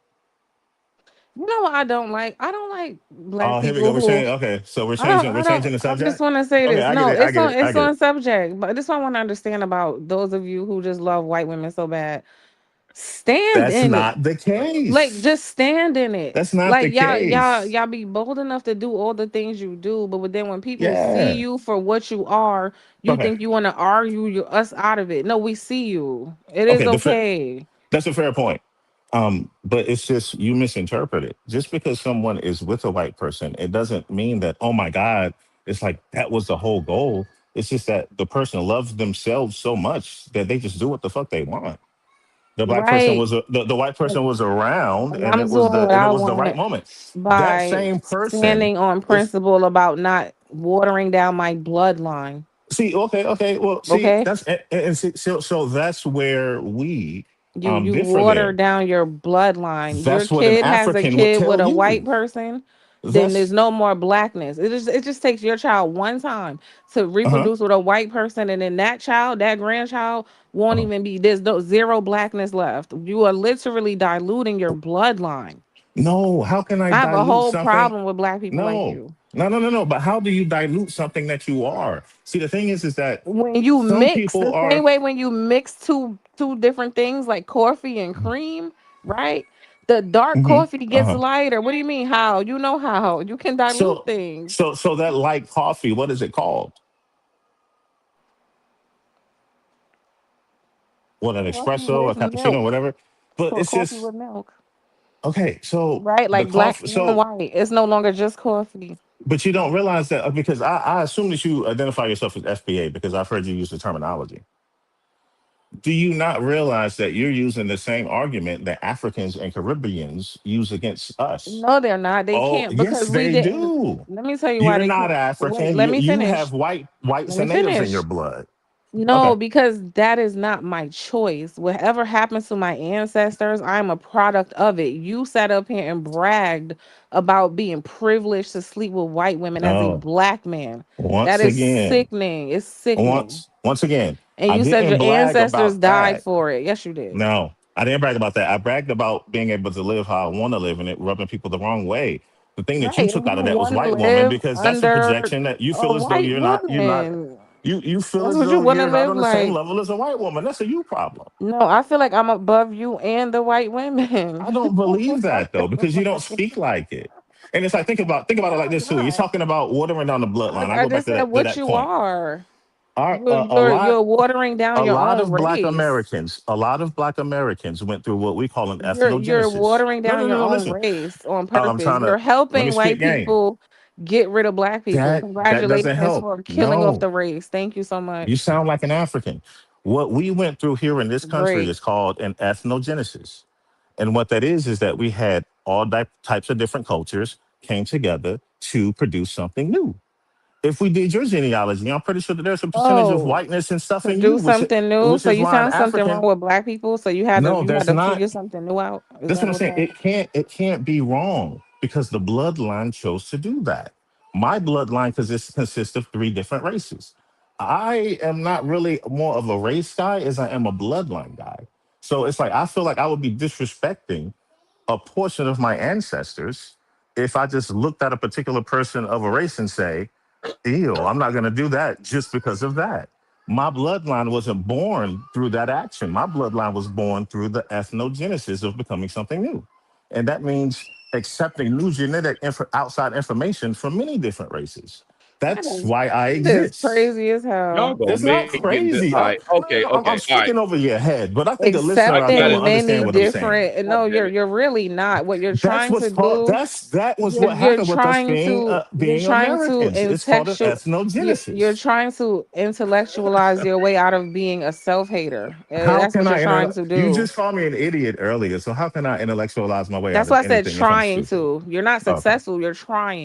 You know what I don't like? I don't like black Oh, here we go. people We're who changing. Okay, so we're I don't changing. I We're don't changing the I just subject. want to say Okay, this. I get No, it. I get it. I it's get it. on subject, but this one I want to understand about those of you who just love white women so bad. Stand That's in it. not the Like case. just stand in it. That's not the Like case. y'all be bold enough to do all the things you do, but then when people see Yeah. you for what you are, you Okay. think you want to argue us out of it. No, we see you. It is Okay. okay. That's a fair point. But it's just you misinterpret it. Just because someone is with a white person, it doesn't mean that, oh my God, it's like that was the whole goal. It's just that the person loves themselves so much that they just do what the fuck they want. Right. The white person was around And and I'm it was doing what I the right want moment. That by same person standing on is principle about not watering down my bloodline. See, okay. Well, see, Okay, that's and see, so that's where we you differ water there. down your bloodline. Your That's what an kid has a African would kid with tell a white you. person, then there's That's no more blackness. It just takes your child one time to uh-huh. reproduce with a white person, and then that child, that grandchild, won't Uh-huh. even be. There's no zero blackness left. You are literally diluting your bloodline. No, how can I I have a dilute whole something? problem with black people like No, you. no. But how do you dilute something that you are? See, the thing is that When you some mix people the same are. way when you mix two different things like coffee and cream, right? The dark Mhm, coffee gets uh-huh. lighter. What do you mean? How? You know how? You can dilute So, things. so that light coffee, what is it called? What, an Coffee espresso, a with cappuccino, milk. whatever. But it's Coffee just with milk. okay. So Right? the Like black coffee. and So, white. It's no longer just coffee. but you don't realize that because I assume that you identify yourself as FBA because I've heard you use the terminology. Do you not realize that you're using the same argument that Africans and Caribbeans use against us? No, they're not. They Oh, can't yes, because we they didn't. do. Let me tell you why You're they not can't. Wait, African. let You me you finish. have whites Let me and natives in your finish. blood. No, Okay. because that is not my choice. Whatever happens to my ancestors, I'm a product of it. You sat up here and bragged about being privileged to sleep with white women as a Oh, black man. That once is again, sickening. It's sickening. once again, And I you said didn't your brag ancestors about died that. for it. Yes, you did. No, I didn't brag about that. I bragged about being able to live how I want to live and it rubbing people the wrong way. The thing that you Right. took And out you of that was want to white woman live because that's a under projection that you a feel as though white you're not woman. you feel That's as what you though want to you're not live on the same like. level as a white woman. That's a you problem. No, I feel like I'm above you and the white I women. don't believe that though, because you don't speak like it. And it's like think about it like I'm this too. You're not. talking about watering down the bloodline. I I go back just to said that what you point. are. Our, You're you're you're watering down a your lot own of race. a lot of black Americans went through what we call an You're ethnogenesis. watering No, down no, no, your no. own Listen, race on I'm purpose. trying to You're let me helping spit white game. people get rid of black people. That doesn't Congratulations help. for killing off No, the race. Thank you so you much. sound like an African. What we went through here in this country Great. is called an ethnogenesis. And what that is that we had all types of different cultures came together to produce something new. If we did your genealogy, I'm pretty sure that there's a percentage of Oh, whiteness and stuff to in do you, something new. which So is you why I'm found something wrong African. with black people. So you had to No, you had there's to not. figure something new out. Is That's what that I'm what's saying. happening? It can't be wrong because the bloodline chose to do that. My bloodline consists of three different races. I am not really more of a race guy as I am a bloodline guy. So it's like I feel like I would be disrespecting a portion of my ancestors if I just looked at a particular person of a race and say, ew, I'm not going to do that just because of that. My bloodline wasn't born through that action. My bloodline was born through the ethnogenesis of becoming something new. And that means accepting new outside information from many different races. That That's is why I that is exist. crazy as Y'all hell. gonna It's not make it. crazy. All right. No, no, Okay. no, I'm Okay. All right. speaking over your head, but I think a listener I out here got will it. Accepting understand many what I'm saying. different God no, damn you're really not. What you're That's trying what's to called. do, That was what happened with us being you're being trying to Americans. It's called an you're ethnogenesis. trying to intellectualize your way out of being a self-hater. How That's can what you're I? trying to You do. just called me an idiot earlier, so how can I intellectualize my way out That's of why I said anything if I'm trying stupid? to. You're not Okay. successful, you're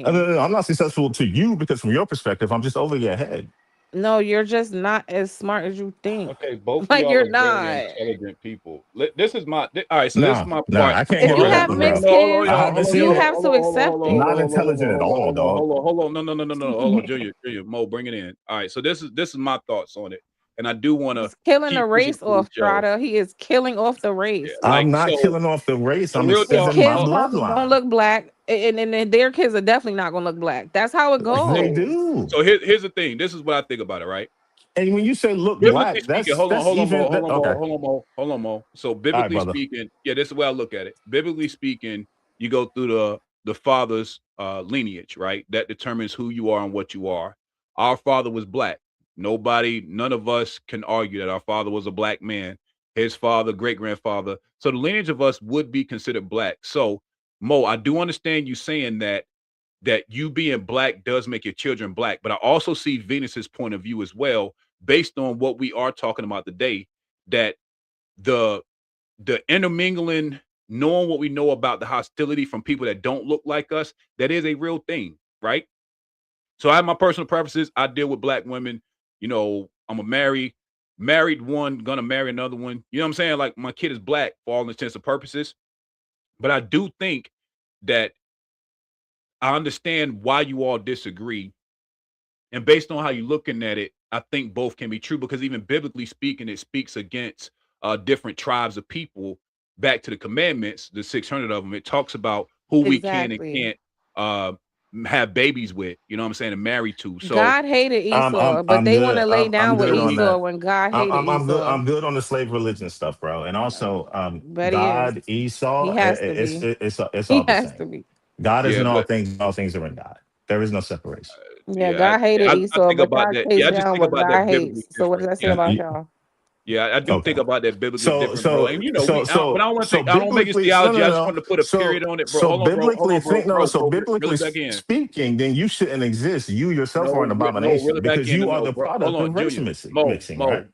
No, trying. no, no, I'm not successful to you because from your perspective, I'm just over your head. No, you're just not as smart as you think. Okay. Both of Like y'all you're are very not. intelligent people. This is my. All right. So this is Nah, my nah, part. I can't If get you with have that one, bro. mixed Hold on, kids, I y'all. haven't Hold on, you seen y'all. it. have Hold to on, hold on, accept hold on, hold Not it. on, hold on, intelligent at hold on, all, hold on, dog. hold on, hold on. No. Hold on, Junior. Mo, bring it in. All right. So this is my thoughts on it, and I do want to He's killing the keep pushing race for the off, show. Strata. He is killing off the Yeah. race. Like I'm not so. killing off the race. So I'm real His talk. extending my kids probably don't bloodline. look black, and their kids are definitely not gonna look black. That's how it They Okay. goes. do. So here's the thing. This is what I think about it. Right. And when you say look Biblically black, speaking, that's even okay. hold on, Mo. So All right, biblically brother. speaking, yeah, this is the way I look at it. Biblically speaking, you go through the father's lineage, right? That determines who you are and what you are. Our father was black. None of us can argue that our father was a black man. His father, great grandfather. So the lineage of us would be considered black. So Mo, I do understand you saying that you being black does make your children black. But I also see Venus's point of view as well, based on what we are talking about today, that the intermingling, knowing what we know about the hostility from people that don't look like us, that is a real thing, right? So I have my personal preferences. I deal with black women you know, I'm a married one, gonna marry another one. You know what I'm saying? Like my kid is black for all intents and purposes. But I do think that I understand why you all disagree. And based on how you're looking at it, I think both can be true because even biblically speaking, it speaks against different tribes of people. Back to the commandments, the 600 of them, it talks about who we can and Exactly. can't have babies with, you know what I'm saying, and marry to. So God hated Esau, but I'm they want good. to lay I'm down with good feel on me? Esau that. when God hated I'm good. Esau. I'm good on the slave religion stuff, bro. And also, But he is. God, Esau, He has to be. it's He all the has to same. be. God is Yeah, in all but things. All things are in God. There is no separation. Yeah, yeah, God hated I Esau, think but about God that. lays Yeah, I just down think what about God that biblically hates. So what does different. that say Yeah, about y'all? yeah, I do think Okay. about that biblically So different, bro. so And you know, so but I so don't want to so take. I don't make it biblically, no, theology. no, I just no. wanted to put a period on it, bro. So Hold biblically on, think no. So reel biblically it back in. speaking, then you shouldn't exist. You yourself are an No, reel abomination it back because in. you are No, the bro. Hold product on, of race Junior. Mo, mixing, right?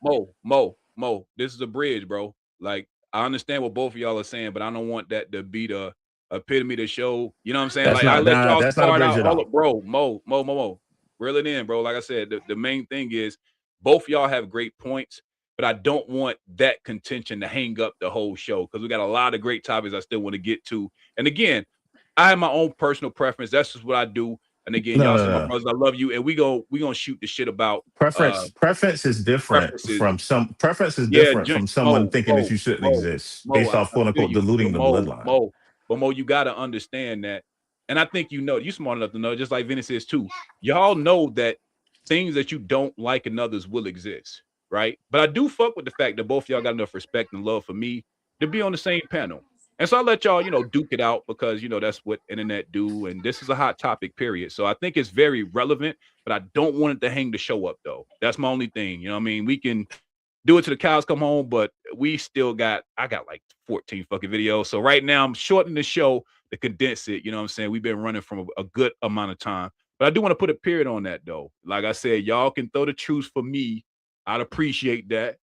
Mo, Mo. This is a bridge, bro. Like I understand what both of y'all are saying, but I don't want that to be the epitome to show. You know what I'm saying? Like I let y'all That's not a start bridge out. at Hold all. up, bro. Mo. Reel it in, bro. Like I said, the main thing is both y'all have great points, but I don't want that contention to hang up the whole show because we got a lot of great topics I still want to get to. And again, I have my own personal preference. That's just what I do. And again, No, y'all no, say my no. brothers, I love you, and we gonna shoot the shit about Preference is different preferences. from Yeah, someone thinking that you shouldn't exist based off I quote feel unquote you, diluting but the bloodline. Mo, you gotta understand that, and I think you smart enough to know, just like Vinny says too. Y'all know that things that you don't like in others will exist, right? But I do fuck with the fact that both y'all got enough respect and love for me to be on the same panel. And so I let y'all, duke it out because that's what internet do, and this is a hot topic, period. So I think it's very relevant, but I don't want it to hang the show up though. That's my only thing. You know what I mean? We can do it till the cows come home, but I got like 14 fucking videos. So right now I'm shortening the show to condense it. You know what I'm saying? We've been running from a good amount of time. But I do want to put a period on that though. Like I said, y'all can throw the truth for me. I'd appreciate that.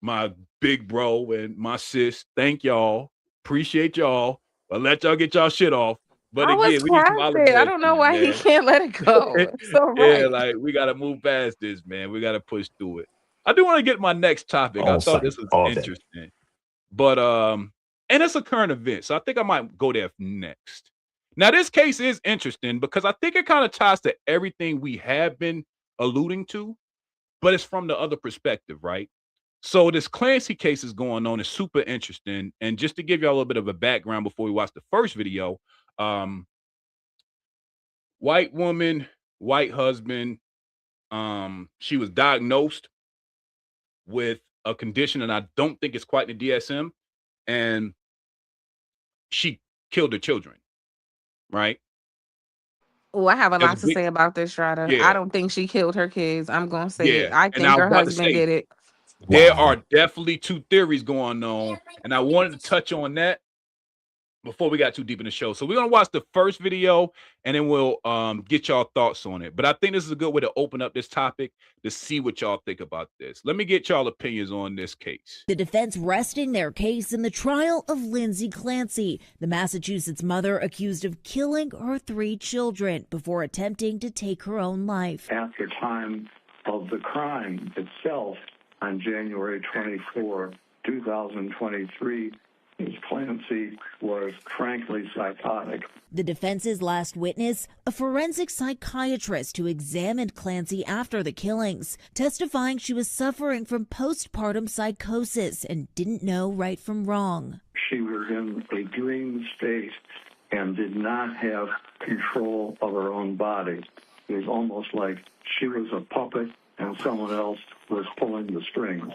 My big bro and my sis. Thank y'all. Appreciate y'all. But let y'all get y'all shit off. But I was again, we need some past olive it. I branch don't know in why it, he man. can't let it go. It's so Yeah, right. like we gotta move past this, man. We gotta push through it. I do want to get my next topic. I All thought same, this was all day. interesting. But and it's a current event, so I think I might go there next. Now, this case is interesting because I think it kind of ties to everything we have been alluding to, but it's from the other perspective, right? So this Clancy case is going on. It's super interesting. And just to give y'all a little bit of a background before we watch the first video, white woman, white husband, she was diagnosed with a condition, and I don't think it's quite the DSM, and she killed her children, right? Oh, I have a There's a lot to big say about this, Strata. I yeah, don't think she killed her kids. I'm gonna say it. yeah, I and I think was her about to husband say, did it. there Wow. are definitely two theories going on, and I wanted to touch on that before we got too deep in the show. So we're gonna watch the first video and then we'll get y'all thoughts on it. But I think this is a good way to open up this topic to see what y'all think about this. Let me get y'all opinions on this case. The defense resting their case in the trial of Lindsay Clancy, the Massachusetts mother accused of killing her 3 children before attempting to take her own life. At the time of the crime itself, on January 24, 2023, Ms. Clancy was frankly psychotic. The defense's last witness, a forensic psychiatrist who examined Clancy after the killings, testifying she was suffering from postpartum psychosis and didn't know right from wrong. She was in a dream state and did not have control of her own body. It was almost like she was a puppet and someone else was pulling the strings.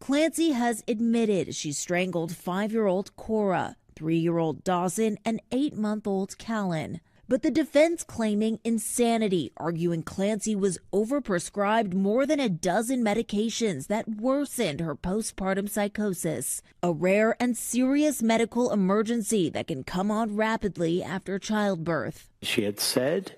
Clancy has admitted she strangled 5-year-old Cora, 3-year-old Dawson, and 8-month-old Callan. But the defense claiming insanity, arguing Clancy was overprescribed more than a dozen medications that worsened her postpartum psychosis, a rare and serious medical emergency that can come on rapidly after childbirth. She had said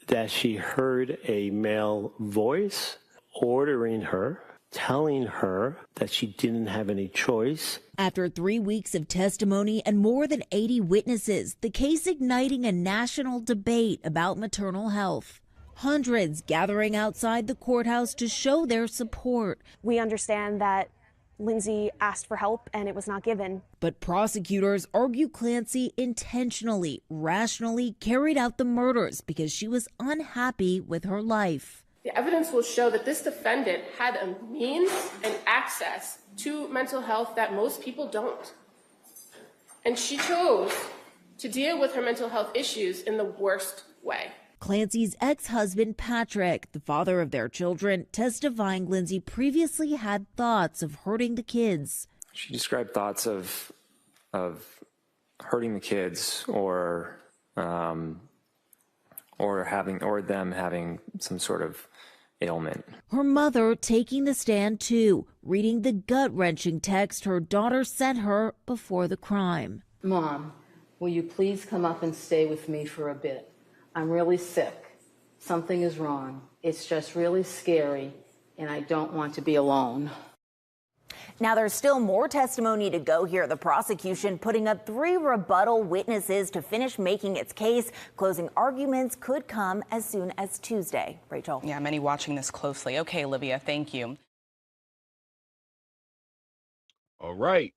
that she heard a male voice ordering her, telling her that she didn't have any choice. After 3 weeks of testimony and more than 80 witnesses, the case igniting a national debate about maternal health. hundreds gathering outside the courthouse to show their support. We understand that Lindsay asked for help and it was not given. But prosecutors argue Clancy intentionally, rationally carried out the murders because she was unhappy with her life. The evidence will show that this defendant had a means and access to mental health that most people don't. And she chose to deal with her mental health issues in the worst way. Clancy's ex-husband, Patrick, the father of their children, testifying Lindsay previously had thoughts of hurting the kids. She described thoughts of hurting the kids or them having some sort of ailment. Her mother taking the stand too, reading the gut-wrenching text her daughter sent her before the crime. Mom, will you please come up and stay with me for a bit? I'm really sick. Something is wrong. It's just really scary, and I don't want to be alone. Now, there's still more testimony to go here. The prosecution putting up 3 rebuttal witnesses to finish making its case. Closing arguments could come as soon as Tuesday. Rachel. Yeah, many watching this closely. Okay, Olivia, thank you. All right.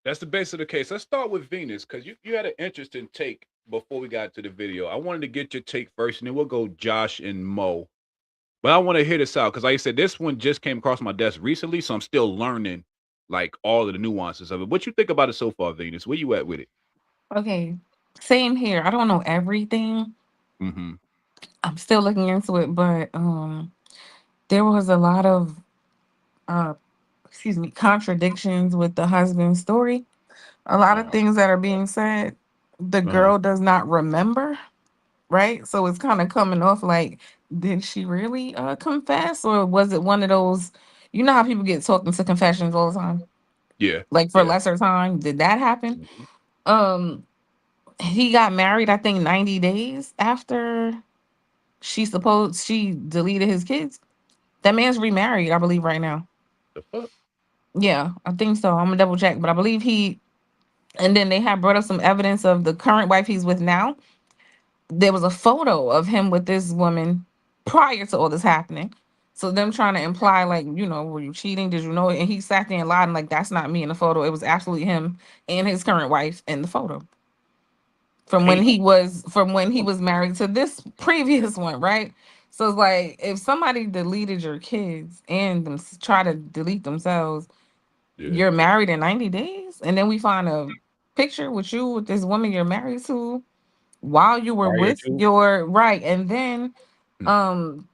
That's the base of the case. Let's start with Venus, because you had an interesting take before we got to the video. I wanted to get your take first, and then we'll go Josh and Mo. But I want to hear this out, because like I said, this one just came across my desk recently, so I'm still learning, like, all of the nuances of it. What you think about it so far, Venus? Where you at with it? Okay, same here. I don't know everything. Mm-hmm. I'm still looking into it, but there was a lot of contradictions with the husband's story. A lot of things that are being said, the girl does not remember, right? So it's kind of coming off like, did she really confess, or was it one of those, you know how people get talked into confessions all the time? Yeah. Like for lesser time. Did that happen? He got married, I think, 90 days after she deleted his kids. That man's remarried, I believe, right now. The fuck? Yeah, I think so. I'm gonna double check, but I believe and then they had brought up some evidence of the current wife he's with now. There was a photo of him with this woman prior to all this happening. So them trying to imply, like, were you cheating? Did you know it? And he sat there and lied, and like, that's not me in the photo. It was absolutely him and his current wife in the photo. From when he was married to this previous one, right? So it's like, if somebody deleted your kids and them try to delete themselves, you're married in 90 days, and then we find a picture with you with this woman you're married to while you were with your right. And then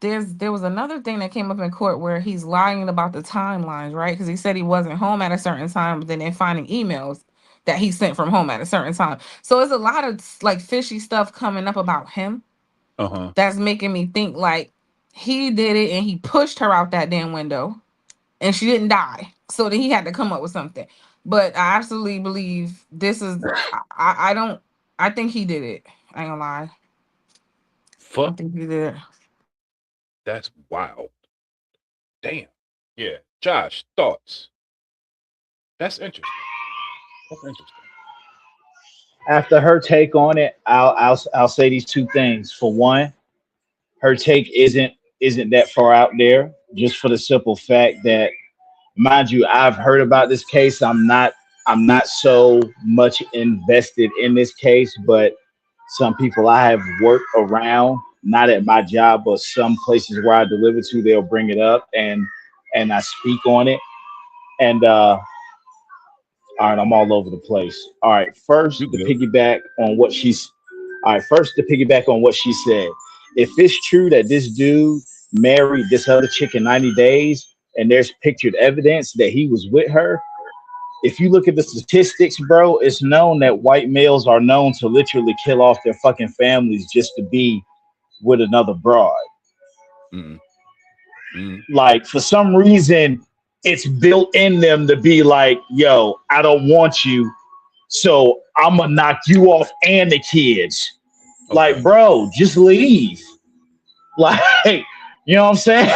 there was another thing that came up in court where he's lying about the timelines, right? Because he said he wasn't home at a certain time, but then they're finding emails that he sent from home at a certain time. So it's a lot of like fishy stuff coming up about him. That's making me think like he did it and he pushed her out that damn window and she didn't die. So then he had to come up with something. But I absolutely believe this is I think he did it. I ain't gonna lie. Fuck. I think he did. That's wild. Damn. Yeah. Josh, thoughts? That's interesting. After her take on it, I'll say these 2 things. For one, her take isn't that far out there, just for the simple fact that, mind you, I've heard about this case. I'm not so much invested in this case, but some people I have worked around, not at my job, but some places where I deliver to, they'll bring it up and I speak on it. And all right, I'm all over the place. All right, first to piggyback on what she said. If it's true that this dude married this other chick in 90 days and there's pictured evidence that he was with her, if you look at the statistics, bro, it's known that white males are known to literally kill off their fucking families just to be with another broad. Like, for some reason, it's built in them to be like, yo, I don't want you, so I'm gonna knock you off and the kids. Like, bro, just leave. Like, you know what I'm saying?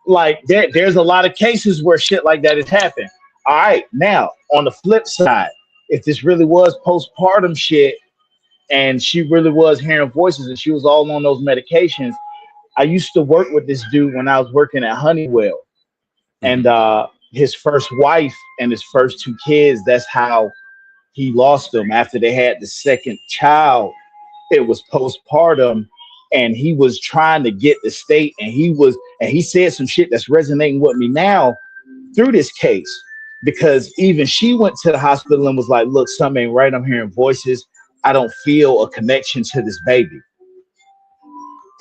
Like, there's a lot of cases where shit like that has happened. All right, now, on the flip side, if this really was postpartum shit and she really was hearing voices, and she was all on those medications. I used to work with this dude when I was working at Honeywell, and his first wife and his first two kids. That's how he lost them after they had the second child. It was postpartum, and he was trying to get the state, and he said some shit that's resonating with me now through this case, because even she went to the hospital and was like, look, something ain't right. I'm hearing voices. I don't feel a connection to this baby.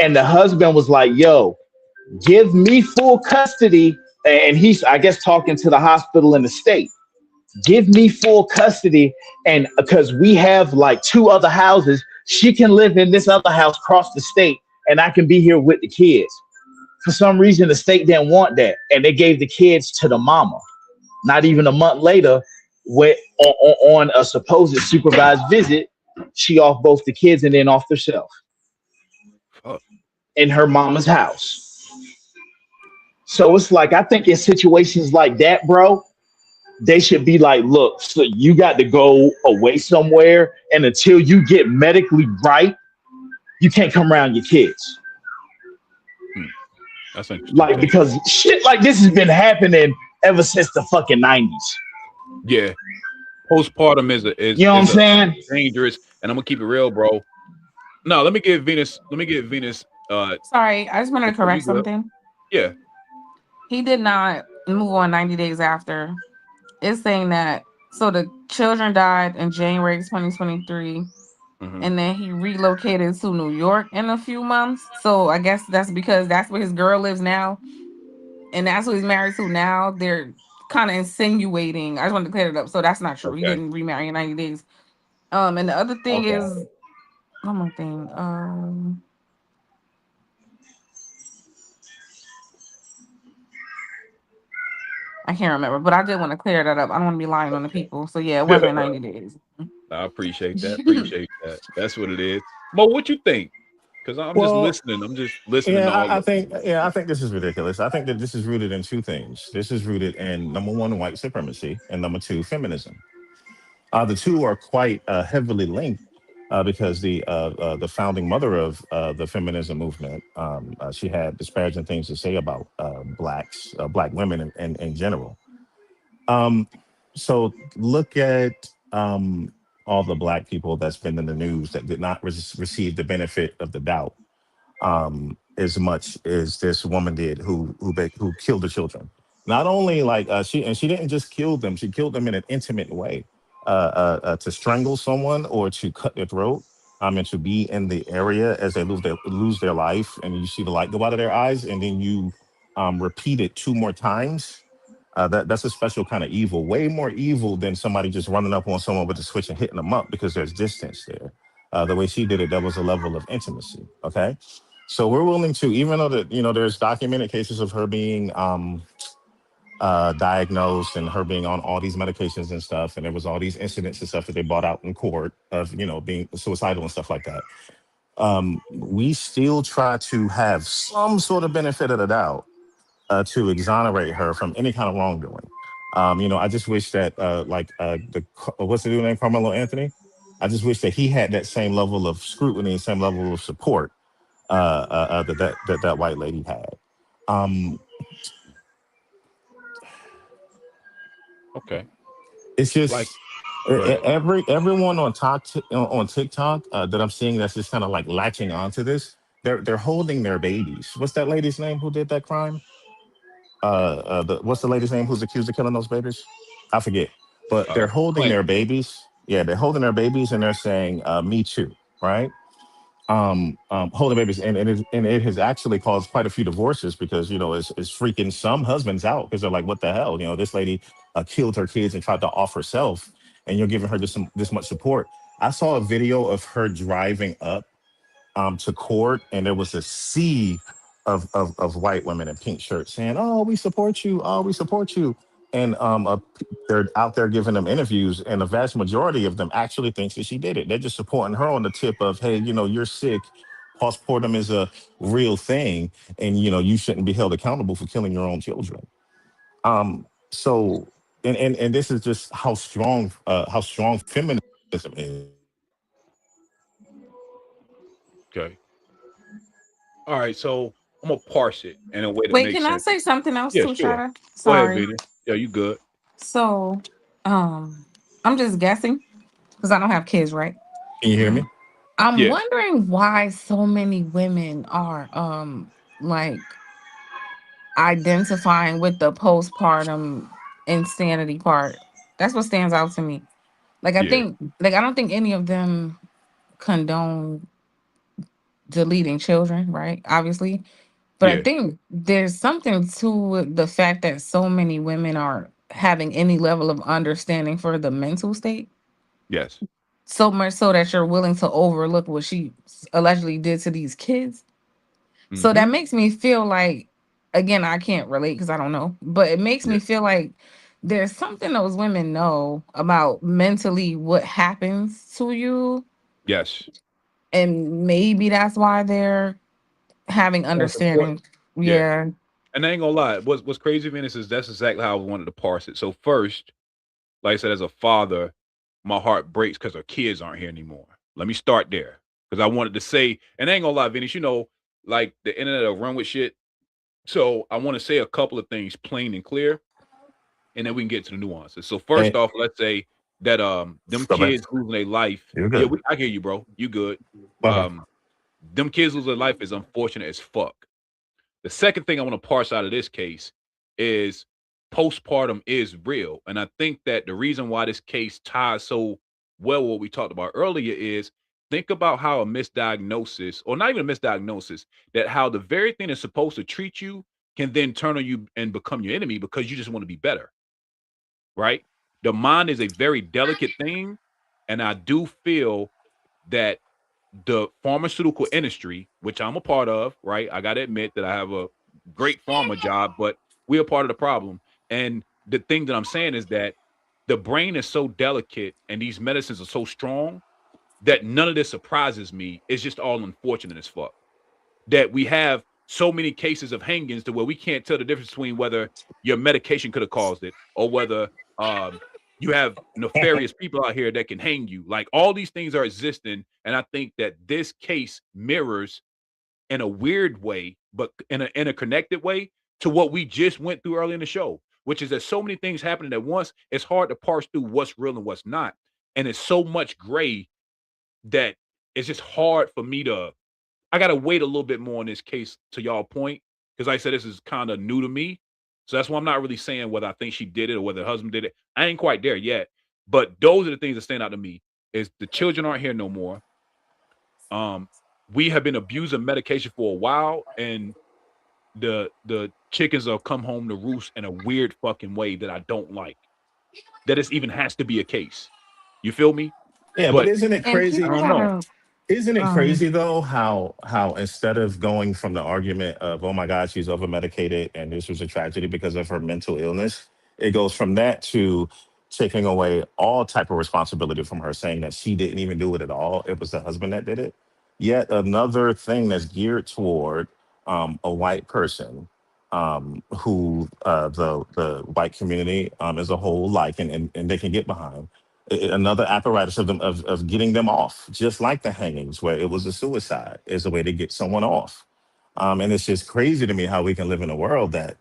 And the husband was like, yo, give me full custody. And he's, I guess, talking to the hospital in the state. Give me full custody. And because we have like two other houses, she can live in this other house across the state, and I can be here with the kids. For some reason, the state didn't want that, and they gave the kids to the mama. Not even a month later, went on a supposed supervised visit, she off both the kids and then off herself in her mama's house. So it's like, I think in situations like that, bro, they should be like, look, so you got to go away somewhere, and until you get medically right, you can't come around your kids. That's interesting. Like, because shit like this has been happening ever since the fucking 90s. Yeah. Postpartum is you know what I'm saying? Dangerous, and I'm gonna keep it real, bro. No, let me give Venus. Sorry, I just wanted to correct something. Yeah. He did not move on 90 days after. It's saying that so the children died in January 2023, and then he relocated to New York in a few months. So I guess that's because that's where his girl lives now, and that's who he's married to now. They're kind of insinuating. I just wanted to clear it up. So that's not true. He didn't remarry in 90 days. And the other thing is one more thing. I can't remember, but I did want to clear that up. I don't want to be lying on the people. So yeah, it wasn't 90 days. I appreciate that. That's what it is. Mo, what you think? Because I'm just listening. I'm just listening to all I think this is ridiculous. I think that this is rooted in two things. This is rooted in, number one, white supremacy, and number two, feminism. The two are quite heavily linked because the founding mother of the feminism movement, she had disparaging things to say about black women in general. So look at all the black people that's been in the news that did not receive the benefit of the doubt as much as this woman did, who killed the children. Not only like she didn't just kill them; she killed them in an intimate way, to strangle someone or to cut their throat, and to be in the area as they lose their life, and you see the light go out of their eyes, and then you repeat it 2 more times. That's a special kind of evil, way more evil than somebody just running up on someone with a switch and hitting them up, because there's distance there. The way she did it, that was a level of intimacy. Okay, so we're willing to, even though that there's documented cases of her being diagnosed and her being on all these medications and stuff, and there was all these incidents and stuff that they brought out in court of being suicidal and stuff like that. We still try to have some sort of benefit of the doubt to exonerate her from any kind of wrongdoing. I just wish that what's the dude named Carmelo Anthony? I just wish that he had that same level of scrutiny, same level of support that white lady had. Okay. It's just everyone on TikTok that I'm seeing that's just kind of like latching onto this. They're holding their babies. What's that lady's name who did that crime? What's the lady's name who's accused of killing those babies? I forget. But they're holding their babies. Yeah, they're holding their babies and they're saying, "Me too," right? Holding babies, and it has actually caused quite a few divorces because it's freaking some husbands out because they're like, "What the hell?" This lady killed her kids and tried to off herself, and you're giving her this much support. I saw a video of her driving up to court, and there was a sea of white women in pink shirts saying, "Oh, we support you. Oh, we support you." And they're out there giving them interviews, and the vast majority of them actually thinks that she did it. They're just supporting her on the tip of, "Hey, you're sick. Postpartum is a real thing, and you shouldn't be held accountable for killing your own children." So, and this is just how strong feminism is. Okay. All right. So I'm gonna parse it in a way that Wait, makes can I sense. say something else Yeah, too, sure. Shada? Go ahead, Sorry. Vinny. Yeah, you good. So, I'm just guessing because I don't have kids, right? Can you hear me? I'm Yeah. wondering why so many women are like identifying with the postpartum insanity part. That's what stands out to me. Like Yeah. I don't think any of them condone deleting children, right? Obviously. But I Yeah. think there's something to the fact that so many women are having any level of understanding for the mental state. Yes. So much so that you're willing to overlook what she allegedly did to these kids. So Mm-hmm. that makes me feel like, again, I can't relate because I don't know, but it makes Yeah. me feel like there's something those women know about mentally what happens to you. Yes. And maybe that's why they're having Oh, it's important. understanding. Yeah. Yeah. And I ain't gonna lie. What's crazy, Vinny, is that's exactly how I wanted to parse it. So first, like I said, as a father, my heart breaks because our kids aren't here anymore. Let me start there. Because I wanted to say, and I ain't gonna lie, Vinny, like the internet will run with shit. So I want to say a couple of things plain and clear, and then we can get to the nuances. So first Hey, off, let's say that them stop it. kids losing their life. You're Yeah, good. I hear you, bro. You good. Okay. Um, them kids losing their life is unfortunate as fuck. The second thing I want to parse out of this case is postpartum is real. And I think that the reason why this case ties so well with what we talked about earlier is think about how a misdiagnosis, or not even a misdiagnosis, that how the very thing that's supposed to treat you can then turn on you and become your enemy because you just want to be better, right? The mind is a very delicate thing. And I do feel that the pharmaceutical industry, which I'm a part of, right? I got to admit that I have a great pharma job, but we're part of the problem. And the thing that I'm saying is that the brain is so delicate and these medicines are so strong that none of this surprises me. It's just all unfortunate as fuck that we have so many cases of hangings to where we can't tell the difference between whether your medication could have caused it or whether you have nefarious people out here that can hang you. Like all these things are existing, and I think that this case mirrors in a weird way, but in a connected way to what we just went through early in the show, which is that so many things happening at once. It's hard to parse through what's real and what's not, and it's so much gray that it's just hard for me to I gotta wait a little bit more on this case to y'all point, because like I said, this is kind of new to me. So that's why I'm not really saying whether I think she did it or whether her husband did it. I ain't quite there yet. But those are the things that stand out to me is the children aren't here no more. Um, we have been abusing medication for a while, and the chickens have come home to roost in a weird fucking way that I don't like. That it even has to be a case. You feel me? Yeah, but But isn't it And I crazy? people don't know. gotta Isn't it um crazy though how instead of going from the argument of oh my God she's over medicated and this was a tragedy because of her mental illness, it goes from that to taking away all type of responsibility from her, saying that she didn't even do it at all. It was the husband that did it. Yet another thing that's geared toward a white person who the white community as a whole like and they can get behind another apparatus of them of getting them off, just like the hangings, where it was a suicide, is a way to get someone off. And it's just crazy to me how we can live in a world that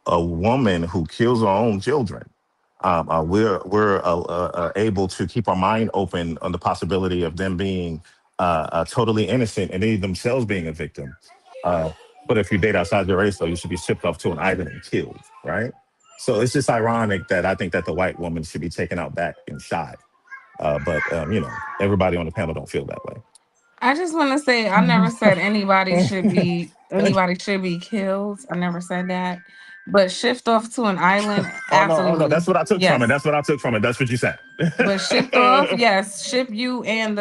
a woman who kills her own children, we're able to keep our mind open on the possibility of them being totally innocent and they themselves being a victim. Uh, but if you date outside your race, though, you should be shipped off to an island and killed, right? So it's just ironic that I think that the white woman should be taken out back and shot. But everybody on the panel don't feel that way. I just want to say I never said anybody should be killed. I never said that. But shift off to an island, Oh no, absolutely. that's what I took from it. Yes. That's what I took from it. That's what you said. But shift off, yes. Ship you and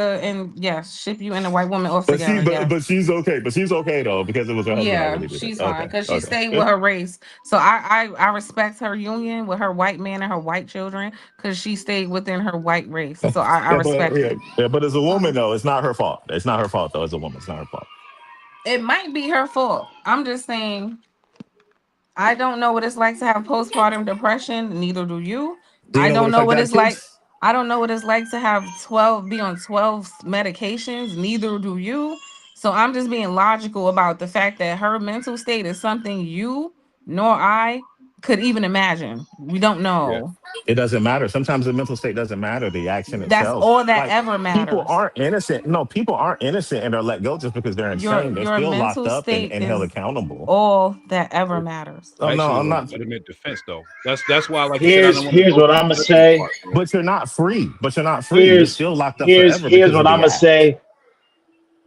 yes, ship you and the white woman off But she, together. but Yes. but she's okay. But she's okay though because it was her husband that Yeah, really did it. she's fine Okay, because she stayed okay. with her race. So I respect her union with her white man and her white children because she stayed within her white race. So I Yeah, but respect yeah, it. yeah, but as a woman though, it's not her fault. It's not her fault though. As a woman, it's not her fault. It might be her fault. I'm just saying I don't know what it's like to have postpartum depression. Neither do you. Do you I know what don't know affect what that it's like. kids? I don't know what it's like to have 12, be on 12 medications. Neither do you. So I'm just being logical about the fact that her mental state is something you nor I could even imagine. We don't Yeah. know. It doesn't matter. Sometimes the mental state doesn't matter. The action That's itself. all that Like ever people matters. aren't innocent. No, people aren't innocent and are let go just because they're Your insane. They're your still locked mental up state and held is accountable. all that ever matters. Oh no, Actually, I'm a not. legitimate defense though. That's why, like I said, I Here's don't want to here's go what to I'm gonna the prison say. part, man. But you're not free. But you're not free. You're Here's still locked up here's forever here's because what of I'm the gonna act. say.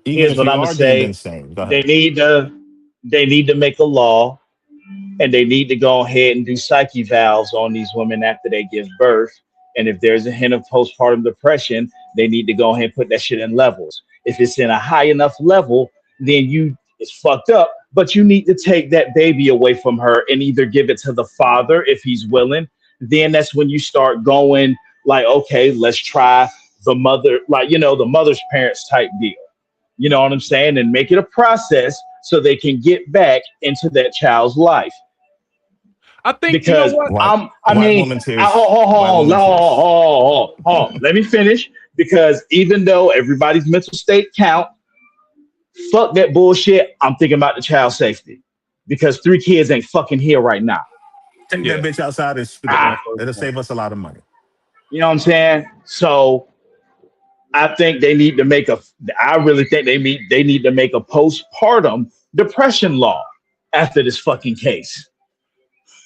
Even Here's if what you I'm gonna are deemed say. insane. Go They ahead. need to they need to make a law, and they need to go ahead and do psyche valves on these women after they give birth. And if there's a hint of postpartum depression, they need to go ahead and put that shit in levels. If it's in a high enough level, then you it's fucked up. But you need to take that baby away from her and either give it to the father if he's willing. Then that's when you start going like, okay, let's try the mother, like the mother's parents type deal. You know what I'm saying? And make it a process so they can get back into that child's life. I think you know Because what. I White mean, woman I, tears. White woman tears. let me finish. Because even though everybody's mental state count, fuck that bullshit. I'm thinking about the child safety because 3 kids ain't fucking here right now. Take that Yeah, bitch outside and spit it put on. that first It'll point. save us a lot of money. You know what I'm saying? So I think they need to make a. I really think they need to make a postpartum depression law after this fucking case.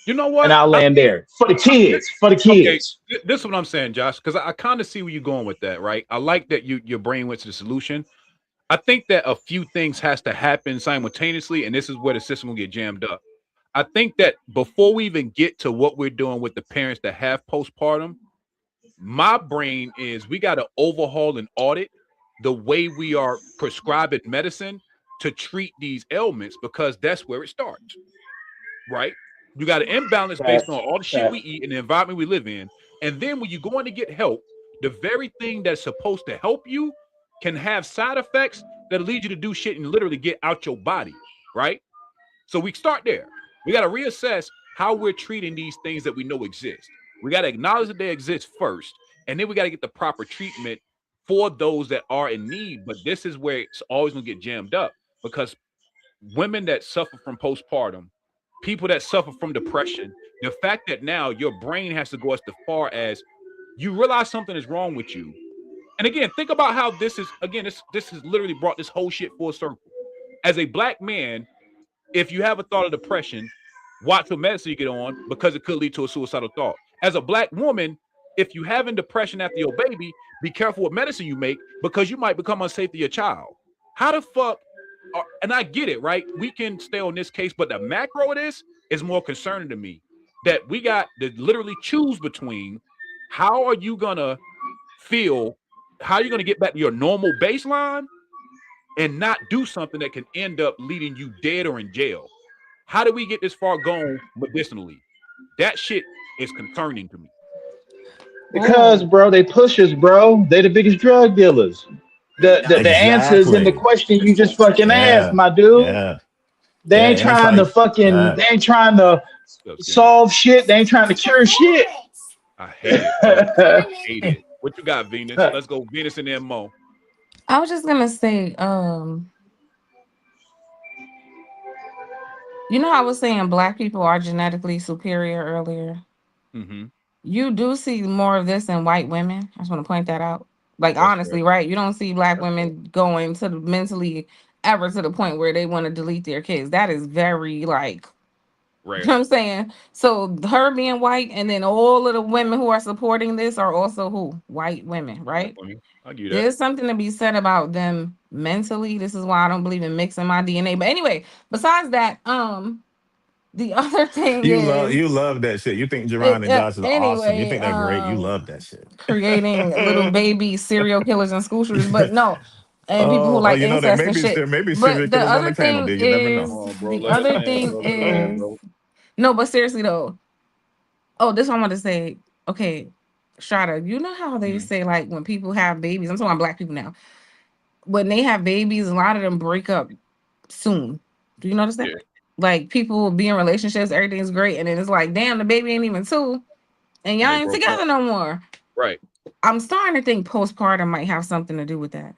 You know And what? I'll I land think there for the thi- kids. For the okay. kids. This is what I'm saying, Josh, because I kind of see where you're going with that, right? I like that your brain went to the solution. I think that a few things has to happen simultaneously, and this is where the system will get jammed up. I think that before we even get to what we're doing with the parents that have postpartum, my brain is we got to overhaul and audit the way we are prescribing medicine to treat these ailments because that's where it starts, right? You got an imbalance based on Facts. all the shit we Facts. eat and the environment we live in. And then when you go in to get help, the very thing that's supposed to help you can have side effects that lead you to do shit and literally get out your body, right? So we start there. We got to reassess how we're treating these things that we know exist. We got to acknowledge that they exist first, and then we got to get the proper treatment for those that are in need. But this is where it's always going to get jammed up because women that suffer from postpartum, people that suffer from depression, the fact that now your brain has to go as far as you realize something is wrong with you. And again, think about how this is again, this has literally brought this whole shit full circle. As a black man, if you have a thought of depression, watch what medicine you get on because it could lead to a suicidal thought. As a black woman, if you having depression after your baby, be careful what medicine you make because you might become unsafe to your child. How the fuck and I get it, right? We can stay on this case, but the macro of this is more concerning to me that we got to literally choose between how are you gonna feel, how are you gonna get back to your normal baseline and not do something that can end up leading you dead or in jail. How do we get this far gone medicinally? That shit is concerning to me. Because, bro, they pushers, bro. They the biggest drug dealers. The answer is in the Exactly. question you just fucking asked, Yeah. my dude. Yeah. They Yeah. ain't trying to fucking. They ain't trying to solve shit. They ain't trying to cure shit. I hate it, bro. I hate it. What you got, Venus? Let's go, Venus and then Mo. I was just gonna say, you know, I was saying black people are genetically superior earlier. Mm-hmm. You do see more of this in white women. I just want to point that out. Like That's fair. honestly, right? You don't see black That's fair. women going to the mentally ever to the point where they want to delete their kids. That is very like, you Rare. know what I'm saying? So her being white and then all of the women who are supporting this are also who? White women, right? I get that. There's something to be said about them mentally. This is why I don't believe in mixing my DNA. But anyway, besides that, the other thing is You love that shit. You think Jerron and Josh is awesome. You anyway, think they're great. You love that shit. creating little baby serial killers and school shooters, but no, and people who Oh, like you know there incest may and be shit. there may be serial But the killers on other the panel, thing dude. You never is, know. Come on, bro. the Let it other land, thing bro. Let it land, is, bro. no, but seriously though, oh, this one I want to say, okay, Strata, you know how they say like when people have babies, I'm talking about black people now, when they have babies, a lot of them break up soon. Do you notice that? Yeah. Like people will be in relationships, everything's great, and then it's like, damn, the baby ain't even two, and y'all And they ain't broke together up. no more. Right. I'm starting to think postpartum might have something to do with that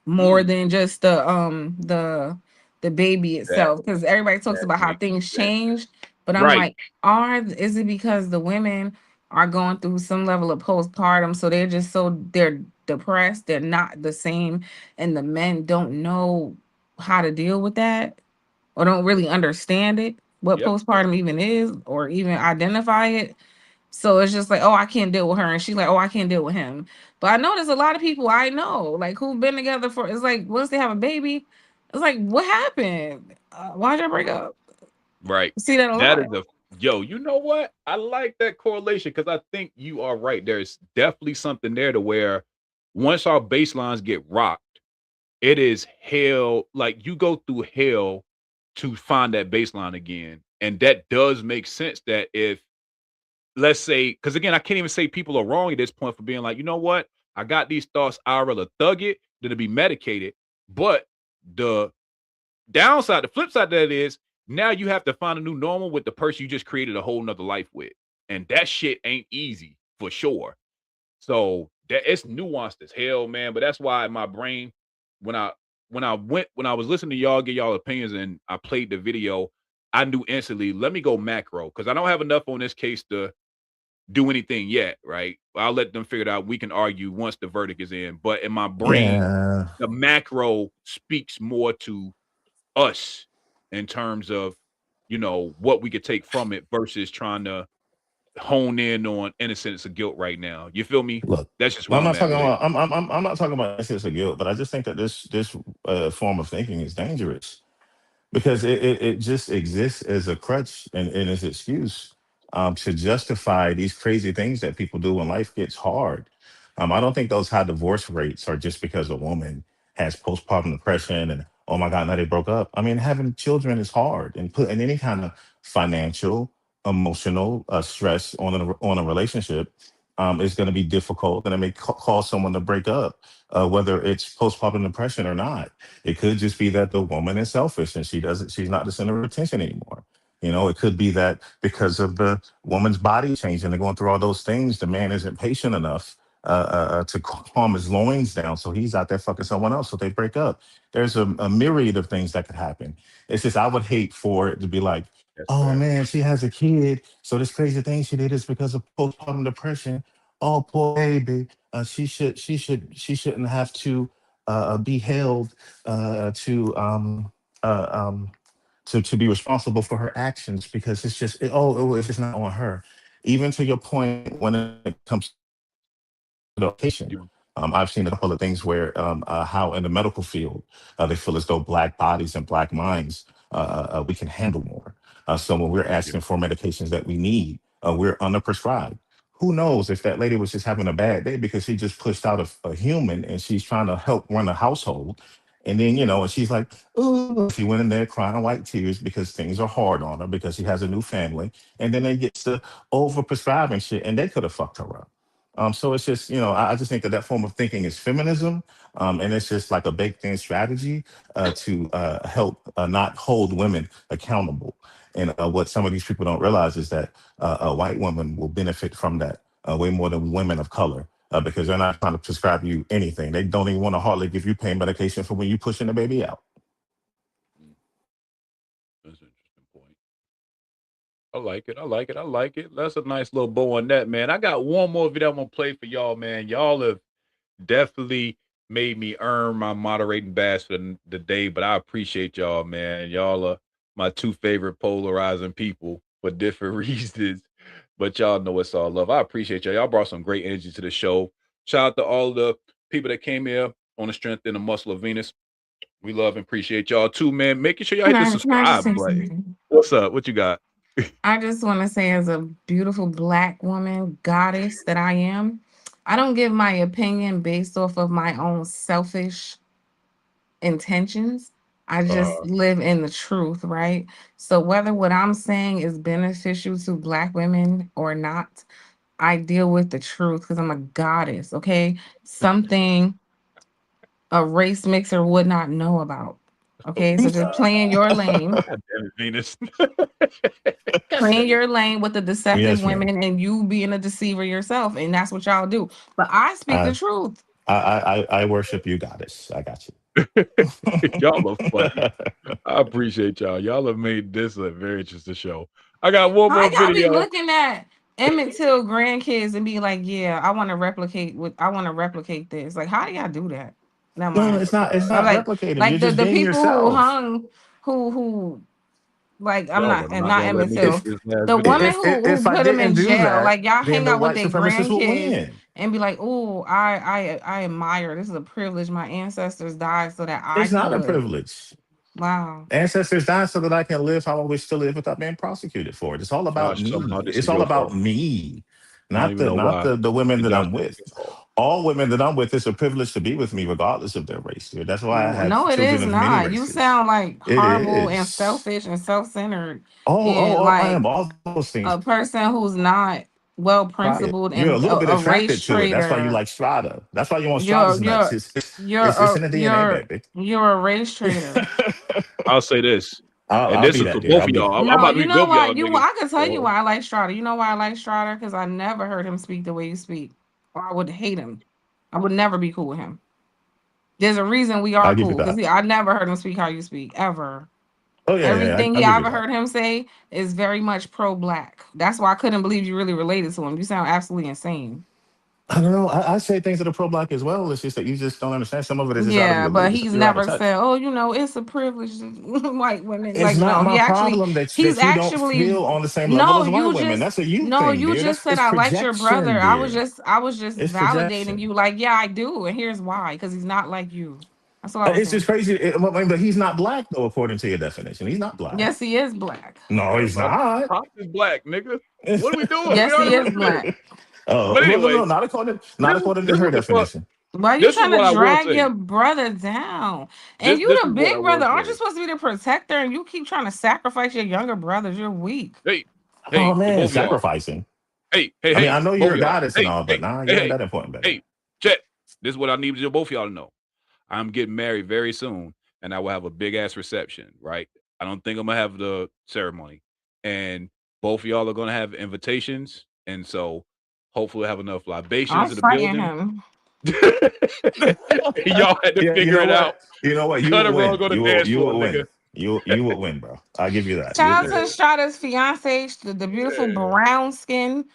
more than just the baby That itself, because everybody talks that about how makes things sense. change, but I'm Right. like, is it because the women are going through some level of postpartum, so they're depressed, they're not the same, and the men don't know how to deal with that or don't really understand it, what Yep. postpartum even is, or even identify it. So it's just like, oh, I can't deal with her. And she's like, oh, I can't deal with him. But I know there's a lot of people I know, like, who've been together for, it's like, once they have a baby, it's like, what happened? Why'd y'all break up? Right. See that a That lot. is you know what? I like that correlation because I think you are right. There's definitely something there to where once our baselines get rocked, it is hell. Like you go through hell to find that baseline again. And that does make sense that if, let's say, because again, I can't even say people are wrong at this point for being like, you know what? I got these thoughts. I'd rather thug it than to be medicated. But the downside, the flip side of that is now you have to find a new normal with the person you just created a whole nother life with. And that shit ain't easy for sure. So that it's nuanced as hell, man. But that's why my brain, when I when I was listening to y'all get y'all opinions and I played the video, I knew instantly, let me go macro because I don't have enough on this case to do anything yet, right? I'll let them figure it out. We can argue once the verdict is in. But in my brain, Yeah. the macro speaks more to us in terms of, what we could take from it versus trying to hone in on innocence or guilt right now. You feel me? Look, That's just well, where I'm I'm not at talking with it. about. I'm not talking about innocence or guilt, but I just think that this form of thinking is dangerous because it just exists as a crutch and as an excuse to justify these crazy things that people do when life gets hard. I don't think those high divorce rates are just because a woman has postpartum depression and oh my god, now they broke up. I mean, having children is hard, and putting any kind of financial, emotional stress on a relationship is going to be difficult, and it may cause someone to break up, whether it's postpartum depression or not. It could just be that the woman is selfish and she's not the center of attention anymore. It could be that because of the woman's body changing and going through all those things, the man isn't patient enough to calm his loins down. So he's out there fucking someone else. So they break up. There's a myriad of things that could happen. It's just, I would hate for it to be like, That's oh fair. man, she has a kid. So this crazy thing she did is because of postpartum depression. Oh, poor baby. She shouldn't have to be held to to be responsible for her actions because it's just not on her. Even to your point when it comes to the patient. You I've seen a couple of things where how in the medical field they feel as though black bodies and black minds we can handle more. So when we're you asking for medications that we need, we're underprescribed. Who knows if that lady was just having a bad day because she just pushed out a human and she's trying to help run a household. And then, and she's like, oh, she went in there crying white tears because things are hard on her because she has a new family. And then they get to over prescribing shit and they could have fucked her up. So it's just, I just think that form of thinking is feminism. And it's just like a baked in strategy to help not hold women accountable. And what some of these people don't realize is that white women will benefit from that way more than women of color because they're not trying to prescribe you anything. They don't even want to hardly give you pain medication for when you're pushing the baby out. That's an interesting point. I like it. I like it. I like it. That's a nice little bow on that, man. I got one more video I'm gonna play for y'all, man. Y'all have definitely made me earn my moderating badge for the day, but I appreciate y'all, man. Y'all are my two favorite polarizing people for different reasons, but y'all know it's all love. I appreciate y'all. Y'all brought some great energy to the show. Shout out to all the people that came here on the Strength and the Muscle of Venus. We love and appreciate y'all too, man. Making sure y'all hit the Can I just subscribe say button. something? What's up? What you got? I just want to say, as a beautiful black woman, goddess that I am, I don't give my opinion based off of my own selfish intentions. I just live in the truth, right? So whether what I'm saying is beneficial to black women or not, I deal with the truth because I'm a goddess, okay? Something a race mixer would not know about. Okay, so just play in your lane. God damn it, Venus. Play in your lane with the deceptive Yes, ma'am. women and you being a deceiver yourself. And that's what y'all do. But I speak the I, truth. I worship you, goddess. I got Y'all are funny. you. I appreciate y'all. Y'all have made this a very interesting show. I got one How more y'all be video. looking at Emmett Till grandkids and be like, yeah, I want to replicate this. Like, how do y'all do that? Never No, mind. it's not. It's I'm not like replicating. You're the just being people who yourself. hung who like I'm Y'all not are and not not gonna let Emmett me get Till. If to this last The video. women who if I put him in didn't do jail, that, like y'all then hang the out with white their supremacists will grandkids win. and be like, oh, I admire. This is a privilege. My ancestors died so that I It's not a could. privilege. Wow. Ancestors died so that I can live how I wish to live without being prosecuted for it. It's all about Josh, somehow me. this It's is all your about fault. me, I don't not even the know not why. the women And that Josh, I'm this is with. your fault. All women that I'm with, it's a privilege to be with me, regardless of their race. That's why I have No, it children is of many not. You races. sound like It horrible and is. selfish and self-centered Oh, and oh, oh! I like am all those things. a person who's not well Try it. principled You're a and little bit a race attracted to it. That's why you trader. like Strata. That's why you want You're Strata's nuts. you're you're It's a in the DNA, baby. you're a race trader. I'll say this, and I'll this be is for that dude. both I'll of be y'all. that. I'm No, about to you be know both of why? y'all niggas. I can tell you why I like Strata. You know why I like Strata? Because I never heard him speak the way you speak, or I would hate him. I would never be cool with him. There's a reason we I'll are give you cool because that. I never heard him speak how you speak ever. Oh yeah, yeah, yeah. Everything I'll he give you ever that. heard him say is very much pro-black. That's why I couldn't believe you really related to him. You sound absolutely insane. I don't know. I say things that are pro-black as well. It's just that you just don't understand. Some of it is just out of Yeah, your but loop. It's he's you're out of never touch. said, "Oh, it's a privilege to white women." It's Like, not no, my problem that he's you don't actually, feel on the same level no, as white women. That's a you no, thing, you dear. just That's said it's I liked your brother. projection, dear. I was just It's validating you. projection. Like, yeah, I do, and here's why: because he's not like you. That's all I was It's just saying. crazy. But he's not black though, according to your definition. He's not black. Yes, he is black. No, he's not. Pop is black, nigga. What are we doing? We Yes, he already is went through this. black. Oh, But well, no, anyway, no, not according to this her is the fuck. definition. Why you This is trying what to I will drag say. your brother down? And This you this the is what I big will brother. Aren't you say. supposed to be the protector? And you keep trying to sacrifice your younger brothers. You're weak. Hey, Oh to man, both of y'all. sacrificing. Hey, I mean, I know both you're of a y'all. goddess and all, but nah, you ain't Hey, that important, baby. hey, check. This is what I need both of y'all to know. I'm getting married very soon, and I will have a big ass reception. Right? I don't think I'm gonna have the ceremony, and both of y'all are gonna have invitations, and so hopefully we'll have enough I'm libations in the fighting building. him. Y'all had to Yeah, you figure know it out. what? You know what? You Cut will a rug win. on the dance You floor, will nigga. win. You will win, bro. I'll give you that. Shout You'll out win. to Strada's fiance, the beautiful Yeah. brown skin,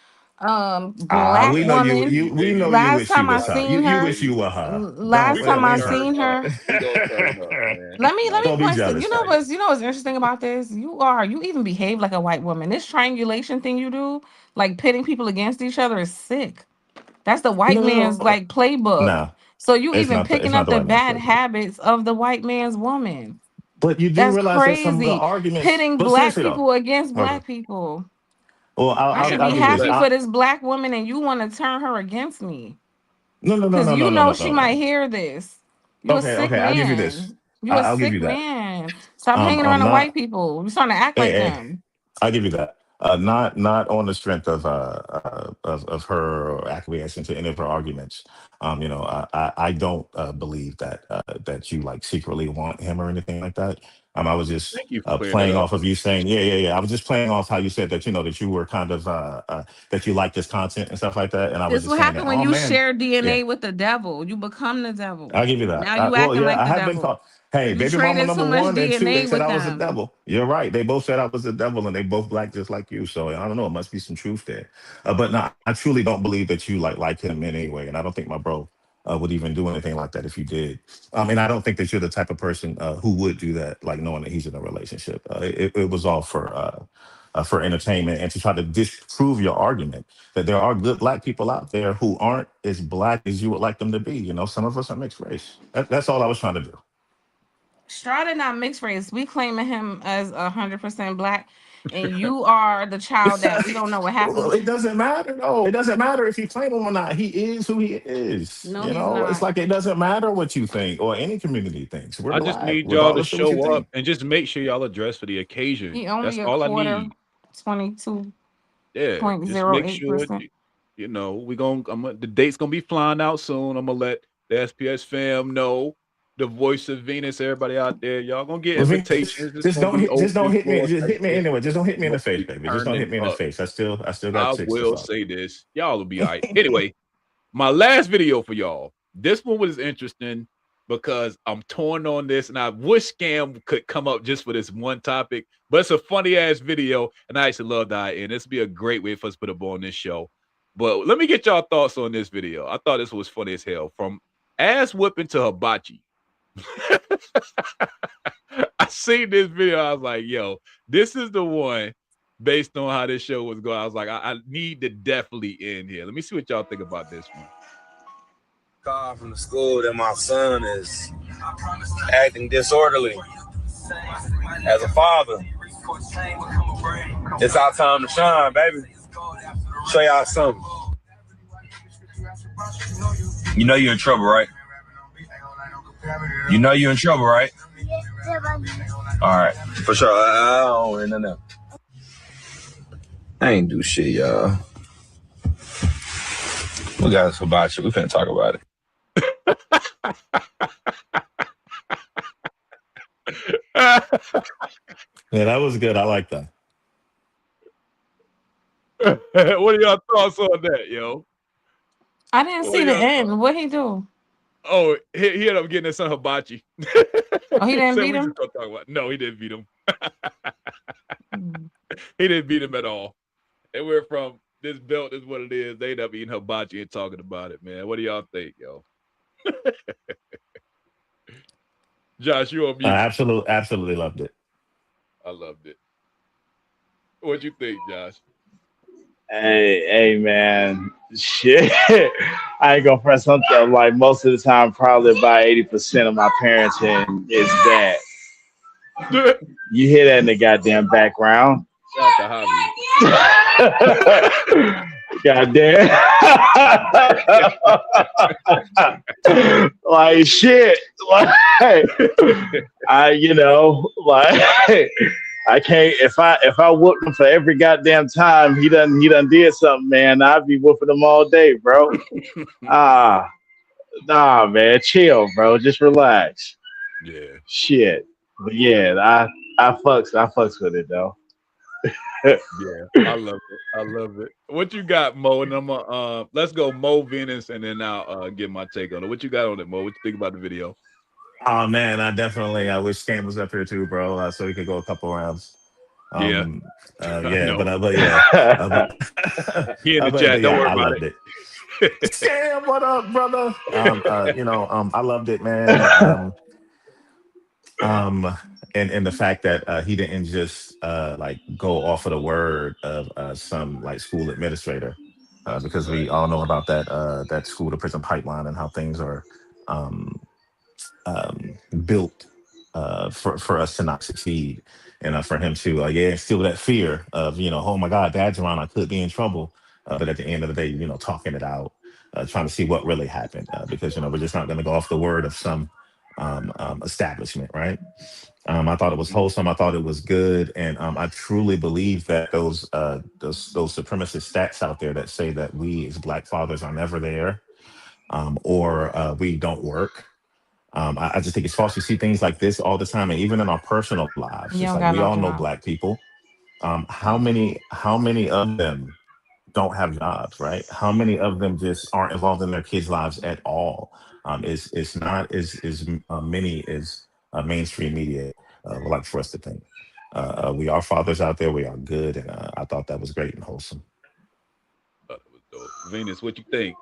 black We know woman. we know you Last wish you time I was her. seen You her, wish you were her. Don't last We time gonna I we turn seen up. her. We gonna turn up, man. Let me don't be point some. jealous, baby. You know what's interesting about this? You even behave like a white woman. This triangulation thing you do, like pitting people against each other, is sick. That's the white man's No, like playbook. no, So you it's even not picking the up the white man's bad playbook. habits of the white man's woman. But you do That's realize that some of the crazy. arguments. Pitting But black seriously though, people against hold on. black people. Well, I should I'll be Candace, give you this. happy relax. for this black woman and you want to turn her against me. No, no, no, Because no, you no, no, know no, she no, might no. hear this. You a Okay, sick okay, I'll give you this. man. You a I'll give sick you that. man. Stop hanging around the white Not. people. You're starting to act Hey, like hey, them. I'll give you that. Not on the strength of her or acquiescing to any of her arguments. I don't believe that you like secretly want him or anything like that. I was just Thank you for clearing that playing up. off of you saying, yeah, yeah, yeah. I was just playing off how you said that that you were kind of that you like this content and stuff like that. And I was This just what saying that, happened when oh you man, share yeah, DNA with the devil. You become the devil. I'll give you that. Now you Well, acting yeah, like I the have been devil. called. Hey, You baby mama traded too number much one and two, they DNA said with I was a them. devil. You're right. They both said I was a devil, and they both black just like you. So I don't know. It must be some truth there. But no, I truly don't believe that you like him in any way, and I don't think my bro would even do anything like that if you did. And I don't think that you're the type of person who would do that, like knowing that he's in a relationship. It was all for entertainment and to try to disprove your argument that there are good black people out there who aren't as black as you would like them to be. Some of us are mixed race. That's all I was trying to do. Strada not mixed race. We claiming him as 100% black, and you are the child that we don't know what Well, happened. it doesn't matter. No, it doesn't matter if you claim him or not. He is who he is. No, he's It's not. like it doesn't matter what you think or any community thinks. We're I just black, need y'all to regardless of what you show up think. and just make sure y'all are dressed for the occasion. He That's only a all I quarter, need. Yeah, just make sure 22.08%. the date's gonna be flying out soon. I'm gonna let the SPS fam know. the voice of Venus. Everybody out there, y'all gonna get Well, invitations. It's just gonna don't be hit, just don't open hit me. floor Just type hit me shit. anyway. Just don't hit me in the Gonna face, be baby. Just don't hit turning me in the up. face. I still got I chicks to will fuck. say this. Y'all will be all right. Anyway, my last video for y'all. This one was interesting because I'm torn on this, and I wish Scam could come up just for this one topic. But it's a funny ass video, and I actually love that. And this would be a great way for us to put up on this show. But let me get y'all thoughts on this video. I thought this was funny as hell. From ass whipping to hibachi. I seen this video. I was like, yo, this is the one based on how this show was going. I was like, I need to definitely end here. Let me see what y'all think about this one. Call from the school that my son is acting disorderly. As a father, it's our time to shine, baby. Show y'all something. You know you're in trouble, right? You know you're in trouble, right? All right, for sure. I don't worry, no. I ain't do shit, y'all. We got this hibachi. We finna talk about it. Yeah, that was good. I like that. What are y'all thoughts on that, yo? I didn't see the end. What he do? Oh, he ended up getting his son hibachi. Oh, he didn't So beat we him? just gonna talk about. No, he didn't beat him. He didn't beat him at all. And we're from this belt is what it is. They end up eating hibachi and talking about it, man. What do y'all think, yo? Josh, you on mute. Absolutely loved it. I loved it. What you think, Josh? Hey, man, shit. I ain't gonna press something like most of the time. Probably about 80% of my parenting is that. You hear that in the goddamn background. Shout out to Javi. Goddamn. Like shit. Like I can't if I whoop him for every goddamn time he done did something, man, I'd be whooping him all day, bro. Nah, man, chill, bro. Just relax. Yeah. Shit. But yeah, I fucks with it though. Yeah, I love it. I love it. What you got, Mo? And I'm let's go, Mo, Venus, and then I'll get my take on it. What you got on it, Mo? What you think about the video? Oh man, I wish Scam was up here too, bro, so we could go a couple rounds. Yeah, but he in the chat. Don't worry I about loved it. Scam, what up, brother? I loved it, man. And the fact that he didn't just like go off of the word of some like school administrator, because we all know about that school to prison pipeline and how things are built for us to not succeed, and for him to instill that fear of oh my God, dad's around, I could be in trouble, but at the end of the day, talking it out, trying to see what really happened, because we're just not going to go off the word of some establishment, right? I thought it was wholesome. I thought it was good, and I truly believe that those supremacist stats out there that say that we as Black fathers are never there, or we don't work. I just think it's false. You see things like this all the time, and even in our personal lives, You it's don't like got we no all know job. Black people. How many of them don't have jobs, right? How many of them just aren't involved in their kids' lives at all? It's not as many as mainstream media would like for us to think. We are fathers out there. We are good, and I thought that was great and wholesome. Venus, what you think?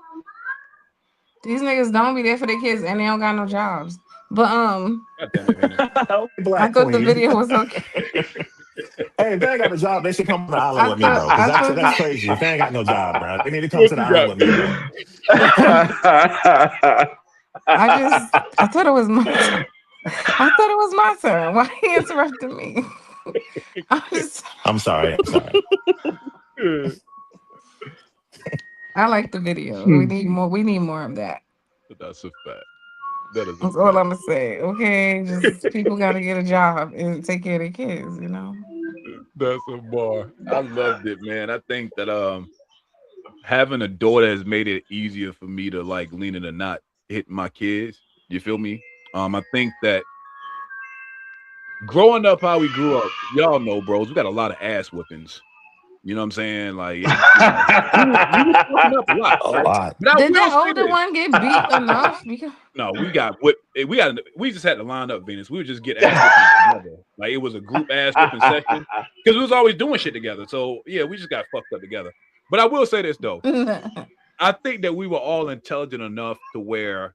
These niggas don't be there for their kids and they don't got no jobs. But God damn it, Venus. I thought the video was okay. Hey, if they ain't got a job, they should come to the island with me, bro. Because that's crazy. If they ain't got no job, bro, they need to come to the island with me, bro. I thought it was my turn. I thought it was my turn. Why he interrupted me? I'm sorry. I like the video. We need more. We need more of that. That's a fact. That is. That's all I'm gonna say. Okay, just people gotta get a job and take care of their kids. That's a bar. I loved it, man. I think that having a daughter has made it easier for me to like lean into not hit my kids. You feel me? I think that growing up how we grew up, y'all know, bros, we got a lot of ass whoopings. You know what I'm saying? Like, we were fucking up a lot. A Right? lot. But Did that older one get beat enough? Because no, we just had to line up, Venus. We would just get ass whooping together. Like, it was a group ass whooping session because we was always doing shit together. So yeah, we just got fucked up together. But I will say this though. I think that we were all intelligent enough to where,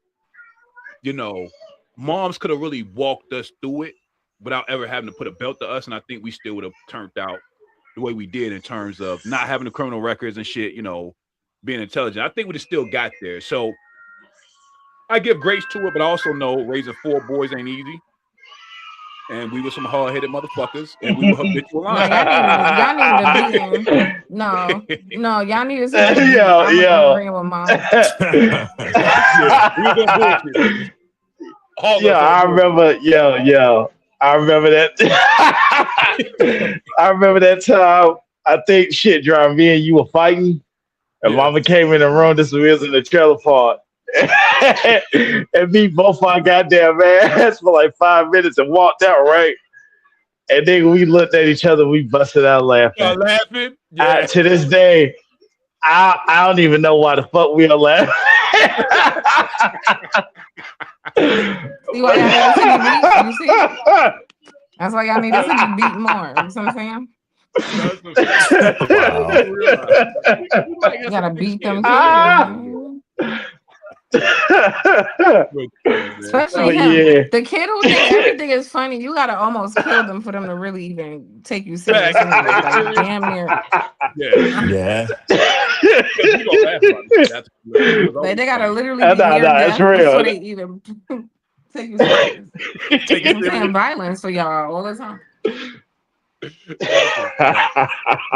you know, moms could have really walked us through it without ever having to put a belt to us. And I think we still would have turned out the way we did in terms of not having the criminal records and shit, you know, being intelligent. I think we'd have still got there. So I give grace to it, but I also know raising 4 boys ain't easy. And we were some hard-headed motherfuckers, and we were habitual liars. y'all need to be in. No, y'all need to say Yo. agreeing with mom. I remember that. I remember that time. I think shit, John, me and you were fighting, and Mama came in the room. This was in the trailer park, and me both our goddamn ass for like 5 minutes and walked out, right? And then we looked at each other, we busted out laughing. Yeah. To this day, I don't even know why the fuck we are laughing. See why y'all need to see me beat? You see? That's why y'all need to see me beat more. You see what I'm saying? You gotta beat them kids. Especially him. The kid who thinks everything is funny, you gotta almost kill them for them to really even take you seriously. Like damn near. Yeah. Like they gotta literally be near death before they even take you serious. I'm saying violence for y'all all the time. But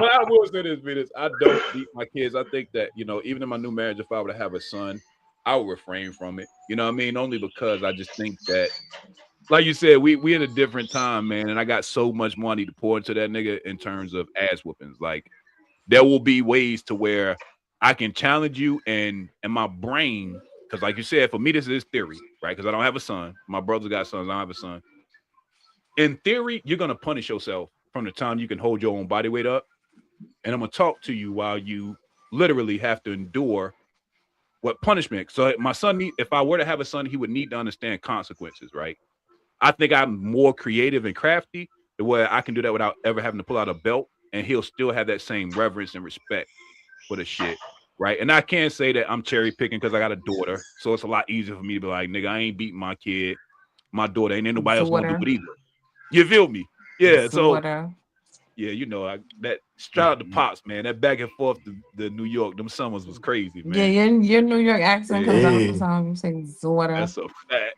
I will say this, Venus. I don't beat my kids. I think that, you know, even in my new marriage, if I were to have a son, I would refrain from it. You know what I mean? Only because I just think that, like you said, we in a different time, man. And I got so much money to pour into that nigga in terms of ass whoopings. Like, there will be ways to where I can challenge you and my brain, because like you said, for me, this is theory, right? Because I don't have a son. My brother's got sons. I don't have a son. In theory, you're going to punish yourself from the time you can hold your own body weight up. And I'm going to talk to you while you literally have to endure what punishment. So my son, if I were to have a son, he would need to understand consequences, right? I think I'm more creative and crafty the way I can do that without ever having to pull out a belt, and he'll still have that same reverence and respect for the shit, right? And I can't say that I'm cherry picking because I got a daughter, so it's a lot easier for me to be like, nigga, I ain't beating my kid, my daughter, ain't nobody else gonna do it either. You feel me? Yeah. So yeah, you know, that shout out to Pops, man. That back and forth to New York, them summers was crazy, man. Yeah, your New York accent comes out the time. You say Zorda. That's a fact.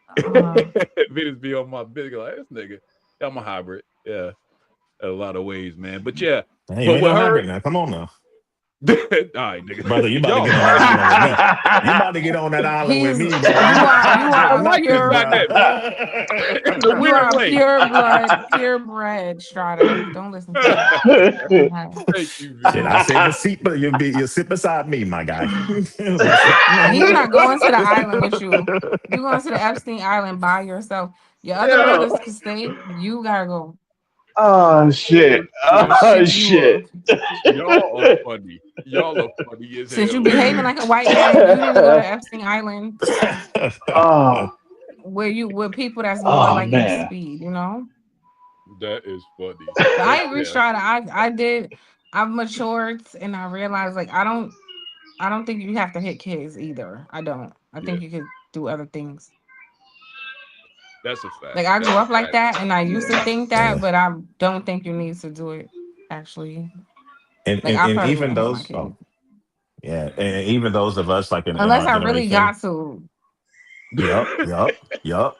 Venus be on my big like this nigga. I'm a hybrid. Yeah, in a lot of ways, man. But yeah, hey, but with her hybrid now, come on now. All right, nigga. Brother, you about to get on that island with me. You about to get on that island with me, bro. You are purebred, Strata. Don't listen to that. Shit, I said you sit beside me, my guy. He's not going to the island with you. You're going to the Epstein Island by yourself. Your other brothers can stay. You gotta go. Oh shit! Oh shit! Y'all are funny. Y'all are funny as hell. Since you behaving like a white man, you need to go to Epstein Island. Where people that's more like your speed, you know. That is funny. But I agree, Strata. I've matured and I realized like I don't think you have to hit kids either. I don't. I think you could do other things. That's a fact. Like I grew up like that, and I used to think that, but I don't think you need to do it. Actually, and even those, and even those of us like unless I really got to. Yup.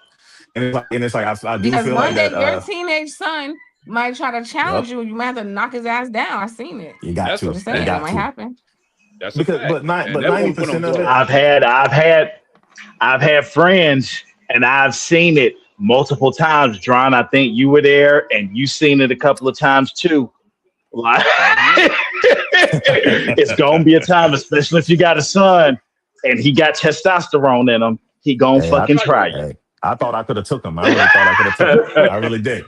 And it's like I do because feel one like day that, your teenage son might try to challenge you, and you might have to knock his ass down. I seen it. You got to. Just saying, that might happen. That's because, but 90% of it. I've had friends. And I've seen it multiple times, Dron. I think you were there, and you seen it a couple of times too. Like, it's gonna be a time, especially if you got a son and he got testosterone in him. He gonna fucking try you. I thought I could have took him. I really thought I could have took him. I really did.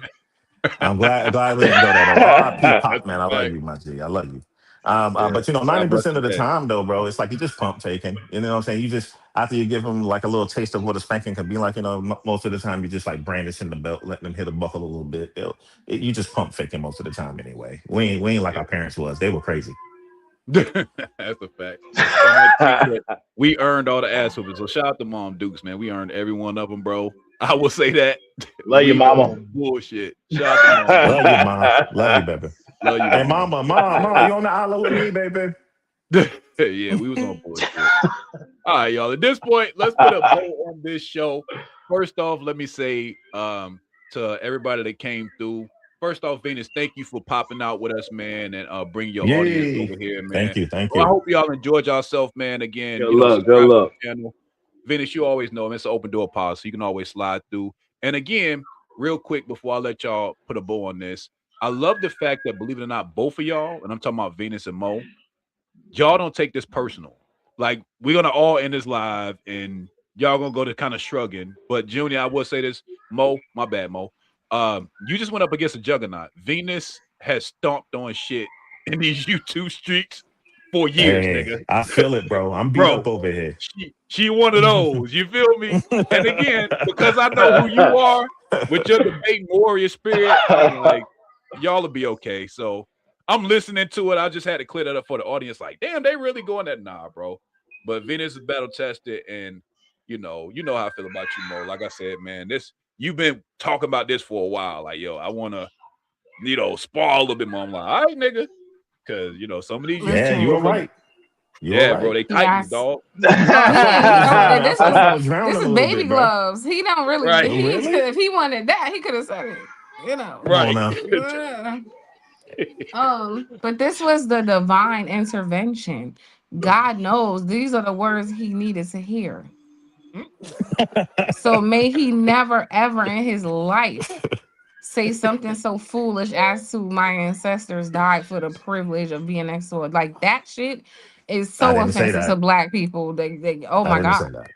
I'm glad we didn't go that. R.I.P. Pop, man. I love you, my G. I love you. But 90% of the time though, bro, it's like you just pump faking. You know what I'm saying? You just after you give them like a little taste of what a spanking can be like, most of the time you just like brandishing the belt, letting them hit a buckle a little bit. You just pump faking most of the time anyway. We ain't like our parents was. They were crazy. That's a fact. And we earned all the ass whooping. So shout out to Mom Dukes, man. We earned every one of them, bro. I will say that. Love you, mama. Bullshit. Shout out to Mom. Love you, mom. Love you, baby. Love you, hey, mama, you on the island with me, baby? Yeah, we was on bullshit. All right, y'all. At this point, let's put a bow on this show. First off, let me say to everybody that came through. First off, Venus, thank you for popping out with us, man, and bring your audience over here, man. Thank you. I hope y'all enjoyed yourself, man. Again, good luck. Channel. Venus, you always know it's an open door policy, so you can always slide through. And again, real quick before I let y'all put a bow on this, I love the fact that, believe it or not, both of y'all, and I'm talking about Venus and Mo, y'all don't take this personal. Like, we're gonna all end this live, and y'all gonna go to kind of shrugging. But Junior, I will say this, Mo, my bad, Mo. You just went up against a juggernaut. Venus has stomped on shit in these YouTube streets for years, nigga. I feel it, bro. I'm beat up over here. She one of those. You feel me? And again, because I know who you are with your debate warrior spirit, I'm like, y'all will be okay. So I'm listening to it. I just had to clear that up for the audience. Like, damn, they really going that? Nah, bro. But Venus is battle tested, and you know how I feel about you, Mo. Like I said, man, you've been talking about this for a while. Like, yo, I want to, spar a little bit more. I'm like, all right, nigga. Because, some of these... Yeah, you were right. Bro, they Titans, dog. This is baby gloves. He don't really... Right. If he wanted that, he could have said it. Right. But this was the divine intervention. God knows these are the words he needed to hear. So may he never, ever in his life say something so foolish as to my ancestors died for the privilege of being next door. Like, that shit is so offensive to black people. They oh my God.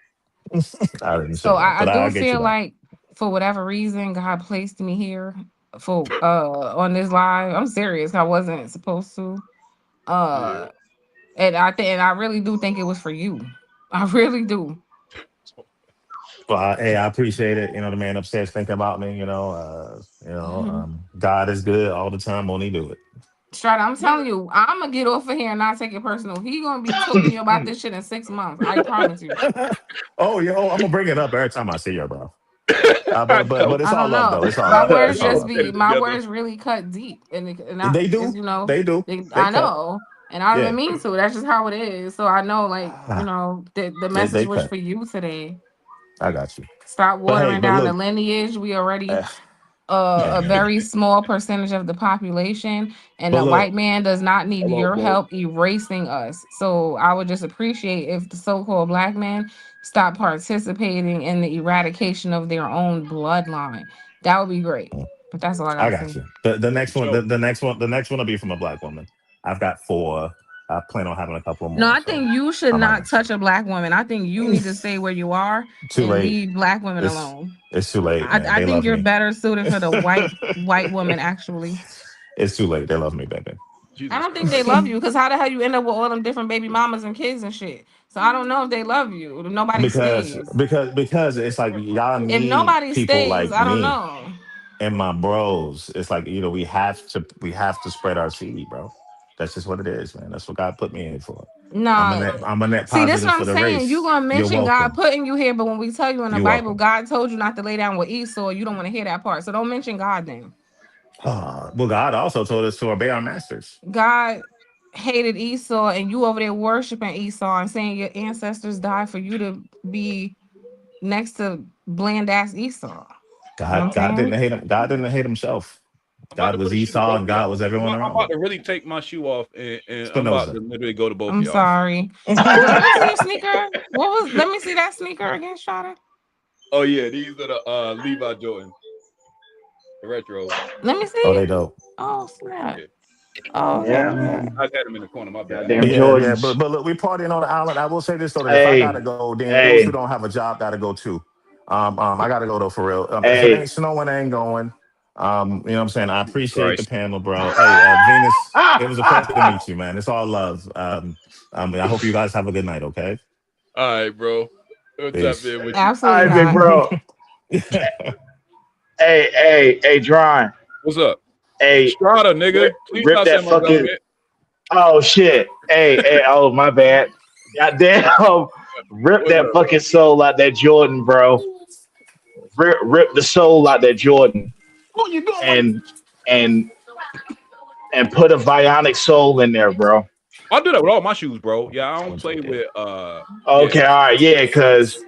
I didn't say so that, I do feel like for whatever reason God placed me here for on this live. I'm serious. I wasn't supposed to. And I really do think it was for you. I really do. Well, hey, I appreciate it. The man upstairs thinking about me. God is good all the time. Won't he do it? Strata, I'm telling you, I'm gonna get off of here and not take it personal. He gonna be talking to you about this shit in 6 months. I promise you. I'm gonna bring it up every time I see you, bro. But it's all love, though. It's all my love. words just be my words really cut deep, and they do. They do. I know, and I don't mean to. That's just how it is. So I know, the message was for you today. I got you. Stop watering down the lineage. We already a very small percentage of the population, and the white man does not need your help erasing us. So I would just appreciate if the so-called black man stop participating in the eradication of their own bloodline. That would be great. But that's all I got you. The next one, the next one will be from a black woman. I've got 4. I plan on having a couple more. No, I think you should not touch a black woman. I think you need to stay where you are and leave black women alone. It's too late. I think you're better suited for the white woman, actually. It's too late. They love me, baby. I don't think they love you, because how the hell you end up with all them different baby mamas and kids and shit? So I don't know if they love you. Nobody stays. Because it's like y'all need if nobody people stays, like I don't me know. And my bros. It's like we have to spread our seed, bro. That's just what it is, man. That's what God put me in for. No, I'm a net positive. See, this is what for I'm the saying. race. You're gonna mention You're God putting you here, but when we tell you in the You're Bible, welcome. God told you not to lay down with Esau, you don't want to hear that part. So don't mention God then. Well, God also told us to obey our masters. God hated Esau, and you over there worshiping Esau and saying your ancestors died for you to be next to bland ass Esau. God didn't hate him. God didn't hate himself. God was Esau and God was everyone around. I'm about to really take my shoe off and I'm about to literally go to both of y'all. I'm sorry. Let me see your sneaker. Let me see that sneaker again, Shada. Oh yeah, these are the Levi Jordans. The retro. Let me see. Oh, they dope. Oh, snap. Oh yeah. I had them in the corner. My bad. Yeah. But look, we partying on the island. I will say this though, that if I gotta go, then those who don't have a job gotta go too. I gotta go though for real. If it Hey. ain't snowing, I ain't going. You know what I'm saying? I appreciate the Christ. panel, bro. Hey, Venus, it was a pleasure to meet you, man. It's all love. I hope you guys have a good night, okay? All right, bro. We'll tap Peace. in with you. All Absolutely right, big not. bro. Hey, Dron. What's up? Hey, Strata, nigga. Please rip stop that saying my fucking. government. Oh shit. Hey, oh my bad. Goddamn. Rip What's that up, bro? fucking soul out that Jordan, bro. Rip the soul out that Jordan, Where you going? and and and put a bionic soul in there, bro. I do that with all my shoes, bro. Yeah, I don't One play second. with Okay, all right, yeah, because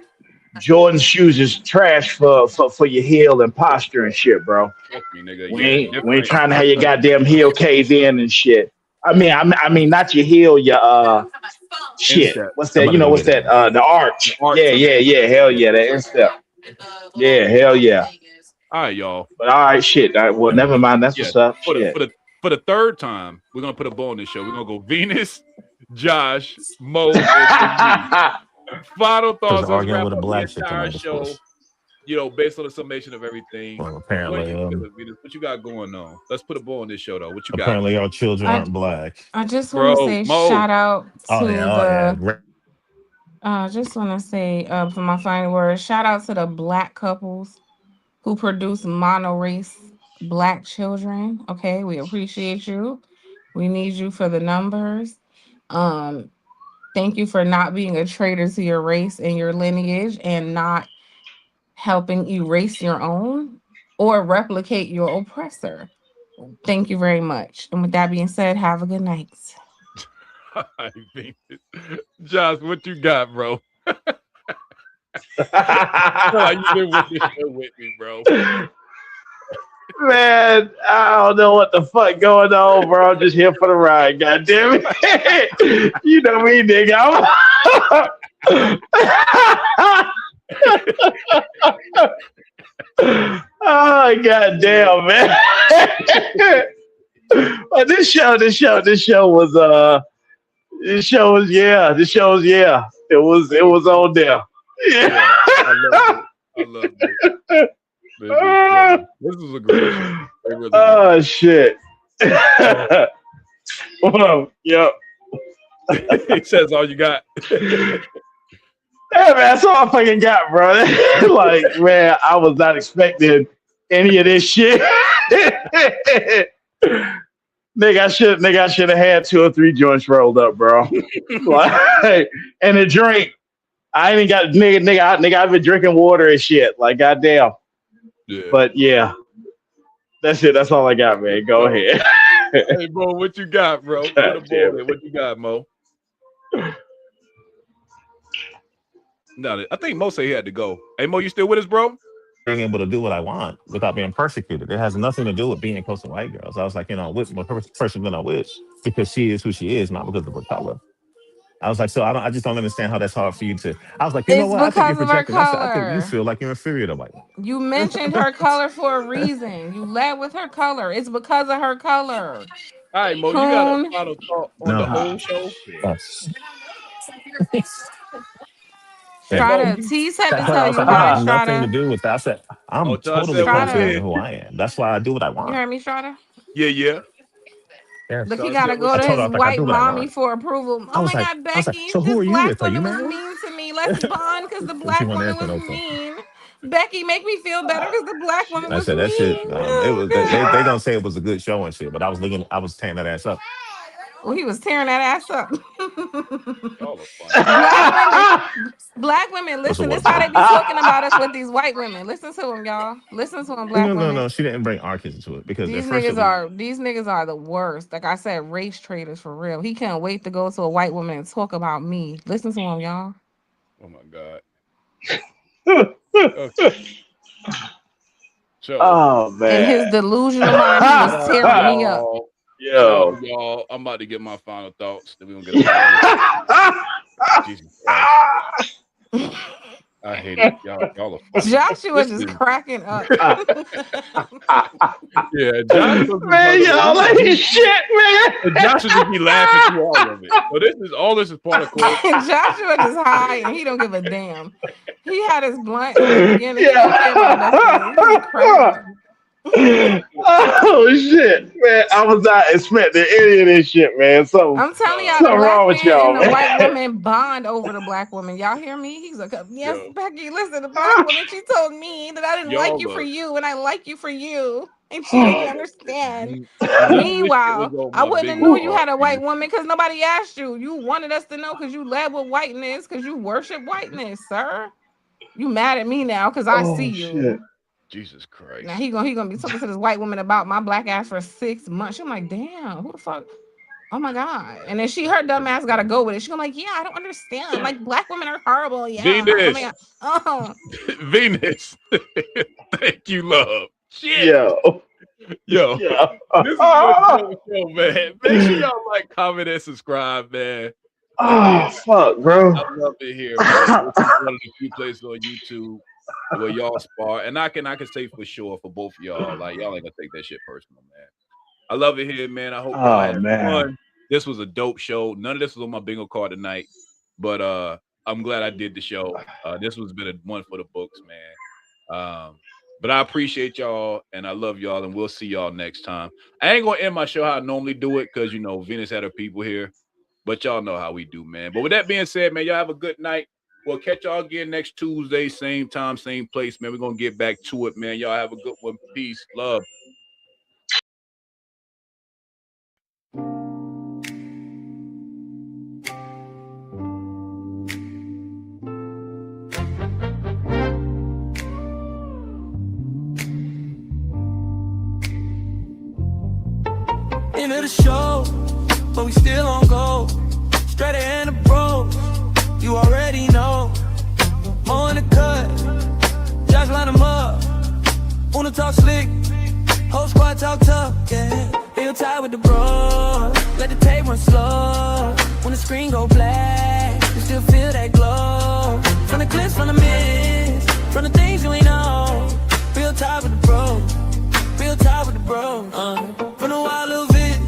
Jordan's shoes is trash for your heel and posture and shit, bro. Trust me, nigga. We Yeah, ain't different. trying to have your goddamn heel caved in and shit. I mean, not your heel, your shit. Instep. What's I'm that? about to go What's get it, that? man. The The arch. arch. Yeah. Hell yeah, that instep. Yeah, hell yeah. All right, y'all. But all right, shit. Well, never mind. That's Yeah. what's up. For the Shit. for the for the third time, we're gonna put a bow on this show. We're gonna go Venus, Josh, Mo, and me. Final Because thoughts. Let's arguing wrap with a up the black chick entire tonight is show. push. Based on the summation of everything. Well, Go ahead apparently, and feel it, Venus. What you got going on? Let's put a bow on this show, though. What you got, apparently our children I aren't black. I just want to bro? say Mo. shout out Oh to yeah, oh yeah. the. Great. I just want to say for my final words, shout out to the black couples who produce mono race black children. Okay, we appreciate you. We need you for the numbers. Um, Thank you for not being a traitor to your race and your lineage and not helping erase your own or replicate your oppressor. Thank you very much. And with that being said, have a good night. I think Josh, what you got, bro? Like you been with this show with me, bro. Man, I don't know what the fuck going on, bro. I'm just here for the ride. God damn it. You know me, nigga. Oh god damn, man. But this show was yeah. It was on there. Yeah, I loved it. This was a great show. It really Oh shit. Yep. It says all you got. Hey man, that's all I fucking got, bro. Like, man, I was not expecting any of this shit. Nigga, I should have had 2 or 3 joints rolled up, bro. Like, and a drink. I ain't got nigga. I've been drinking water and shit. Like, goddamn. Yeah. But yeah, that's it. That's all I got, man. Go ahead. Hey, bro, what you got, bro? Put a ball in. What you got, Mo? No, I think Mo said he had to go. Hey, Mo, you still with us, bro? Being able to do what I want without being persecuted. It has nothing to do with being close to white girls. I was like, with my person that I'm with because she is who she is, not because of her color. I was like, so I just don't understand how that's hard for you to. I was like, you know It's what? I think you're because of her projecting. I said, I think you color. feel like you're inferior to white women. You mentioned her color for a reason. You led with her color. It's because of her color. All right, Mo, you got a Coon. final thought on the No. whole show? Hey, Mo. Strata, T said to I tell was you like, I hi, have nothing to Strata. do with that. I said, I'm Tell I totally said what's confident Strata, in in. who I am. That's why I do what I you want. heard me, Strata? Yeah. Yeah. Look, Tell he I gotta said go what's I to told her, his I was like, I white do what I mommy want. for approval. I Oh was my like, God, Becky, so who this are you black with? Are you woman was married? mean to me. Let's bond because the She black wanted to woman answer was no question. mean. Becky, make me feel better because the black woman I was said that shit. mean. It Oh was they God. don't say it was a good show and shit, but I was tearing that ass up. Well, he was tearing that ass up. Y'all are funny. Black women, What's a listen, this what's how up? they be talking about us with these white women. Listen to them, y'all. Listen to them, black women. No. She didn't bring our kids into it because at These first it niggas was. are the worst. Like I said, race traitors for real. He can't wait to go to a white woman and talk about me. Listen to him, y'all. Oh my God. Okay. So, Oh In his man. delusional mind, he was shout out, tearing me up. y'all. Shout out, Yo. y'all. I'm about to get my final thoughts. Then we're gonna get up out of here. Jesus Christ. I hate it. Y'all are funny. Joshua just cracking up. Yeah, Joshua. Man, y'all ain't shit, man. Joshua just be laughing through all of it. So this is part of course. Joshua just high and he don't give a damn. He had his blunt in the beginning. He didn't care about nothing. He just cracked up. Oh shit, man! I was not expecting any of this shit, man. I'm telling y'all, the something wrong black with man y'all, and the man. white woman bond over the black woman. Y'all hear me? He's like, yes, Becky, listen, the black woman, she told me that I didn't like you for you and I like you for you. And she didn't understand. Meanwhile, I wouldn't have knew you had a white woman because nobody asked you. You wanted us to know because you led with whiteness, because you worship whiteness, sir. You mad at me now because I see you. Shit. Jesus Christ. Now he gonna be talking to this white woman about my black ass for 6 months. I'm like, damn, who the fuck? Oh my God. And then her dumb ass gotta go with it. She's like, yeah, I don't understand. Like, black women are horrible. Yeah. Venus. Oh. Venus. Thank you, love. Shit. Yo. This is a good show, man. Make sure y'all like, comment, and subscribe, man. Oh, fuck, bro. I love it here, man. This is one of the few places on YouTube where y'all spar. And I can say for sure for both of y'all, like, y'all ain't gonna take that shit personal, man. I love it here, man. I hope y'all had fun. This was a dope show. None of this was on my bingo card tonight, but I'm glad I did the show. This was been a one for the books, man. But I appreciate y'all and I love y'all, and we'll see y'all next time. I ain't gonna end my show how I normally do it because Venus had her people here, but y'all know how we do, man. But with that being said, man, y'all have a good night. We'll catch y'all again next Tuesday, same time, same place, man. We're gonna get back to it, man. Y'all have a good one. Peace, love. End of the show, but we still on go. Straight and the bros, you already know. On the cut, Josh line them up. Wanna talk slick, whole squad talk tough, yeah. Feel tight with the bros, let the tape run slow. When the screen go black, you still feel that glow. From the clips, from the mist, from the things you ain't know. Feel tight with the bros, feel tight with the bros. From the wild little vid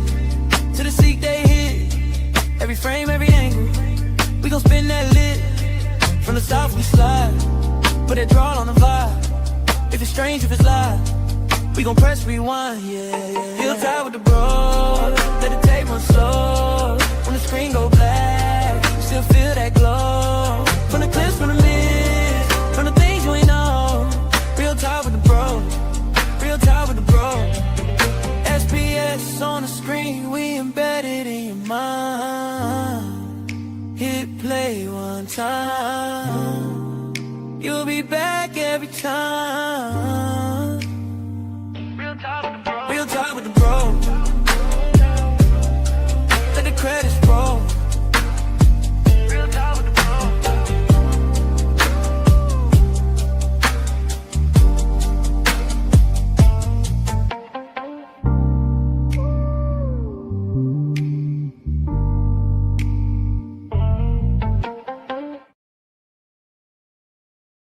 to the seek they hit. Every frame, every angle, we gon' spin that lit. From the south we slide, put that draw on the vibe. If it's strange, if it's live, we gon' press rewind, yeah. Feel tight with the bros, let the tape run slow. When the screen go black, you still feel that glow. From the clips, from the mist, from the things you ain't know. Real tight with the bros, real tight with the bros. SPS on the screen, we embedded in your mind. Hit play one time, you'll be back every time.